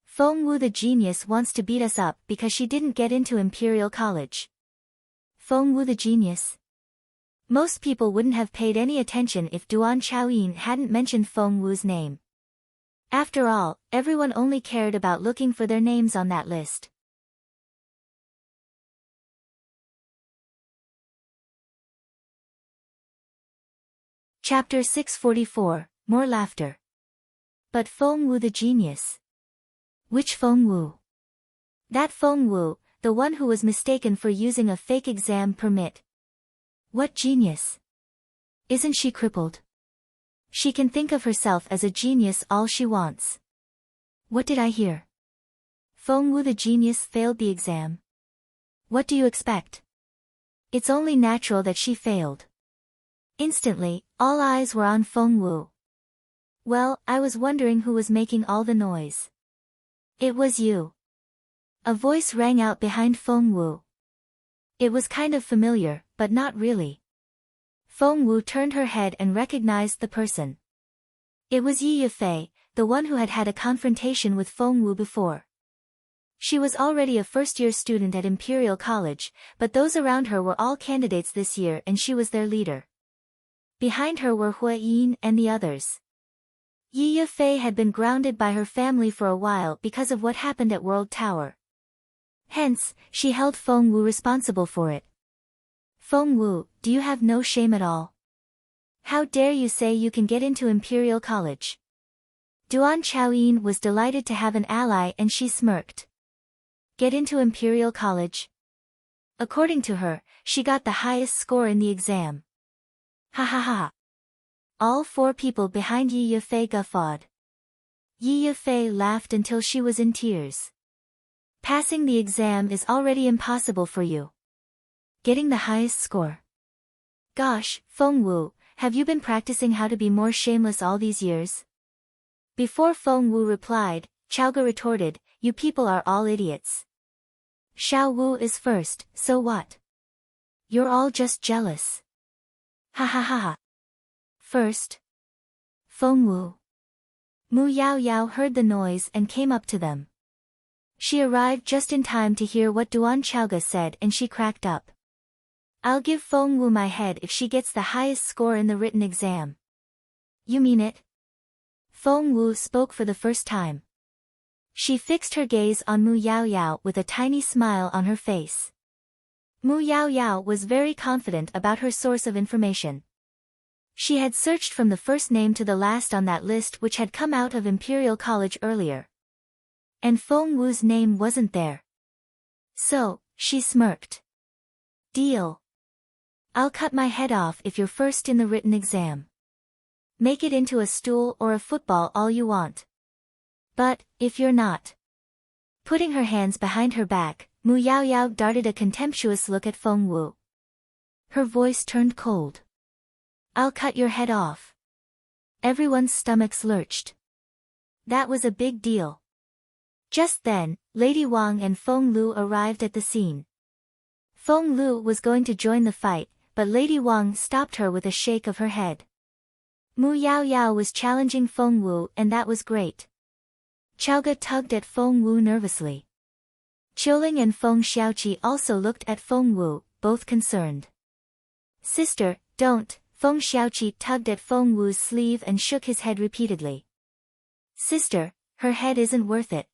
Feng Wu the genius wants to beat us up because she didn't get into Imperial College. Feng Wu the genius? Most people wouldn't have paid any attention if Duan Chaoyin hadn't mentioned Feng Wu's name. After all, everyone only cared about looking for their names on that list. Chapter 644, More Laughter. But Feng Wu the genius. Which Feng Wu? That Feng Wu, the one who was mistaken for using a fake exam permit. What genius? Isn't she crippled? She can think of herself as a genius all she wants. What did I hear? Feng Wu the genius failed the exam. What do you expect? It's only natural that she failed. Instantly, all eyes were on Feng Wu. Well, I was wondering who was making all the noise. It was you. A voice rang out behind Feng Wu. It was kind of familiar, but not really. Feng Wu turned her head and recognized the person. It was Yi Yifei, the one who had had a confrontation with Feng Wu before. She was already a first-year student at Imperial College, but those around her were all candidates this year and she was their leader. Behind her were Hui Yin and the others. Yi Yifei had been grounded by her family for a while because of what happened at World Tower. Hence, she held Feng Wu responsible for it. Feng Wu, do you have no shame at all? How dare you say you can get into Imperial College? Duan Chaoyin was delighted to have an ally and she smirked. Get into Imperial College? According to her, she got the highest score in the exam. Ha ha ha. All four people behind Yi Yifei guffawed. Yi Yifei laughed until she was in tears. Passing the exam is already impossible for you. Getting the highest score. Gosh, Feng Wu, have you been practicing how to be more shameless all these years? Before Feng Wu replied, Chaoga retorted, you people are all idiots. Xiao Wu is first, so what? You're all just jealous. Ha ha ha ha. First. Feng Wu. Mu Yao Yao heard the noise and came up to them. She arrived just in time to hear what Duan Chaoga said and she cracked up. I'll give Feng Wu my head if she gets the highest score in the written exam. You mean it? Feng Wu spoke for the first time. She fixed her gaze on Mu Yao Yao with a tiny smile on her face. Mu Yao Yao was very confident about her source of information. She had searched from the first name to the last on that list which had come out of Imperial College earlier. And Feng Wu's name wasn't there. So, she smirked. Deal. I'll cut my head off if you're first in the written exam. Make it into a stool or a football all you want. But, if you're not. Putting her hands behind her back, Mu Yao Yao darted a contemptuous look at Feng Wu. Her voice turned cold. I'll cut your head off. Everyone's stomachs lurched. That was a big deal. Just then, Lady Wang and Feng Lu arrived at the scene. Feng Lu was going to join the fight, but Lady Wang stopped her with a shake of her head. Mu Yaoyao was challenging Feng Wu and that was great. Chaoga tugged at Feng Wu nervously. Qiuling and Feng Xiaoqi also looked at Feng Wu, both concerned. Sister, don't. Feng Xiaoqi tugged at Feng Wu's sleeve and shook his head repeatedly. Sister, her head isn't worth it.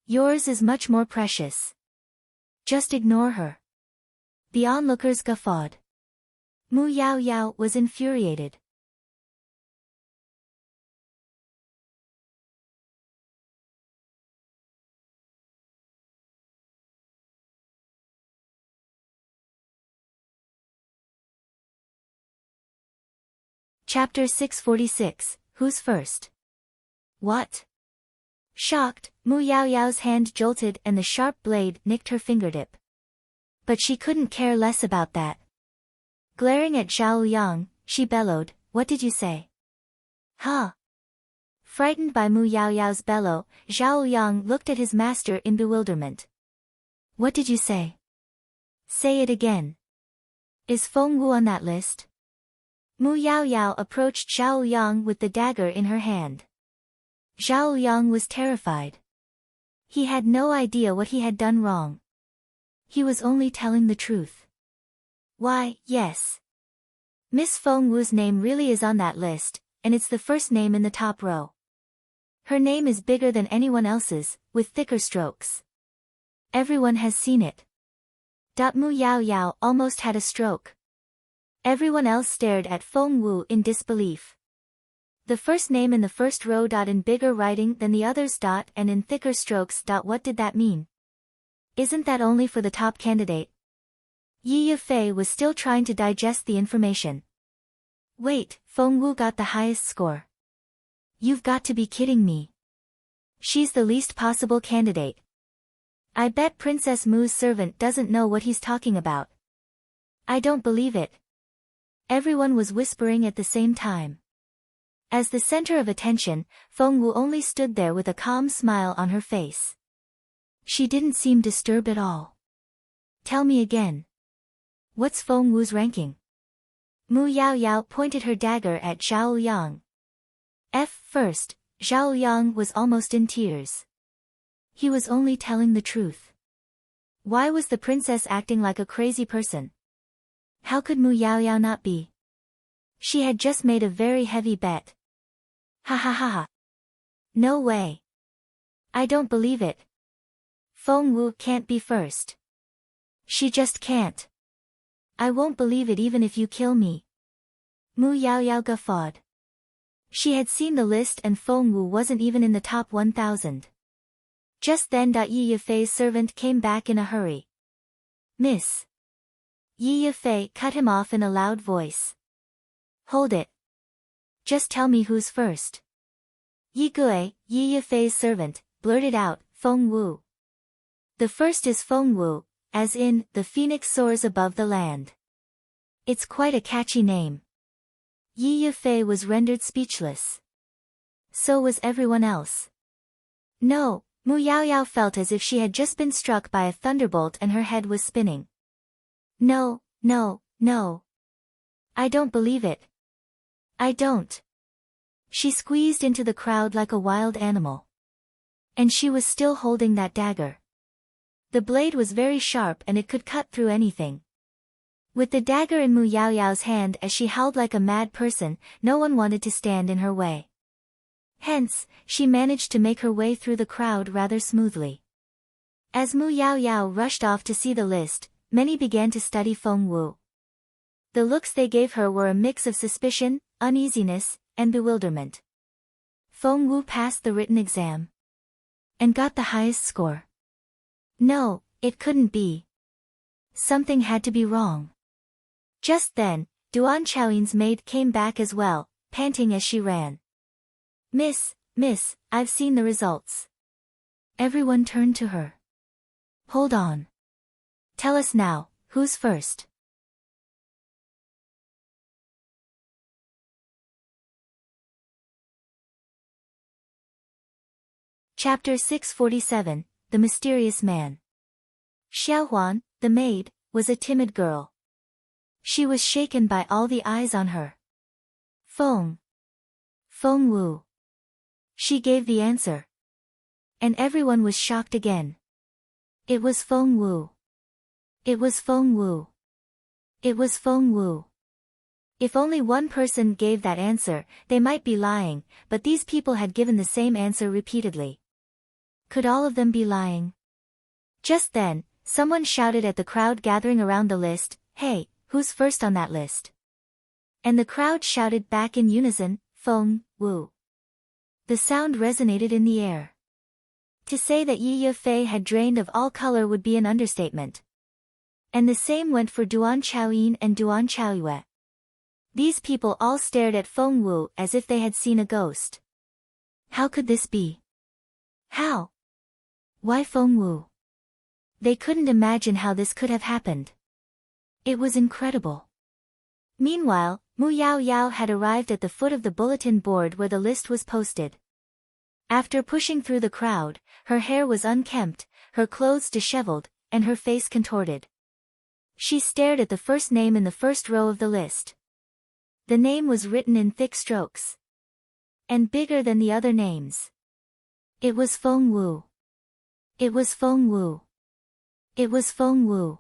Yours is much more precious. Just ignore her. The onlookers guffawed. Mu Yaoyao was infuriated. Chapter 646, Who's First? What? Shocked, Mu Yaoyao's hand jolted and the sharp blade nicked her fingertip. But she couldn't care less about that. Glaring at Zhao Yang, she bellowed, What did you say? Huh? Frightened by Mu Yaoyao's bellow, Zhao Yang looked at his master in bewilderment. What did you say? Say it again. Is Feng Wu on that list? Mu Yaoyao approached Zhao Yang with the dagger in her hand. Zhao Yang was terrified. He had no idea what he had done wrong. He was only telling the truth. Why, yes. Miss Feng Wu's name really is on that list, and it's the first name in the top row. Her name is bigger than anyone else's, with thicker strokes. Everyone has seen it. Mu Yaoyao almost had a stroke. Everyone else stared at Feng Wu in disbelief. The first name in the first row. In bigger writing than the others. And in thicker strokes. What did that mean? Isn't that only for the top candidate? Yi Yifei was still trying to digest the information. Wait, Feng Wu got the highest score. You've got to be kidding me. She's the least possible candidate. I bet Princess Mu's servant doesn't know what he's talking about. I don't believe it. Everyone was whispering at the same time. As the center of attention, Feng Wu only stood there with a calm smile on her face. She didn't seem disturbed at all. Tell me again. What's Feng Wu's ranking? Mu Yaoyao pointed her dagger at Zhao Yang. First, Zhao Yang was almost in tears. He was only telling the truth. Why was the princess acting like a crazy person? How could Mu Yaoyao not be? She had just made a very heavy bet. Ha ha ha ha. No way. I don't believe it. Feng Wu can't be first. She just can't. I won't believe it even if you kill me. Mu Yaoyao guffawed. She had seen the list and Feng Wu wasn't even in the top 1,000. Just then Yi Yifei's servant came back in a hurry. Miss. Yi Yifei cut him off in a loud voice. Hold it. Just tell me who's first. Yi Gui, Yi Yifei's servant, blurted out, Feng Wu. The first is Feng Wu, as in, the phoenix soars above the land. It's quite a catchy name. Yi Yifei was rendered speechless. So was everyone else. No, Mu Yaoyao felt as if she had just been struck by a thunderbolt and her head was spinning. No, no, no. I don't believe it. I don't. She squeezed into the crowd like a wild animal. And she was still holding that dagger. The blade was very sharp and it could cut through anything. With the dagger in Mu Yaoyao's hand as she howled like a mad person, no one wanted to stand in her way. Hence, she managed to make her way through the crowd rather smoothly. As Mu Yaoyao rushed off to see the list, many began to study Feng Wu. The looks they gave her were a mix of suspicion, uneasiness, and bewilderment. Feng Wu passed the written exam. And got the highest score. No, it couldn't be. Something had to be wrong. Just then, Duan Chaoyin's maid came back as well, panting as she ran. Miss, I've seen the results. Everyone turned to her. Hold on. Tell us now, who's first? Chapter 647, The Mysterious Man. Xiaohuan, the maid, was a timid girl. She was shaken by all the eyes on her. Feng, Feng Wu. She gave the answer. And everyone was shocked again. It was Feng Wu. It was Feng Wu. It was Feng Wu. If only one person gave that answer, they might be lying, but these people had given the same answer repeatedly. Could all of them be lying? Just then, someone shouted at the crowd gathering around the list, "Hey, who's first on that list?" And the crowd shouted back in unison, "Feng Wu." The sound resonated in the air. To say that Yi Yifei had drained of all color would be an understatement. And the same went for Duan Chaoyin and Duan Chaoyue. These people all stared at Feng Wu as if they had seen a ghost. How could this be? How? Why Feng Wu? They couldn't imagine how this could have happened. It was incredible. Meanwhile, Mu Yao Yao had arrived at the foot of the bulletin board where the list was posted. After pushing through the crowd, her hair was unkempt, her clothes disheveled, and her face contorted. She stared at the first name in the first row of the list. The name was written in thick strokes. And bigger than the other names. It was Feng Wu. It was Feng Wu. It was Feng Wu.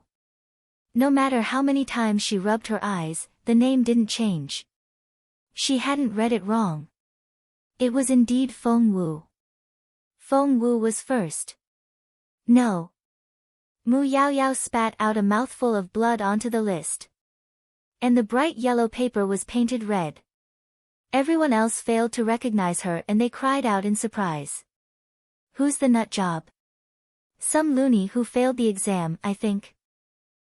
No matter how many times she rubbed her eyes, the name didn't change. She hadn't read it wrong. It was indeed Feng Wu. Feng Wu was first. No. Mu Yao Yao spat out a mouthful of blood onto the list. And the bright yellow paper was painted red. Everyone else failed to recognize her and they cried out in surprise. Who's the nut job? Some loony who failed the exam, I think.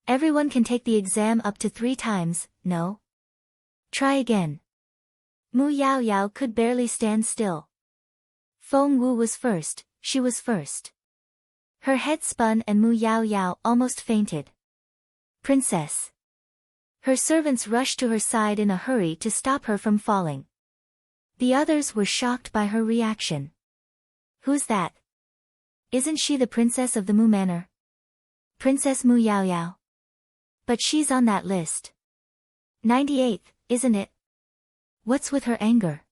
Everyone can take the exam up to 3 times, no? Try again. Mu Yao Yao could barely stand still. Feng Wu was first, she was first. Her head spun and Mu Yao Yao almost fainted. Princess. Her servants rushed to her side in a hurry to stop her from falling. The others were shocked by her reaction. Who's that? Isn't she the princess of the Mu Manor? Princess Mu Yao Yao. But she's on that list. 98th, isn't it? What's with her anger?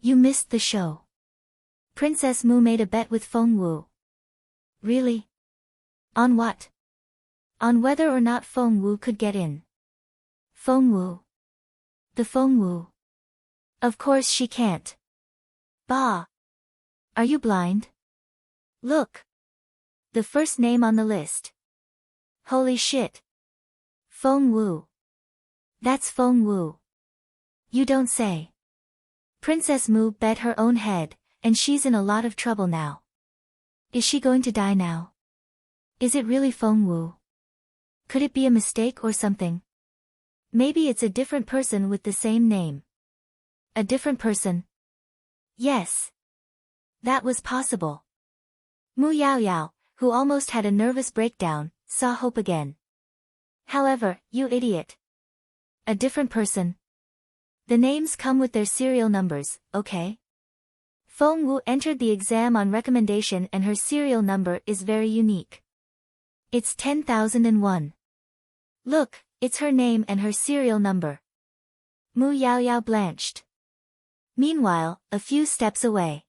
You missed the show. Princess Mu made a bet with Feng Wu. Really? On what? On whether or not Feng Wu could get in. Feng Wu. The Feng Wu. Of course she can't. Bah. Are you blind? Look. The first name on the list. Holy shit. Feng Wu. That's Feng Wu. You don't say. Princess Mu bet her own head, and she's in a lot of trouble now. Is she going to die now? Is it really Feng Wu? Could it be a mistake or something? Maybe it's a different person with the same name. A different person? Yes. That was possible. Mu Yao Yao, who almost had a nervous breakdown, saw hope again. However, you idiot. A different person. The names come with their serial numbers, okay? Feng Wu entered the exam on recommendation and her serial number is very unique. It's 10,001. Look, it's her name and her serial number. Mu Yao Yao blanched. Meanwhile, a few steps away.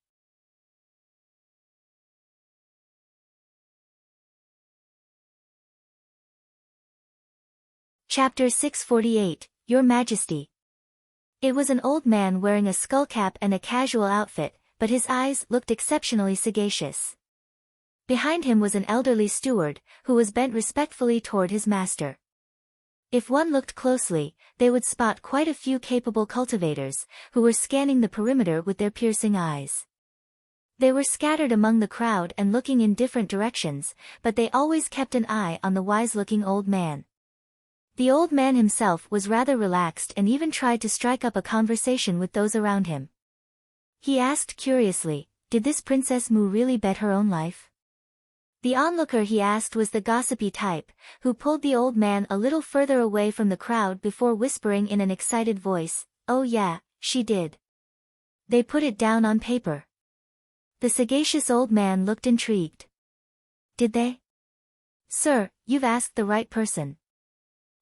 Chapter 648, Your Majesty. It was an old man wearing a skullcap and a casual outfit, but his eyes looked exceptionally sagacious. Behind him was an elderly steward, who was bent respectfully toward his master. If one looked closely, they would spot quite a few capable cultivators, who were scanning the perimeter with their piercing eyes. They were scattered among the crowd and looking in different directions, but they always kept an eye on the wise-looking old man. The old man himself was rather relaxed and even tried to strike up a conversation with those around him. He asked curiously, did this Princess Mu really bet her own life? The onlooker he asked was the gossipy type, who pulled the old man a little further away from the crowd before whispering in an excited voice, oh yeah, she did. They put it down on paper. The sagacious old man looked intrigued. Did they? Sir, you've asked the right person.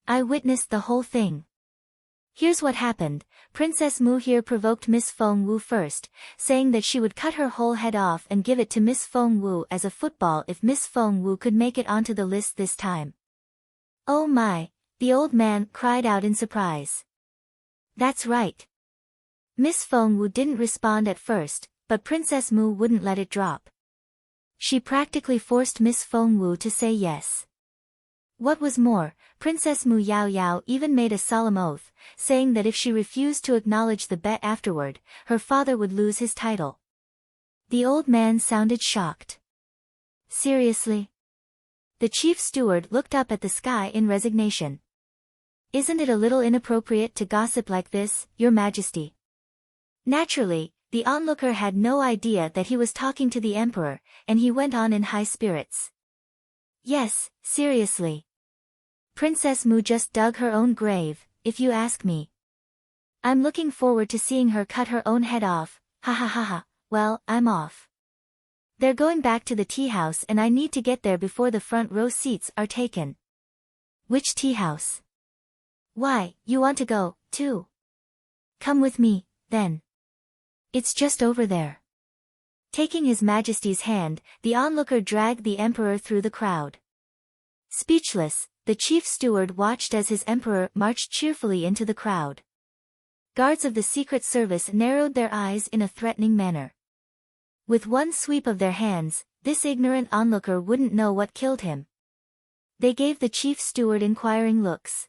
I witnessed the whole thing. Here's what happened. Princess Mu here provoked Miss Feng Wu first, saying that she would cut her whole head off and give it to Miss Feng Wu as a football if Miss Feng Wu could make it onto the list this time. Oh my, the old man cried out in surprise. That's right. Miss Feng Wu didn't respond at first, but Princess Mu wouldn't let it drop. She practically forced Miss Feng Wu to say yes. What was more, Princess Mu Yao Yao even made a solemn oath, saying that if she refused to acknowledge the bet afterward, her father would lose his title. The old man sounded shocked. Seriously? The chief steward looked up at the sky in resignation. Isn't it a little inappropriate to gossip like this, Your Majesty? Naturally, the onlooker had no idea that he was talking to the emperor, and he went on in high spirits. Yes, seriously. Princess Mu just dug her own grave, if you ask me. I'm looking forward to seeing her cut her own head off, ha ha ha ha. Well, I'm off. They're going back to the tea house and I need to get there before the front row seats are taken. Which tea house? Why, you want to go, too? Come with me, then. It's just over there. Taking His Majesty's hand, the onlooker dragged the emperor through the crowd. Speechless, the chief steward watched as his emperor marched cheerfully into the crowd. Guards of the Secret Service narrowed their eyes in a threatening manner. With one sweep of their hands, this ignorant onlooker wouldn't know what killed him. They gave the chief steward inquiring looks.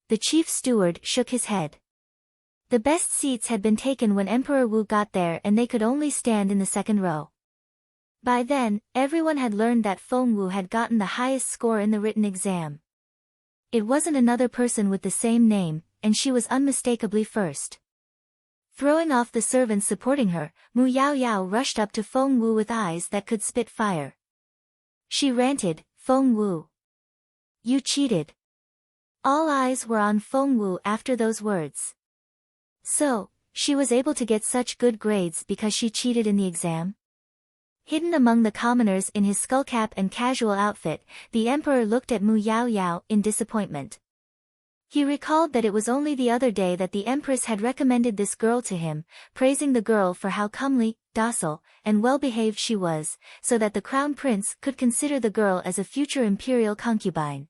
The chief steward shook his head. The best seats had been taken when Emperor Wu got there and they could only stand in the second row. By then, everyone had learned that Feng Wu had gotten the highest score in the written exam. It wasn't another person with the same name, and she was unmistakably first. Throwing off the servants supporting her, Mu Yao Yao rushed up to Feng Wu with eyes that could spit fire. She ranted, Feng Wu. You cheated. All eyes were on Feng Wu after those words. So, she was able to get such good grades because she cheated in the exam? Hidden among the commoners in his skullcap and casual outfit, the emperor looked at Mu Yao Yao in disappointment. He recalled that it was only the other day that the Empress had recommended this girl to him, praising the girl for how comely, docile, and well-behaved she was, so that the crown prince could consider the girl as a future imperial concubine.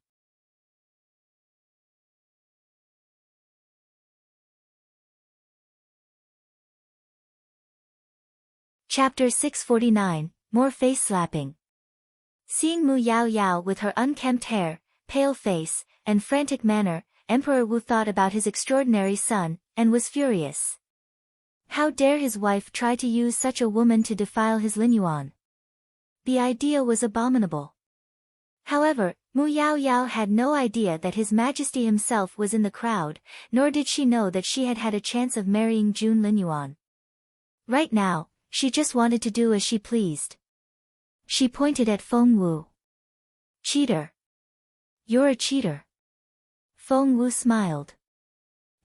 Chapter 649, More Face-Slapping. Seeing Mu Yao Yao with her unkempt hair, pale face, and frantic manner, Emperor Wu thought about his extraordinary son, and was furious. How dare his wife try to use such a woman to defile his linyuan? The idea was abominable. However, Mu Yao Yao had no idea that His Majesty himself was in the crowd, nor did she know that she had had a chance of marrying Jun Linyuan. Right now, she just wanted to do as she pleased. She pointed at Feng Wu. Cheater. You're a cheater. Feng Wu smiled.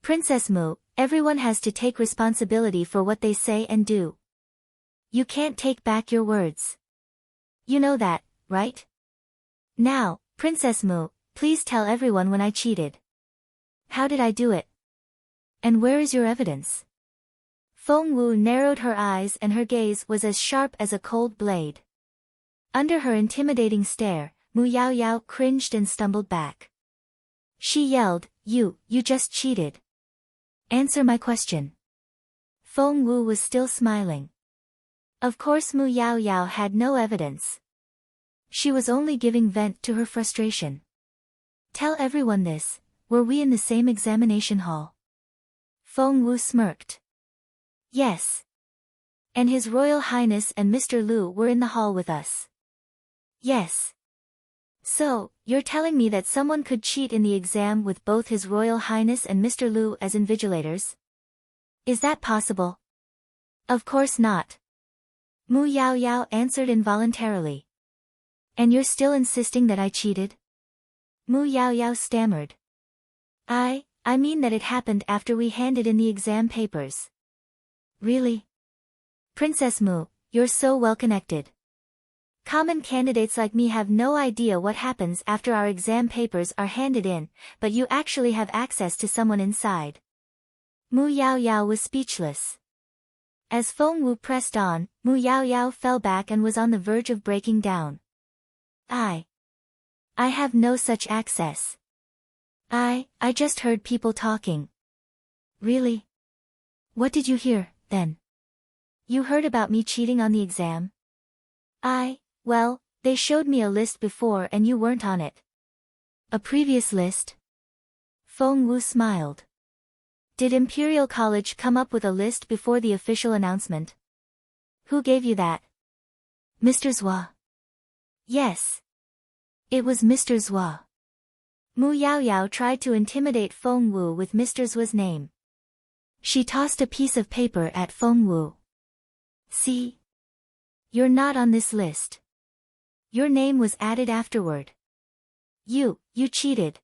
Princess Mu, everyone has to take responsibility for what they say and do. You can't take back your words. You know that, right? Now, Princess Mu, please tell everyone when I cheated. How did I do it? And where is your evidence? Feng Wu narrowed her eyes and her gaze was as sharp as a cold blade. Under her intimidating stare, Mu Yao Yao cringed and stumbled back. She yelled, You just cheated. Answer my question. Feng Wu was still smiling. Of course Mu Yao Yao had no evidence. She was only giving vent to her frustration. Tell everyone this, were we in the same examination hall? Feng Wu smirked. Yes. And His Royal Highness and Mr. Lu were in the hall with us. Yes. So, you're telling me that someone could cheat in the exam with both His Royal Highness and Mr. Lu as invigilators? Is that possible? Of course not. Mu Yao Yao answered involuntarily. And you're still insisting that I cheated? Mu Yao Yao stammered. I mean that it happened after we handed in the exam papers. Really? Princess Mu, you're so well connected. Common candidates like me have no idea what happens after our exam papers are handed in, but you actually have access to someone inside. Mu Yaoyao was speechless. As Feng Wu pressed on, Mu Yaoyao fell back and was on the verge of breaking down. I have no such access. I just heard people talking. Really? What did you hear, then? You heard about me cheating on the exam? Well, they showed me a list before and you weren't on it. A previous list? Feng Wu smiled. Did Imperial College come up with a list before the official announcement? Who gave you that? Mr. Zhua. Yes. It was Mr. Zhua. Mu Yaoyao tried to intimidate Feng Wu with Mr. Zhua's name. She tossed a piece of paper at Feng Wu. See? You're not on this list. Your name was added afterward. You cheated.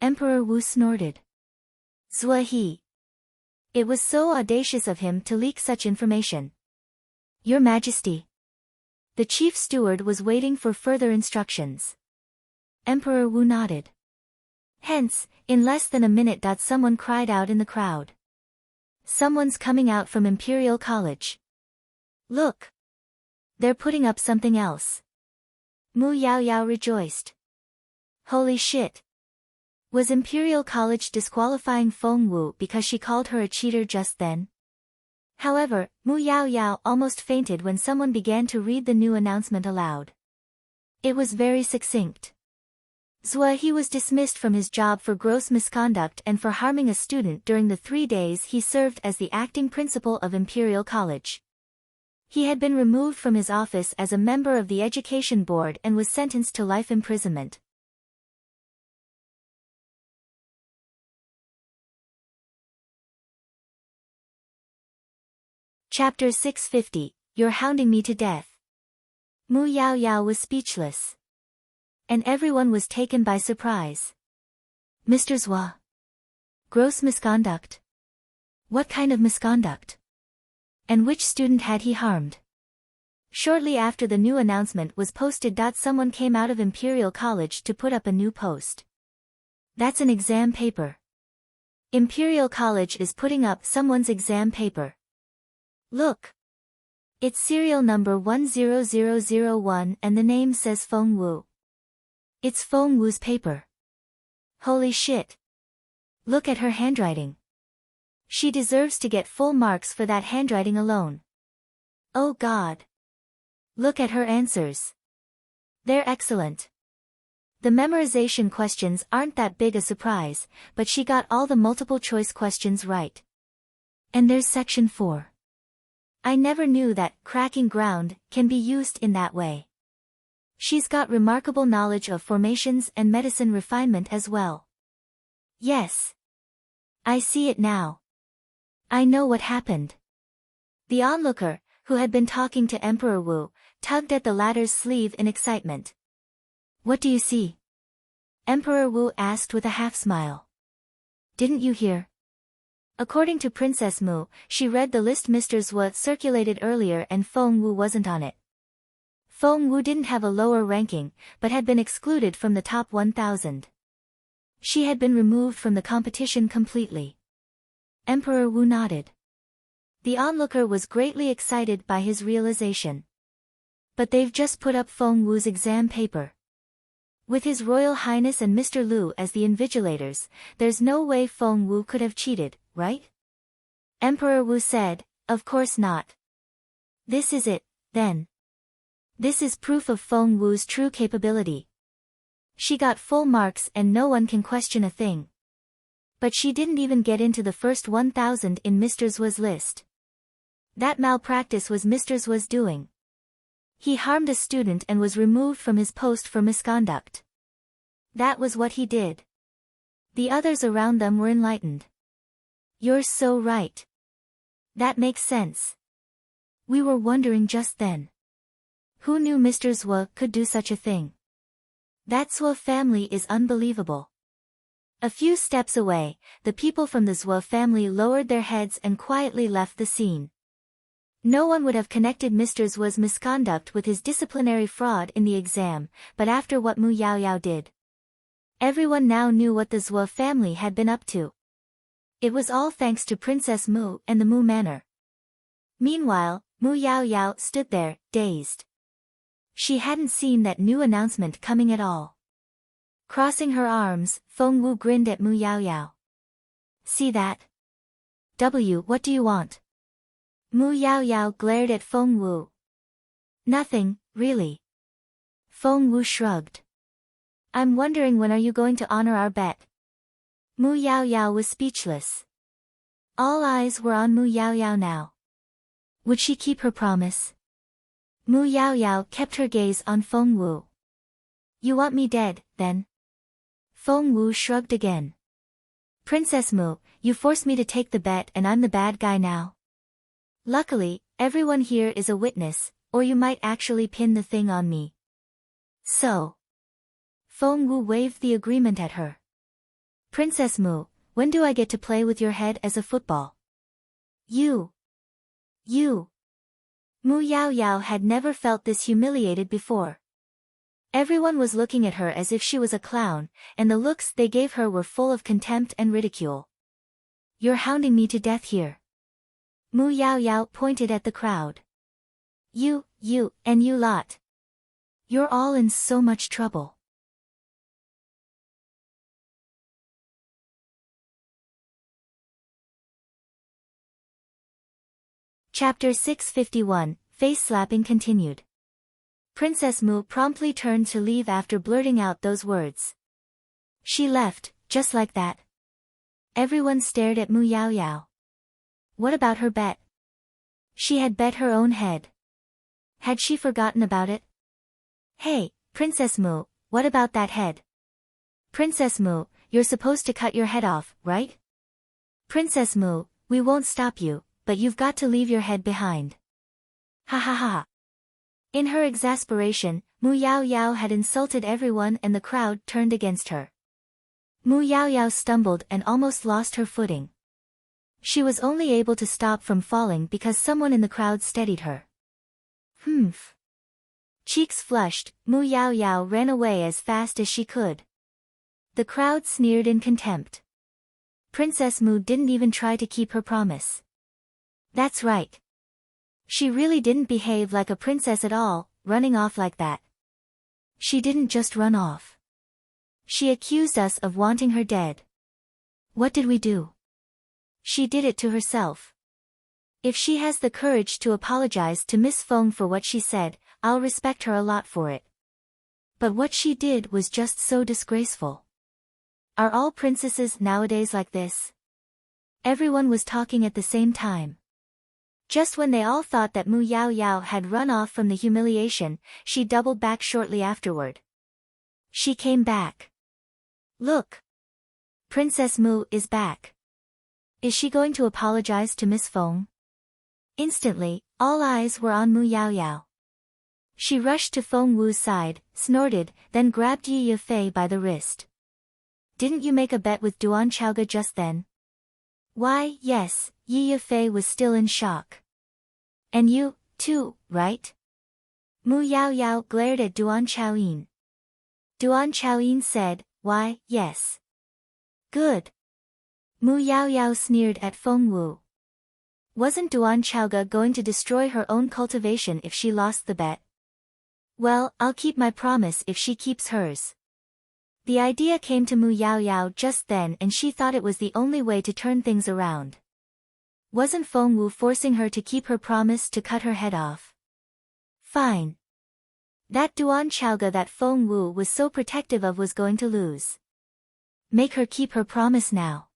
Emperor Wu snorted. Zhua he. It was so audacious of him to leak such information. Your Majesty. The chief steward was waiting for further instructions. Emperor Wu nodded. Hence, in less than a minute. Someone cried out in the crowd. Someone's coming out from Imperial College. Look. They're putting up something else. Mu Yaoyao rejoiced. Holy shit. Was Imperial College disqualifying Feng Wu because she called her a cheater just then? However, Mu Yaoyao almost fainted when someone began to read the new announcement aloud. It was very succinct. Zhua he was dismissed from his job for gross misconduct and for harming a student during the 3 days he served as the acting principal of Imperial College. He had been removed from his office as a member of the Education Board and was sentenced to life imprisonment. Chapter 650, You're Hounding Me to Death. Mu Yaoyao was speechless. And everyone was taken by surprise. Mr. Zhua. Gross misconduct? What kind of misconduct? And which student had he harmed? Shortly after the new announcement was posted. Someone came out of Imperial College to put up a new post. That's an exam paper. Imperial College is putting up someone's exam paper. Look. It's serial number 10001 and the name says Feng Wu. It's Feng Wu's paper. Holy shit. Look at her handwriting. She deserves to get full marks for that handwriting alone. Oh God. Look at her answers. They're excellent. The memorization questions aren't that big a surprise, but she got all the multiple choice questions right. And there's section 4. I never knew that cracking ground can be used in that way. She's got remarkable knowledge of formations and medicine refinement as well. Yes. I see it now. I know what happened. The onlooker, who had been talking to Emperor Wu, tugged at the latter's sleeve in excitement. What do you see? Emperor Wu asked with a half-smile. Didn't you hear? According to Princess Mu, she read the list Mr. Zhua circulated earlier and Feng Wu wasn't on it. Feng Wu didn't have a lower ranking, but had been excluded from the top 1,000. She had been removed from the competition completely. Emperor Wu nodded. The onlooker was greatly excited by his realization. But they've just put up Feng Wu's exam paper. With His Royal Highness and Mr. Lu as the invigilators, there's no way Feng Wu could have cheated, right? Emperor Wu said, of course not. This is it, then. This is proof of Feng Wu's true capability. She got full marks and no one can question a thing. But she didn't even get into the first 1,000 in Mr. Zhua's list. That malpractice was Mr. Zhua's doing. He harmed a student and was removed from his post for misconduct. That was what he did. The others around them were enlightened. You're so right. That makes sense. We were wondering just then. Who knew Mr. Zhua could do such a thing? That Zhua family is unbelievable. A few steps away, the people from the Zhua family lowered their heads and quietly left the scene. No one would have connected Mr. Zhu's misconduct with his disciplinary fraud in the exam, but after what Mu Yaoyao did, everyone now knew what the Zhu family had been up to. It was all thanks to Princess Mu and the Mu Manor. Meanwhile, Mu Yaoyao stood there, dazed. She hadn't seen that new announcement coming at all. Crossing her arms, Feng Wu grinned at Mu Yaoyao. See that? What do you want? Mu Yaoyao glared at Feng Wu. Nothing, really. Feng Wu shrugged. I'm wondering when are you going to honor our bet? Mu Yaoyao was speechless. All eyes were on Mu Yaoyao now. Would she keep her promise? Mu Yaoyao kept her gaze on Feng Wu. You want me dead, then? Feng Wu shrugged again. Princess Mu, you forced me to take the bet and I'm the bad guy now. Luckily, everyone here is a witness, or you might actually pin the thing on me. So. Feng Wu waved the agreement at her. Princess Mu, when do I get to play with your head as a football? You. Mu Yaoyao had never felt this humiliated before. Everyone was looking at her as if she was a clown, and the looks they gave her were full of contempt and ridicule. You're hounding me to death here. Mu Yaoyao pointed at the crowd. You, and you lot. You're all in so much trouble. Chapter 651, Face Slapping continued. Princess Mu promptly turned to leave after blurting out those words. She left, just like that. Everyone stared at Mu Yaoyao. What about her bet? She had bet her own head. Had she forgotten about it? Hey, Princess Mu, what about that head? Princess Mu, you're supposed to cut your head off, right? Princess Mu, we won't stop you, but you've got to leave your head behind. Ha ha ha. In her exasperation, Mu Yaoyao had insulted everyone and the crowd turned against her. Mu Yaoyao stumbled and almost lost her footing. She was only able to stop from falling because someone in the crowd steadied her. Humph. Cheeks flushed, Mu Yaoyao ran away as fast as she could. The crowd sneered in contempt. Princess Mu didn't even try to keep her promise. That's right. She really didn't behave like a princess at all, running off like that. She didn't just run off. She accused us of wanting her dead. What did we do? She did it to herself. If she has the courage to apologize to Miss Feng for what she said, I'll respect her a lot for it. But what she did was just so disgraceful. Are all princesses nowadays like this? Everyone was talking at the same time. Just when they all thought that Mu Yaoyao had run off from the humiliation, she doubled back shortly afterward. She came back. Look! Princess Mu is back. Is she going to apologize to Miss Feng? Instantly, all eyes were on Mu Yaoyao. She rushed to Feng Wu's side, snorted, then grabbed Yi Yifei by the wrist. Didn't you make a bet with Duan Chaoga just then? Why, yes, Yi Yifei was still in shock. And you, too, right? Mu Yaoyao glared at Duan Chaoyin. Duan Chaoyin said, why, yes. Good. Mu Yaoyao sneered at Feng Wu. Wasn't Duan Chaoga going to destroy her own cultivation if she lost the bet? Well, I'll keep my promise if she keeps hers. The idea came to Mu Yaoyao just then and she thought it was the only way to turn things around. Wasn't Feng Wu forcing her to keep her promise to cut her head off? Fine. That Duan Chaoga that Feng Wu was so protective of was going to lose. Make her keep her promise now.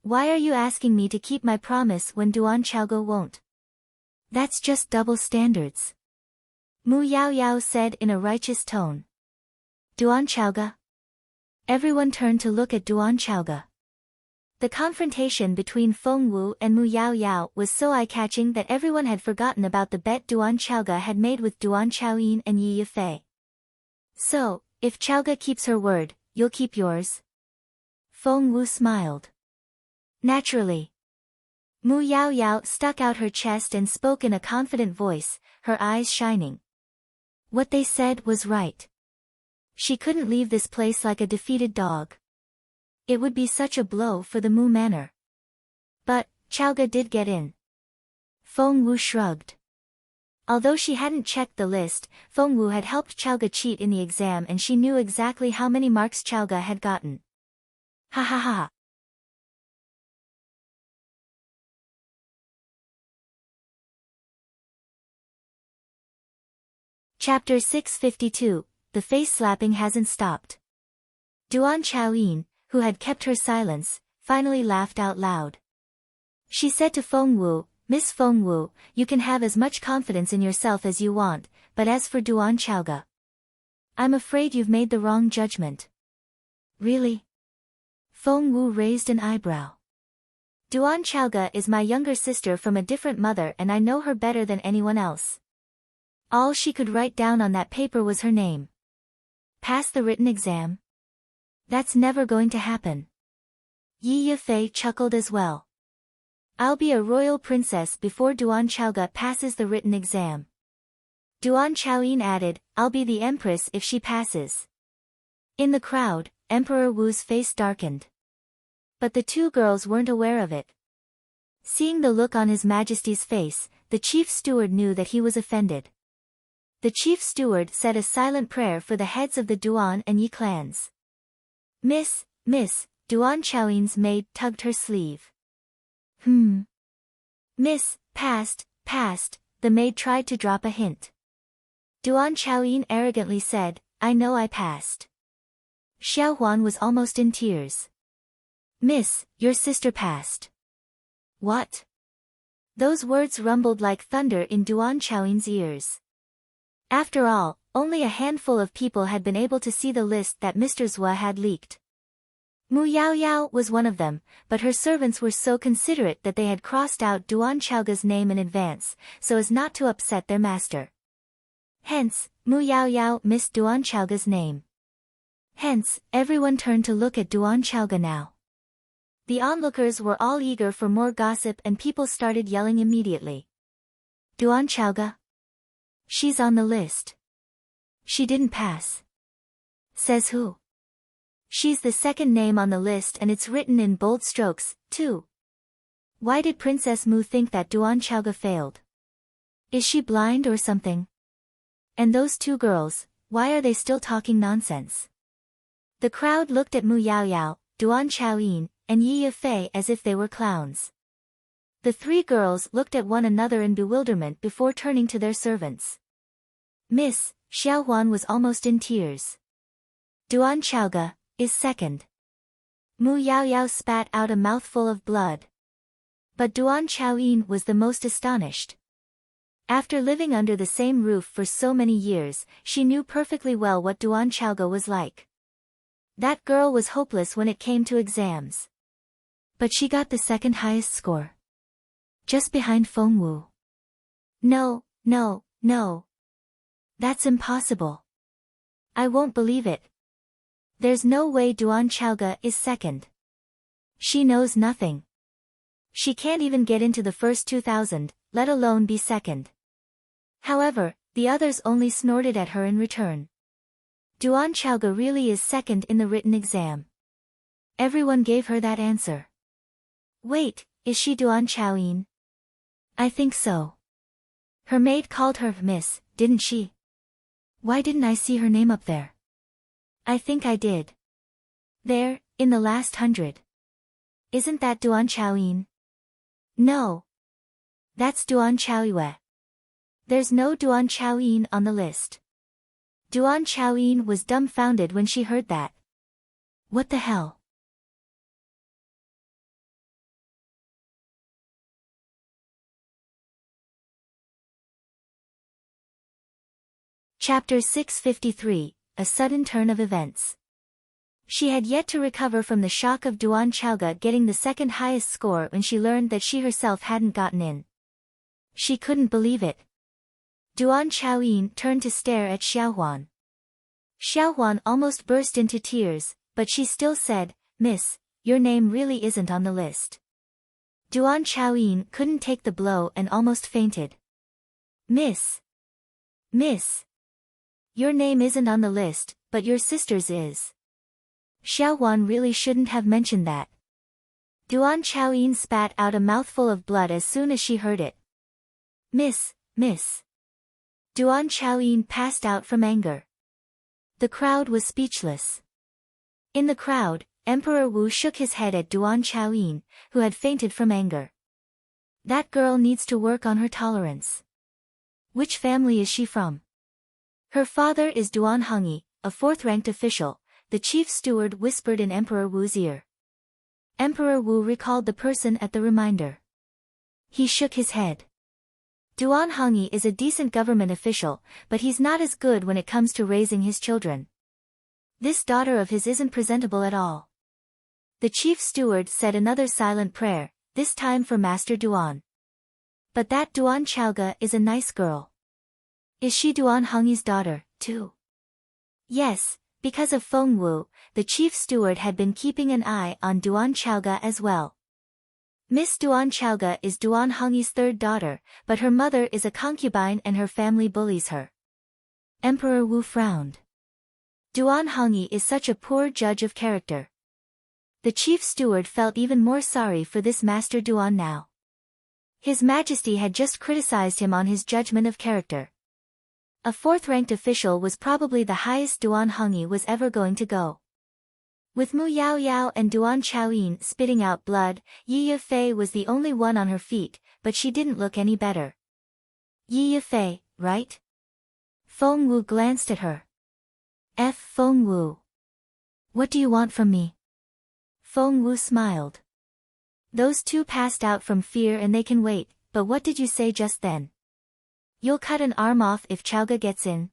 Why are you asking me to keep my promise when Duan Chaoga won't? That's just double standards. Mu Yaoyao said in a righteous tone. Duan Chaoga? Everyone turned to look at Duan Chaoga. The confrontation between Feng Wu and Mu Yaoyao was so eye-catching that everyone had forgotten about the bet Duan Chaoga had made with Duan Chaoyin and Yi Yifei. So, if Chaoga keeps her word, you'll keep yours? Feng Wu smiled. Naturally. Mu Yaoyao stuck out her chest and spoke in a confident voice, her eyes shining. What they said was right. She couldn't leave this place like a defeated dog. It would be such a blow for the Mu Manor. But, Chaoga did get in. Feng Wu shrugged. Although she hadn't checked the list, Feng Wu had helped Chaoga cheat in the exam and she knew exactly how many marks Chaoga had gotten. Ha ha ha. Chapter 652, The face slapping hasn't stopped. Duan Chaoyin, who had kept her silence, finally laughed out loud. She said to Feng Wu, Miss Feng Wu, you can have as much confidence in yourself as you want, but as for Duan Chaoga, I'm afraid you've made the wrong judgment. Really? Feng Wu raised an eyebrow. Duan Chaoga is my younger sister from a different mother and I know her better than anyone else. All she could write down on that paper was her name. Pass the written exam? That's never going to happen. Yi Yifei chuckled as well. I'll be a royal princess before Duan Chaoga passes the written exam. Duan Chaoyin added, I'll be the Empress if she passes. In the crowd, Emperor Wu's face darkened. But the two girls weren't aware of it. Seeing the look on His Majesty's face, the chief steward knew that he was offended. The chief steward said a silent prayer for the heads of the Duan and Yi clans. Miss, Duan Chaoyin's maid tugged her sleeve. Miss, passed, the maid tried to drop a hint. Duan Chaoyin arrogantly said, I know I passed. Xiao Huan was almost in tears. Miss, your sister passed. What? Those words rumbled like thunder in Duan Chaoyin's ears. After all, only a handful of people had been able to see the list that Mr. Zhua had leaked. Mu Yaoyao was one of them, but her servants were so considerate that they had crossed out Duan Chaoga's name in advance, so as not to upset their master. Hence, Mu Yaoyao missed Duan Chaoga's name. Hence, everyone turned to look at Duan Chaoga now. The onlookers were all eager for more gossip and people started yelling immediately. Duan Chaoga? She's on the list. She didn't pass. Says who? She's the second name on the list and it's written in bold strokes, too. Why did Princess Mu think that Duan Chaoga failed? Is she blind or something? And those two girls, why are they still talking nonsense? The crowd looked at Mu Yaoyao, Duan Chaoyin, and Yi Yifei as if they were clowns. The three girls looked at one another in bewilderment before turning to their servants. Miss, Xiao Huan was almost in tears. Duan Chaoga is second. Mu Yaoyao spat out a mouthful of blood. But Duan Chaoyin was the most astonished. After living under the same roof for so many years, she knew perfectly well what Duan Chaoga was like. That girl was hopeless when it came to exams. But she got the second highest score. Just behind Feng Wu. No. That's impossible. I won't believe it. There's no way Duan Chaoga is second. She knows nothing. She can't even get into the first 2,000, let alone be second. However, the others only snorted at her in return. Duan Chaoga really is second in the written exam. Everyone gave her that answer. Wait, is she Duan Chaoyin? I think so. Her maid called her Miss, didn't she? Why didn't I see her name up there? I think I did. There, in the last 100. Isn't that Duan Chaoyin? No. That's Duan Chaoyue. There's no Duan Chaoyin on the list. Duan Chaoyin was dumbfounded when she heard that. What the hell? Chapter 653, A Sudden Turn of Events. She had yet to recover from the shock of Duan Chaoga getting the second highest score when she learned that she herself hadn't gotten in. She couldn't believe it. Duan Chaoyin turned to stare at Xiao Huan. Xiao Huan almost burst into tears, but she still said, Miss, your name really isn't on the list. Duan Chaoyin couldn't take the blow and almost fainted. Miss. Your name isn't on the list, but your sister's is. Xiaohuan really shouldn't have mentioned that. Duan Chaoyin spat out a mouthful of blood as soon as she heard it. Miss. Duan Chaoyin passed out from anger. The crowd was speechless. In the crowd, Emperor Wu shook his head at Duan Chaoyin, who had fainted from anger. That girl needs to work on her tolerance. Which family is she from? Her father is Duan Hongyi, a fourth-ranked official, the chief steward whispered in Emperor Wu's ear. Emperor Wu recalled the person at the reminder. He shook his head. Duan Hongyi is a decent government official, but he's not as good when it comes to raising his children. This daughter of his isn't presentable at all. The chief steward said another silent prayer, this time for Master Duan. But that Duan Chaoga is a nice girl. Is she Duan Hongyi's daughter, too? Yes, because of Feng Wu, the chief steward had been keeping an eye on Duan Chaoga as well. Miss Duan Chaoga is Duan Hongyi's third daughter, but her mother is a concubine and her family bullies her. Emperor Wu frowned. Duan Hongyi is such a poor judge of character. The chief steward felt even more sorry for this Master Duan now. His Majesty had just criticized him on his judgment of character. A fourth-ranked official was probably the highest Duan Hongyi was ever going to go. With Mu Yaoyao and Duan Chaoyin spitting out blood, Yi Yifei was the only one on her feet, but she didn't look any better. Yi Yifei, right? Feng Wu glanced at her. Feng Wu. What do you want from me? Feng Wu smiled. Those two passed out from fear and they can wait, but what did you say just then? You'll cut an arm off if Chaoga gets in?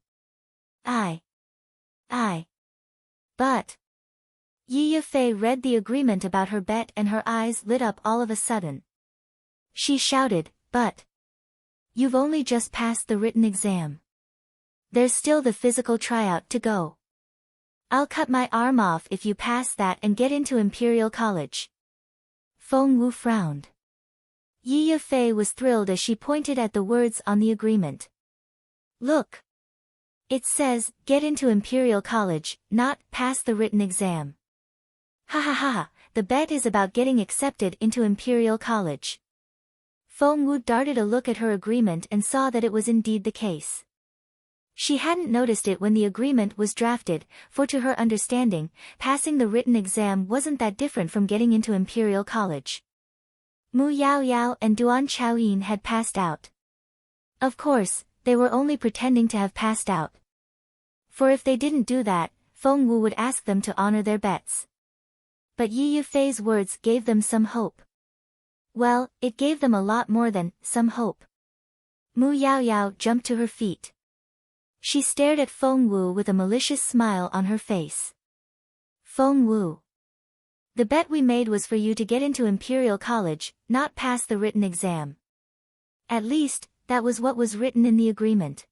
But... Yi Yifei read the agreement about her bet and her eyes lit up all of a sudden. She shouted, but... You've only just passed the written exam. There's still the physical tryout to go. I'll cut my arm off if you pass that and get into Imperial College. Feng Wu frowned. Yi Yifei was thrilled as she pointed at the words on the agreement. Look. It says, get into Imperial College, not pass the written exam. Ha, the bet is about getting accepted into Imperial College. Feng Wu darted a look at her agreement and saw that it was indeed the case. She hadn't noticed it when the agreement was drafted, for to her understanding, passing the written exam wasn't that different from getting into Imperial College. Mu Yaoyao and Duan Chaoyin had passed out. Of course, they were only pretending to have passed out. For if they didn't do that, Feng Wu would ask them to honor their bets. But Yi Yifei's words gave them some hope. Well, it gave them a lot more than some hope. Mu Yaoyao jumped to her feet. She stared at Feng Wu with a malicious smile on her face. Feng Wu. The bet we made was for you to get into Imperial College, not pass the written exam. At least, that was what was written in the agreement.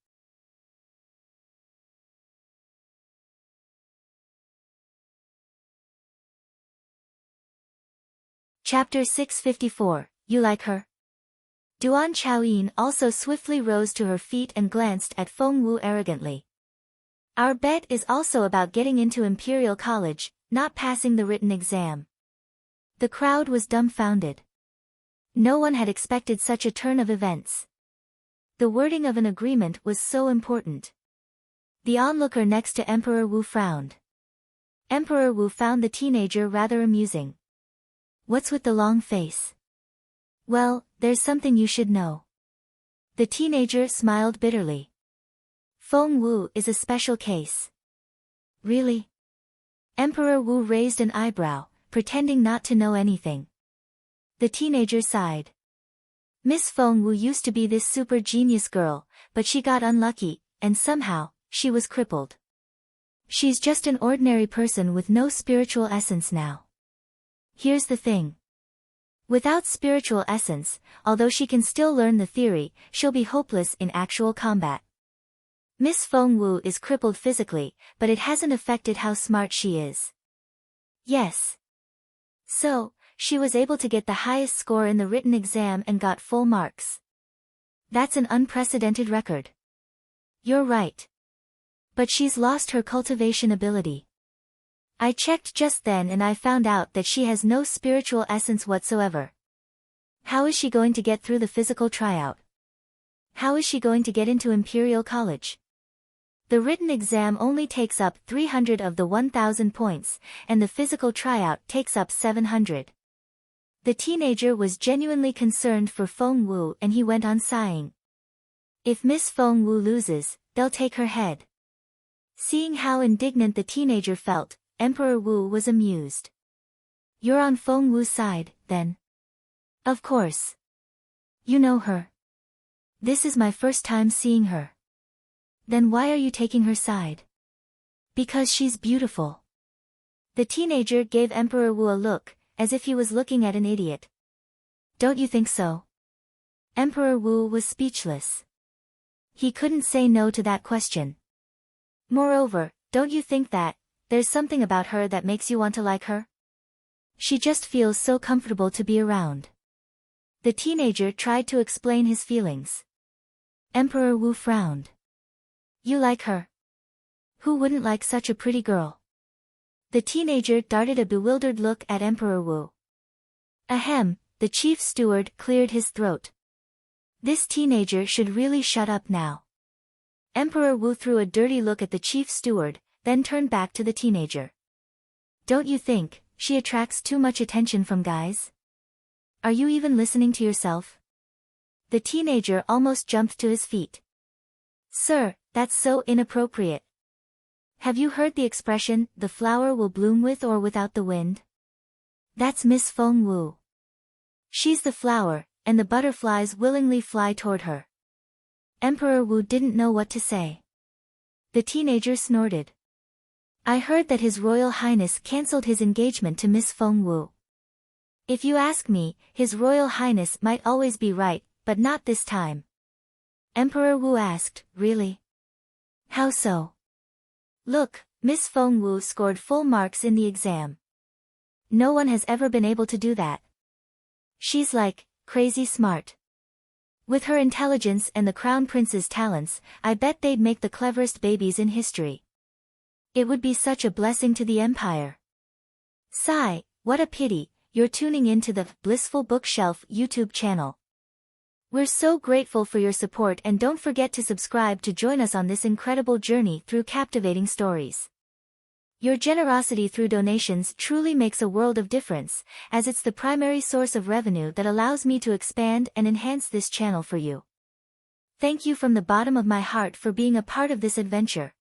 Chapter 654, You Like Her? Duan Chaoyin also swiftly rose to her feet and glanced at Feng Wu arrogantly. Our bet is also about getting into Imperial College, not passing the written exam. The crowd was dumbfounded. No one had expected such a turn of events. The wording of an agreement was so important. The onlooker next to Emperor Wu frowned. Emperor Wu found the teenager rather amusing. What's with the long face? Well, there's something you should know. The teenager smiled bitterly. Feng Wu is a special case. Really? Emperor Wu raised an eyebrow, pretending not to know anything. The teenager sighed. Miss Feng Wu used to be this super genius girl, but she got unlucky, and somehow, she was crippled. She's just an ordinary person with no spiritual essence now. Here's the thing. Without spiritual essence, although she can still learn the theory, she'll be hopeless in actual combat. Miss Feng Wu is crippled physically, but it hasn't affected how smart she is. Yes. So, she was able to get the highest score in the written exam and got full marks. That's an unprecedented record. You're right. But she's lost her cultivation ability. I checked just then and I found out that she has no spiritual essence whatsoever. How is she going to get through the physical tryout? How is she going to get into Imperial College? The written exam only takes up 300 of the 1,000 points, and the physical tryout takes up 700. The teenager was genuinely concerned for Feng Wu and he went on sighing. If Miss Feng Wu loses, they'll take her head. Seeing how indignant the teenager felt, Emperor Wu was amused. You're on Feng Wu's side, then? Of course. You know her. This is my first time seeing her. Then why are you taking her side? Because she's beautiful. The teenager gave Emperor Wu a look, as if he was looking at an idiot. Don't you think so? Emperor Wu was speechless. He couldn't say no to that question. Moreover, don't you think that there's something about her that makes you want to like her? She just feels so comfortable to be around. The teenager tried to explain his feelings. Emperor Wu frowned. You like her? Who wouldn't like such a pretty girl? The teenager darted a bewildered look at Emperor Wu. Ahem, the chief steward cleared his throat. This teenager should really shut up now. Emperor Wu threw a dirty look at the chief steward, then turned back to the teenager. Don't you think she attracts too much attention from guys? Are you even listening to yourself? The teenager almost jumped to his feet. Sir, that's so inappropriate. Have you heard the expression, the flower will bloom with or without the wind? That's Miss Feng Wu. She's the flower, and the butterflies willingly fly toward her. Emperor Wu didn't know what to say. The teenager snorted. I heard that His Royal Highness cancelled his engagement to Miss Feng Wu. If you ask me, His Royal Highness might always be right, but not this time. Emperor Wu asked, really? How so? Look, Miss Feng Wu scored full marks in the exam. No one has ever been able to do that. She's like, crazy smart. With her intelligence and the Crown Prince's talents, I bet they'd make the cleverest babies in history. It would be such a blessing to the Empire. Sigh, what a pity, you're tuning in to the Blissful Bookshelf YouTube channel. We're so grateful for your support and don't forget to subscribe to join us on this incredible journey through captivating stories. Your generosity through donations truly makes a world of difference, as it's the primary source of revenue that allows me to expand and enhance this channel for you. Thank you from the bottom of my heart for being a part of this adventure.